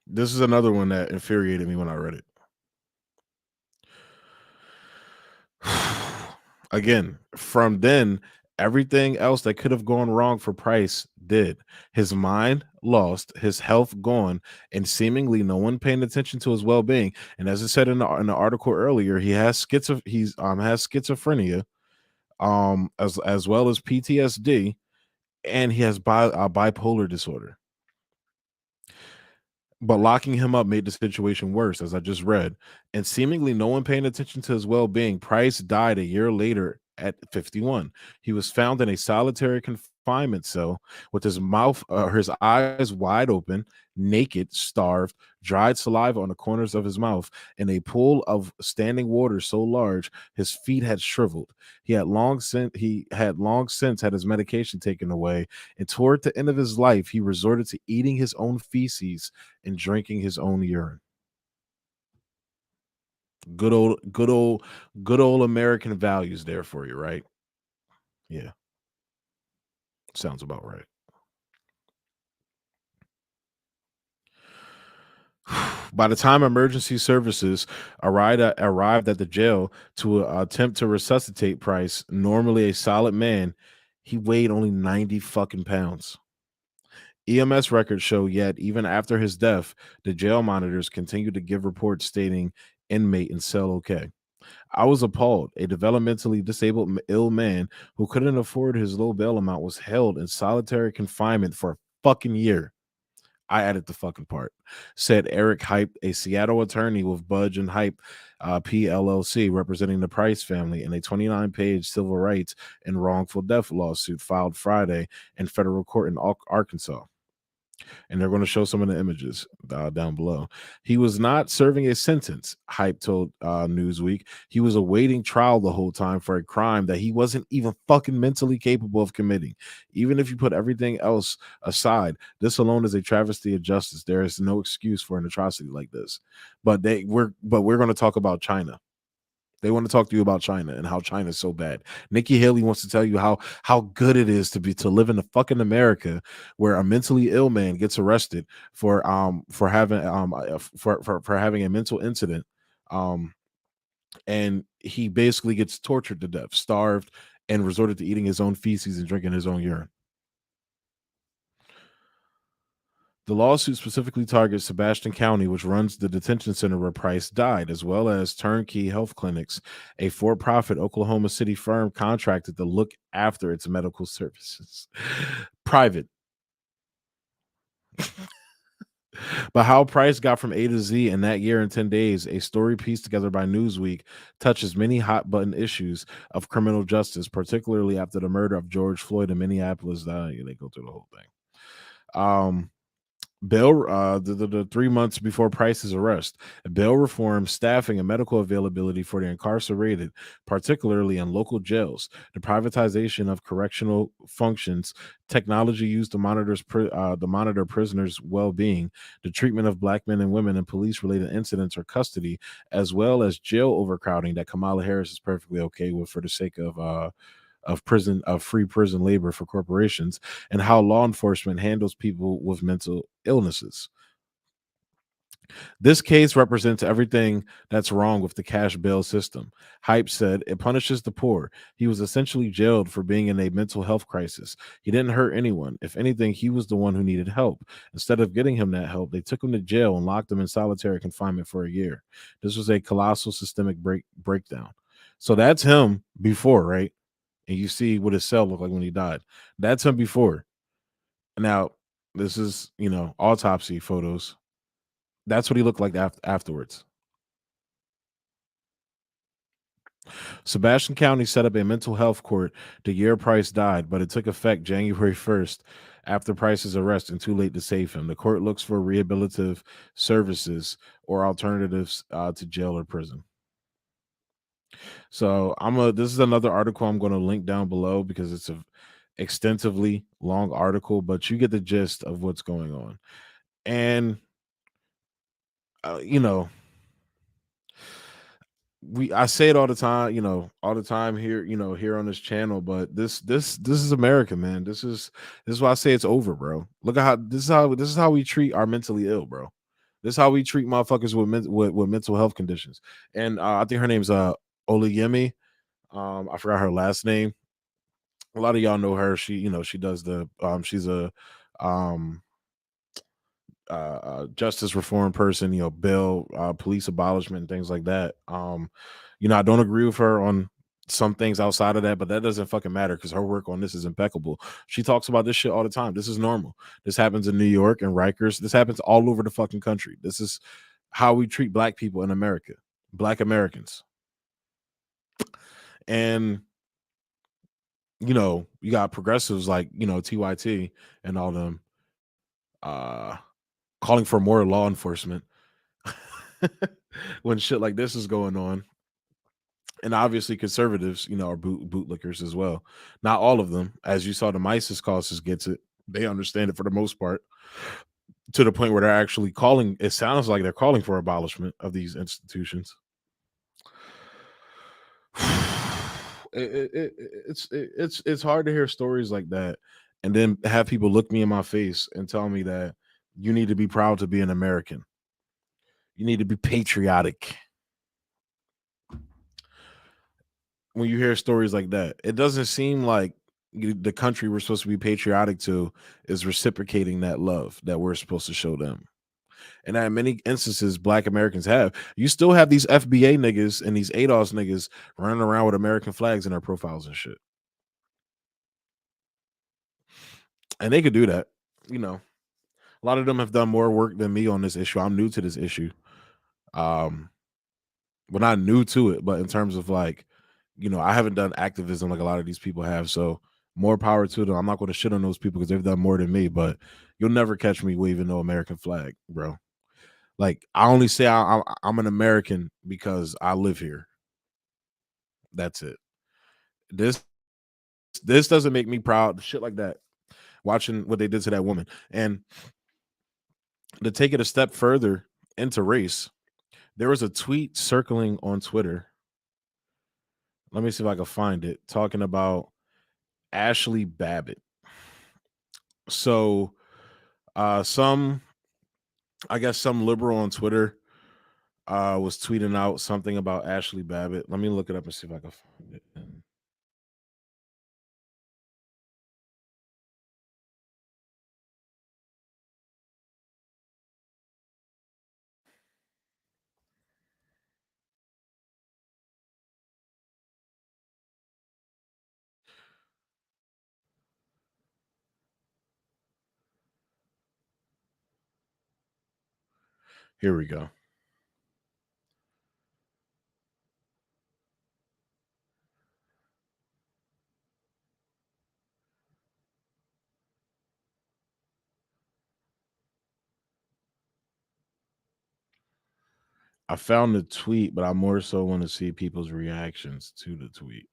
This is another one that infuriated me when I read it. Again, from then, everything else that could have gone wrong for Price did. His mind lost, his health gone, and seemingly no one paying attention to his well-being. And as I said in the article earlier, he has schizophrenia, as well as PTSD, and he has bipolar disorder. But locking him up made the situation worse, as I just read, and seemingly no one paying attention to his well-being. Price died a year later at 51. He was found in a solitary confinement cell with his eyes wide open, naked, starved, dried saliva on the corners of his mouth, in a pool of standing water so large his feet had shriveled. He had long since had his medication taken away, and toward the end of his life, he resorted to eating his own feces and drinking his own urine. Good old American values there for you, right? Yeah. Sounds about right. By the time emergency services arrived at the jail to attempt to resuscitate Price, normally a solid man, he weighed only 90 fucking pounds. EMS records show yet even after his death, the jail monitors continued to give reports stating inmate in cell okay. I was appalled. A developmentally disabled ill man who couldn't afford his low bail amount was held in solitary confinement for a fucking year. I added the fucking part, said Eric Hype, a Seattle attorney with Budge and Hype PLLC, representing the Price family in a 29-page civil rights and wrongful death lawsuit filed Friday in federal court in Arkansas. And they're going to show some of the images down below. He was not serving a sentence, Hype told Newsweek. He was awaiting trial the whole time for a crime that he wasn't even fucking mentally capable of committing. Even if you put everything else aside, this alone is a travesty of justice. There is no excuse for an atrocity like this. But we're going to talk about China. They want to talk to you about China and how China is so bad. Nikki Hailey wants to tell you how good it is to live in the fucking America where a mentally ill man gets arrested for having a mental incident, and he basically gets tortured to death, starved, and resorted to eating his own feces and drinking his own urine. The lawsuit specifically targets Sebastian County, which runs the detention center where Price died, as well as Turnkey Health Clinics, a for-profit Oklahoma City firm contracted to look after its medical services. Private. But how Price got from A to Z in that year and 10 days, a story pieced together by Newsweek, touches many hot-button issues of criminal justice, particularly after the murder of George Floyd in Minneapolis. They go through the whole thing. Bail, the 3 months before Price's arrest, bail reform, staffing, and medical availability for the incarcerated, particularly in local jails, the privatization of correctional functions, technology used to monitor prisoners' well-being, the treatment of black men and women in police-related incidents or custody, as well as jail overcrowding that Kamala Harris is perfectly okay with for the sake of free prison labor for corporations, and how law enforcement handles people with mental illnesses. This case represents everything that's wrong with the cash bail system. Hype said it punishes the poor. He was essentially jailed for being in a mental health crisis. He didn't hurt anyone. If anything, he was the one who needed help. Instead of getting him that help, they took him to jail and locked him in solitary confinement for a year. This was a colossal systemic breakdown. So that's him before, right? And you see what his cell looked like when he died. That's him before. Now, this is, autopsy photos. That's what he looked like afterwards. Sebastian County set up a mental health court the year Price died, but it took effect January 1st after Price's arrest and too late to save him. The court looks for rehabilitative services or alternatives to jail or prison. So this is another article I'm going to link down below because it's a extensively long article, but you get the gist of what's going on. And I say it all the time, here, here on this channel, but this is America, man. This is why I say it's over, bro. Look at how this is how we treat our mentally ill, bro. This is how we treat motherfuckers with mental health conditions. And I think her name's Oluyemi. I forgot her last name. A lot of y'all know her. She does the she's a justice reform person, bail, police abolishment, and things like that. I don't agree with her on some things outside of that, but that doesn't fucking matter because her work on this is impeccable. She talks about this shit all the time. This is normal. This happens in New York and Rikers. This happens all over the fucking country. This is how we treat black people in America, black Americans. And you got progressives like TYT and all them calling for more law enforcement when shit like this is going on. And obviously conservatives, are bootlickers as well. Not all of them. As you saw, the Mises causes gets it. They understand it for the most part, to the point where they're actually calling, it sounds like they're calling for abolishment of these institutions. It's hard to hear stories like that and then have people look me in my face and tell me that you need to be proud to be an American. You need to be patriotic. When you hear stories like that, it doesn't seem like the country we're supposed to be patriotic to is reciprocating that love that we're supposed to show them. And in many instances, Black Americans have. You still have these FBA niggas and these ADOS niggas running around with American flags in their profiles and shit. And they could do that. You know, a lot of them have done more work than me on this issue. I'm new to this issue. Well, not new to it, but in terms of like, I haven't done activism like a lot of these people have. So more power to them. I'm not going to shit on those people because they've done more than me, but you'll never catch me waving no American flag, bro. Like, I only say I'm an American because I live here. That's it. This doesn't make me proud. Shit like that. Watching what they did to that woman. And to take it a step further into race, there was a tweet circling on Twitter. Let me see if I can find it. Talking about Ashley Babbitt. So some liberal on Twitter was tweeting out something about Ashley Babbitt. Let me look it up and see if I can find it. Here we go. I found the tweet, but I more so want to see people's reactions to the tweet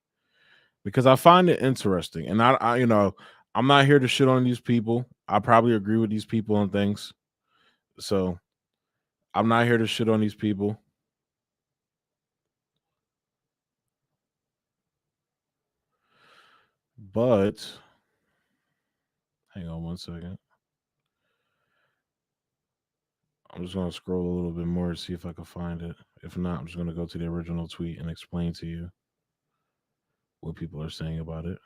because I find it interesting. And I'm not here to shit on these people. I probably agree with these people on things. So I'm not here to shit on these people. But hang on one second. I'm just going to scroll a little bit more to see if I can find it. If not, I'm just going to go to the original tweet and explain to you what people are saying about it.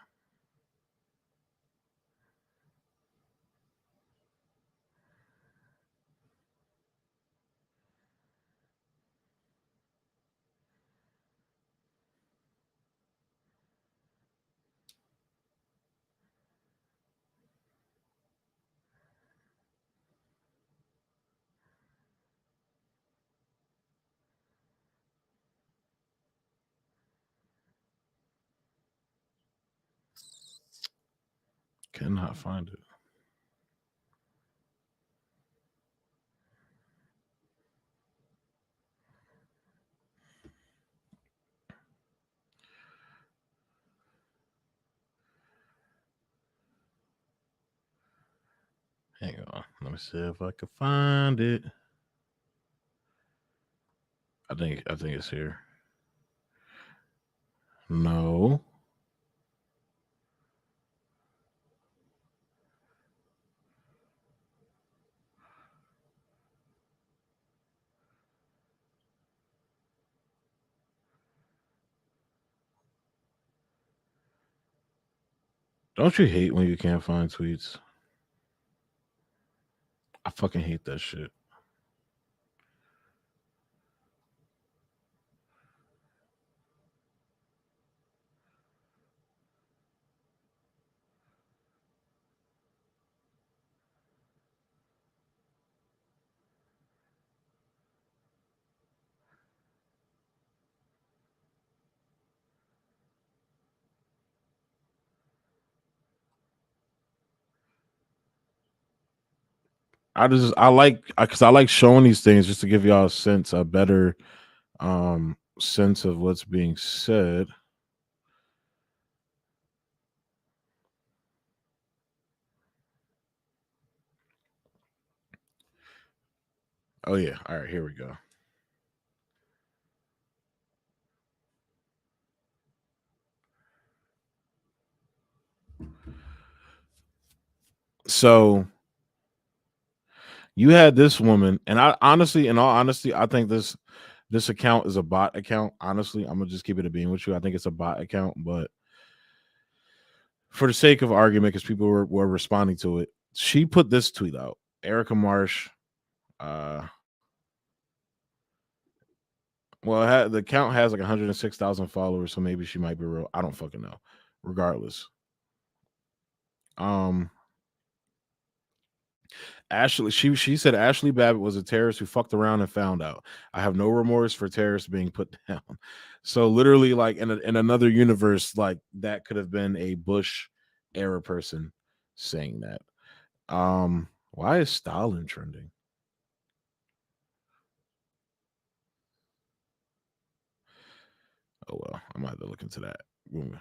Cannot find it. Hang on. Let me see if I can find it. I think it's here. No. Don't you hate when you can't find tweets? I fucking hate that shit. I like showing these things just to give y'all a better sense of what's being said. Oh yeah. All right, here we go. So you had this woman, and I honestly, in all honesty, I think this account is a bot account. Honestly, I'm gonna just keep it a being with you. I think it's a bot account, but for the sake of argument, because people were responding to it, she put this tweet out. Erica Marsh, well, the account has like 106,000 followers, so maybe she might be real. I don't fucking know. Regardless, Ashley, she said Ashley Babbitt was a terrorist who fucked around and found out. I have no remorse for terrorists being put down. So literally, like in another universe, like that could have been a Bush era person saying that. Why is Stalin trending? Oh well, I might have to look into that when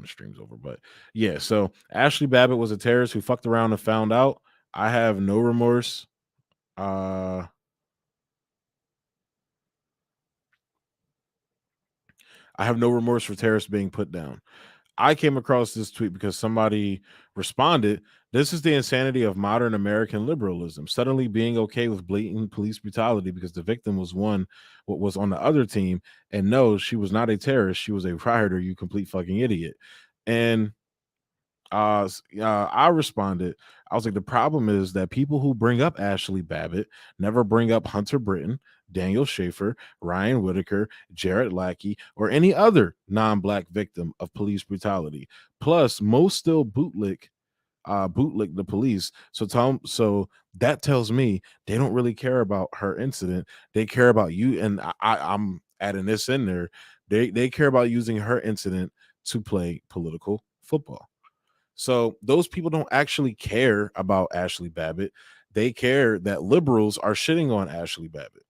the stream's over. But yeah, so Ashley Babbitt was a terrorist who fucked around and found out. I have no remorse. I have no remorse for terrorists being put down. I came across this tweet because somebody responded, "This is the insanity of modern American liberalism. Suddenly being okay with blatant police brutality because the victim was what was on the other team, and no, she was not a terrorist. She was a rioter. You complete fucking idiot." And I responded, I was like, the problem is that people who bring up Ashley Babbitt never bring up Hunter Britton, Daniel Schaefer, Ryan Whitaker, Jared Lackey, or any other non-black victim of police brutality. Plus, most still bootlick the police. So that tells me they don't really care about her incident. They care about you, and I'm adding this in there. They care about using her incident to play political football. So those people don't actually care about Ashley Babbitt. They care that liberals are shitting on Ashley Babbitt.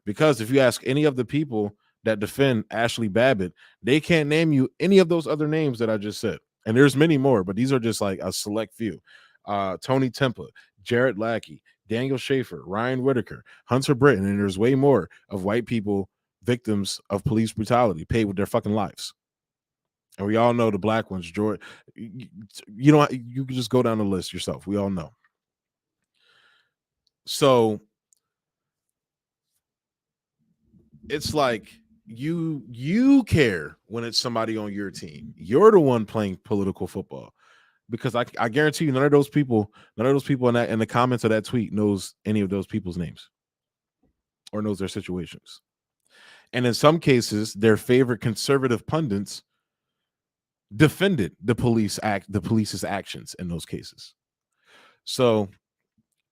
Because if you ask any of the people that defend Ashley Babbitt, they can't name you any of those other names that I just said. And there's many more, but these are just like a select few. Tony Tempa, Jared Lackey, Daniel Schaefer, Ryan Whitaker, Hunter Britton, and there's way more of white people victims of police brutality paid with their fucking lives. And we all know the black ones, George. You know, you can just go down the list yourself. We all know. So it's like you care when it's somebody on your team. You're the one playing political football, because I guarantee you none of those people in the comments of that tweet knows any of those people's names or knows their situations. And in some cases, their favorite conservative pundits defended the police's actions in those cases. So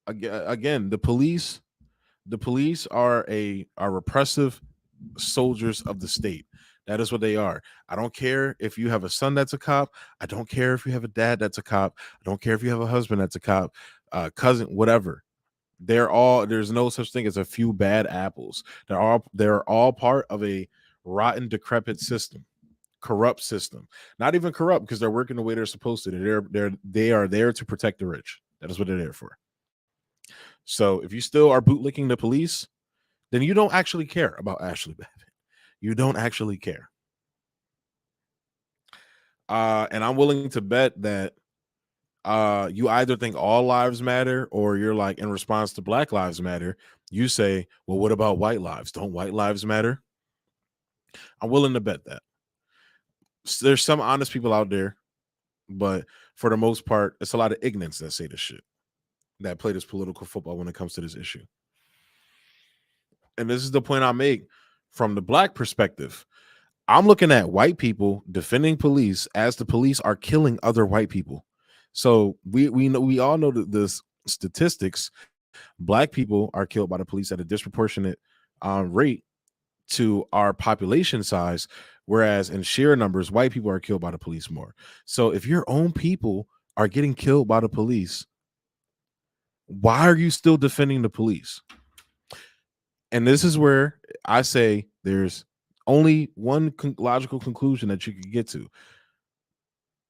again, the police are repressive soldiers of the state. That is what they are. I don't care if you have a son that's a cop. I don't care if you have a dad that's a cop. I don't care if you have a husband that's a cop, cousin, whatever. There's no such thing as a few bad apples. They're all part of a rotten, decrepit system. Corrupt system. Not even corrupt, because they're working the way they're supposed to. They are there to protect the rich. That is what they're there for. So if you still are bootlicking the police, then you don't actually care about Ashley Babbitt. You don't actually care. And I'm willing to bet that you either think all lives matter, or you're like, in response to Black Lives Matter, you say, well, what about white lives? Don't white lives matter? I'm willing to bet that. There's some honest people out there, but for the most part, it's a lot of ignorance that say this shit, that play this political football when it comes to this issue. And this is the point I make from the black perspective. I'm looking at white people defending police as the police are killing other white people. So we all know that the statistics. Black people are killed by the police at a disproportionate rate to our population size, whereas in sheer numbers, white people are killed by the police more. So if your own people are getting killed by the police, why are you still defending the police? And this is where I say there's only one logical conclusion that you could get to.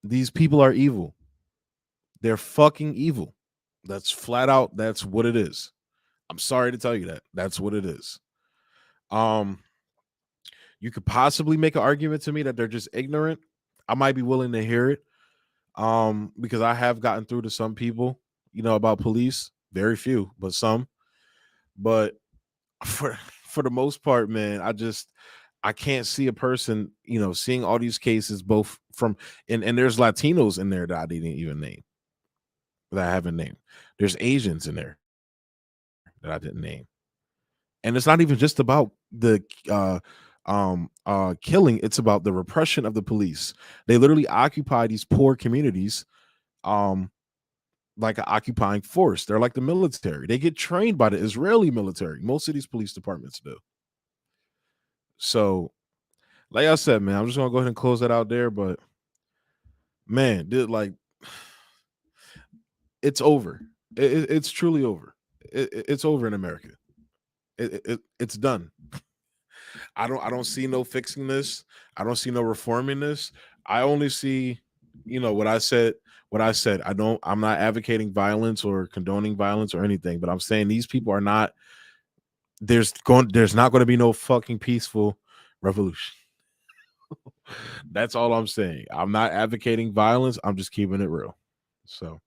These people are evil. They're fucking evil. That's flat out. That's what it is. I'm sorry to tell you that. That's what it is. You could possibly make an argument to me that they're just ignorant. I might be willing to hear it. Because I have gotten through to some people about police. Very few, but some. But for the most part, man, I can't see a person, seeing all these cases both from and there's Latinos in there that I didn't even name, that I haven't named. There's Asians in there that I didn't name. And it's not even just about the killing, it's about the repression of the police. They literally occupy these poor communities like an occupying force. They're like the military. They get trained by the Israeli military. Most of these police departments do. So, like I said, man, I'm just gonna go ahead and close that out there. But man, it's over. It's truly over. It's over in America. It's done. I don't see no fixing this. I don't see no reforming this. I only see, what I said. I'm not advocating violence or condoning violence or anything, but I'm saying these people are not. There's not going to be no fucking peaceful revolution. That's all I'm saying. I'm not advocating violence. I'm just keeping it real. So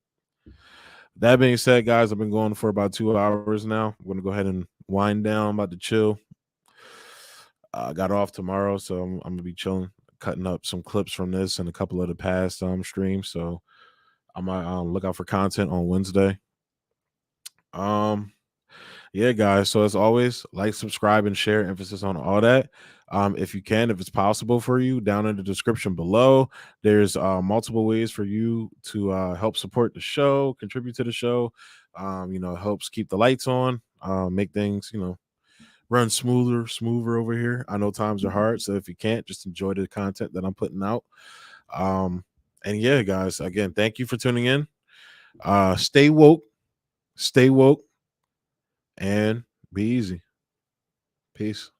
that being said, guys, I've been going for about 2 hours now. I'm going to go ahead and wind down. I'm about to chill. I got off tomorrow, so I'm going to be chilling, cutting up some clips from this and a couple of the past streams. So I might look out for content on Wednesday. Yeah, guys. So as always, like, subscribe, and share. Emphasis on all that. If you can, if it's possible for you, down in the description below, there's multiple ways for you to help support the show, contribute to the show. Helps keep the lights on, make things, run smoother over here. I know times are hard, so if you can't, just enjoy the content that I'm putting out. And yeah, guys, again, thank you for tuning in. Stay woke, and be easy. Peace.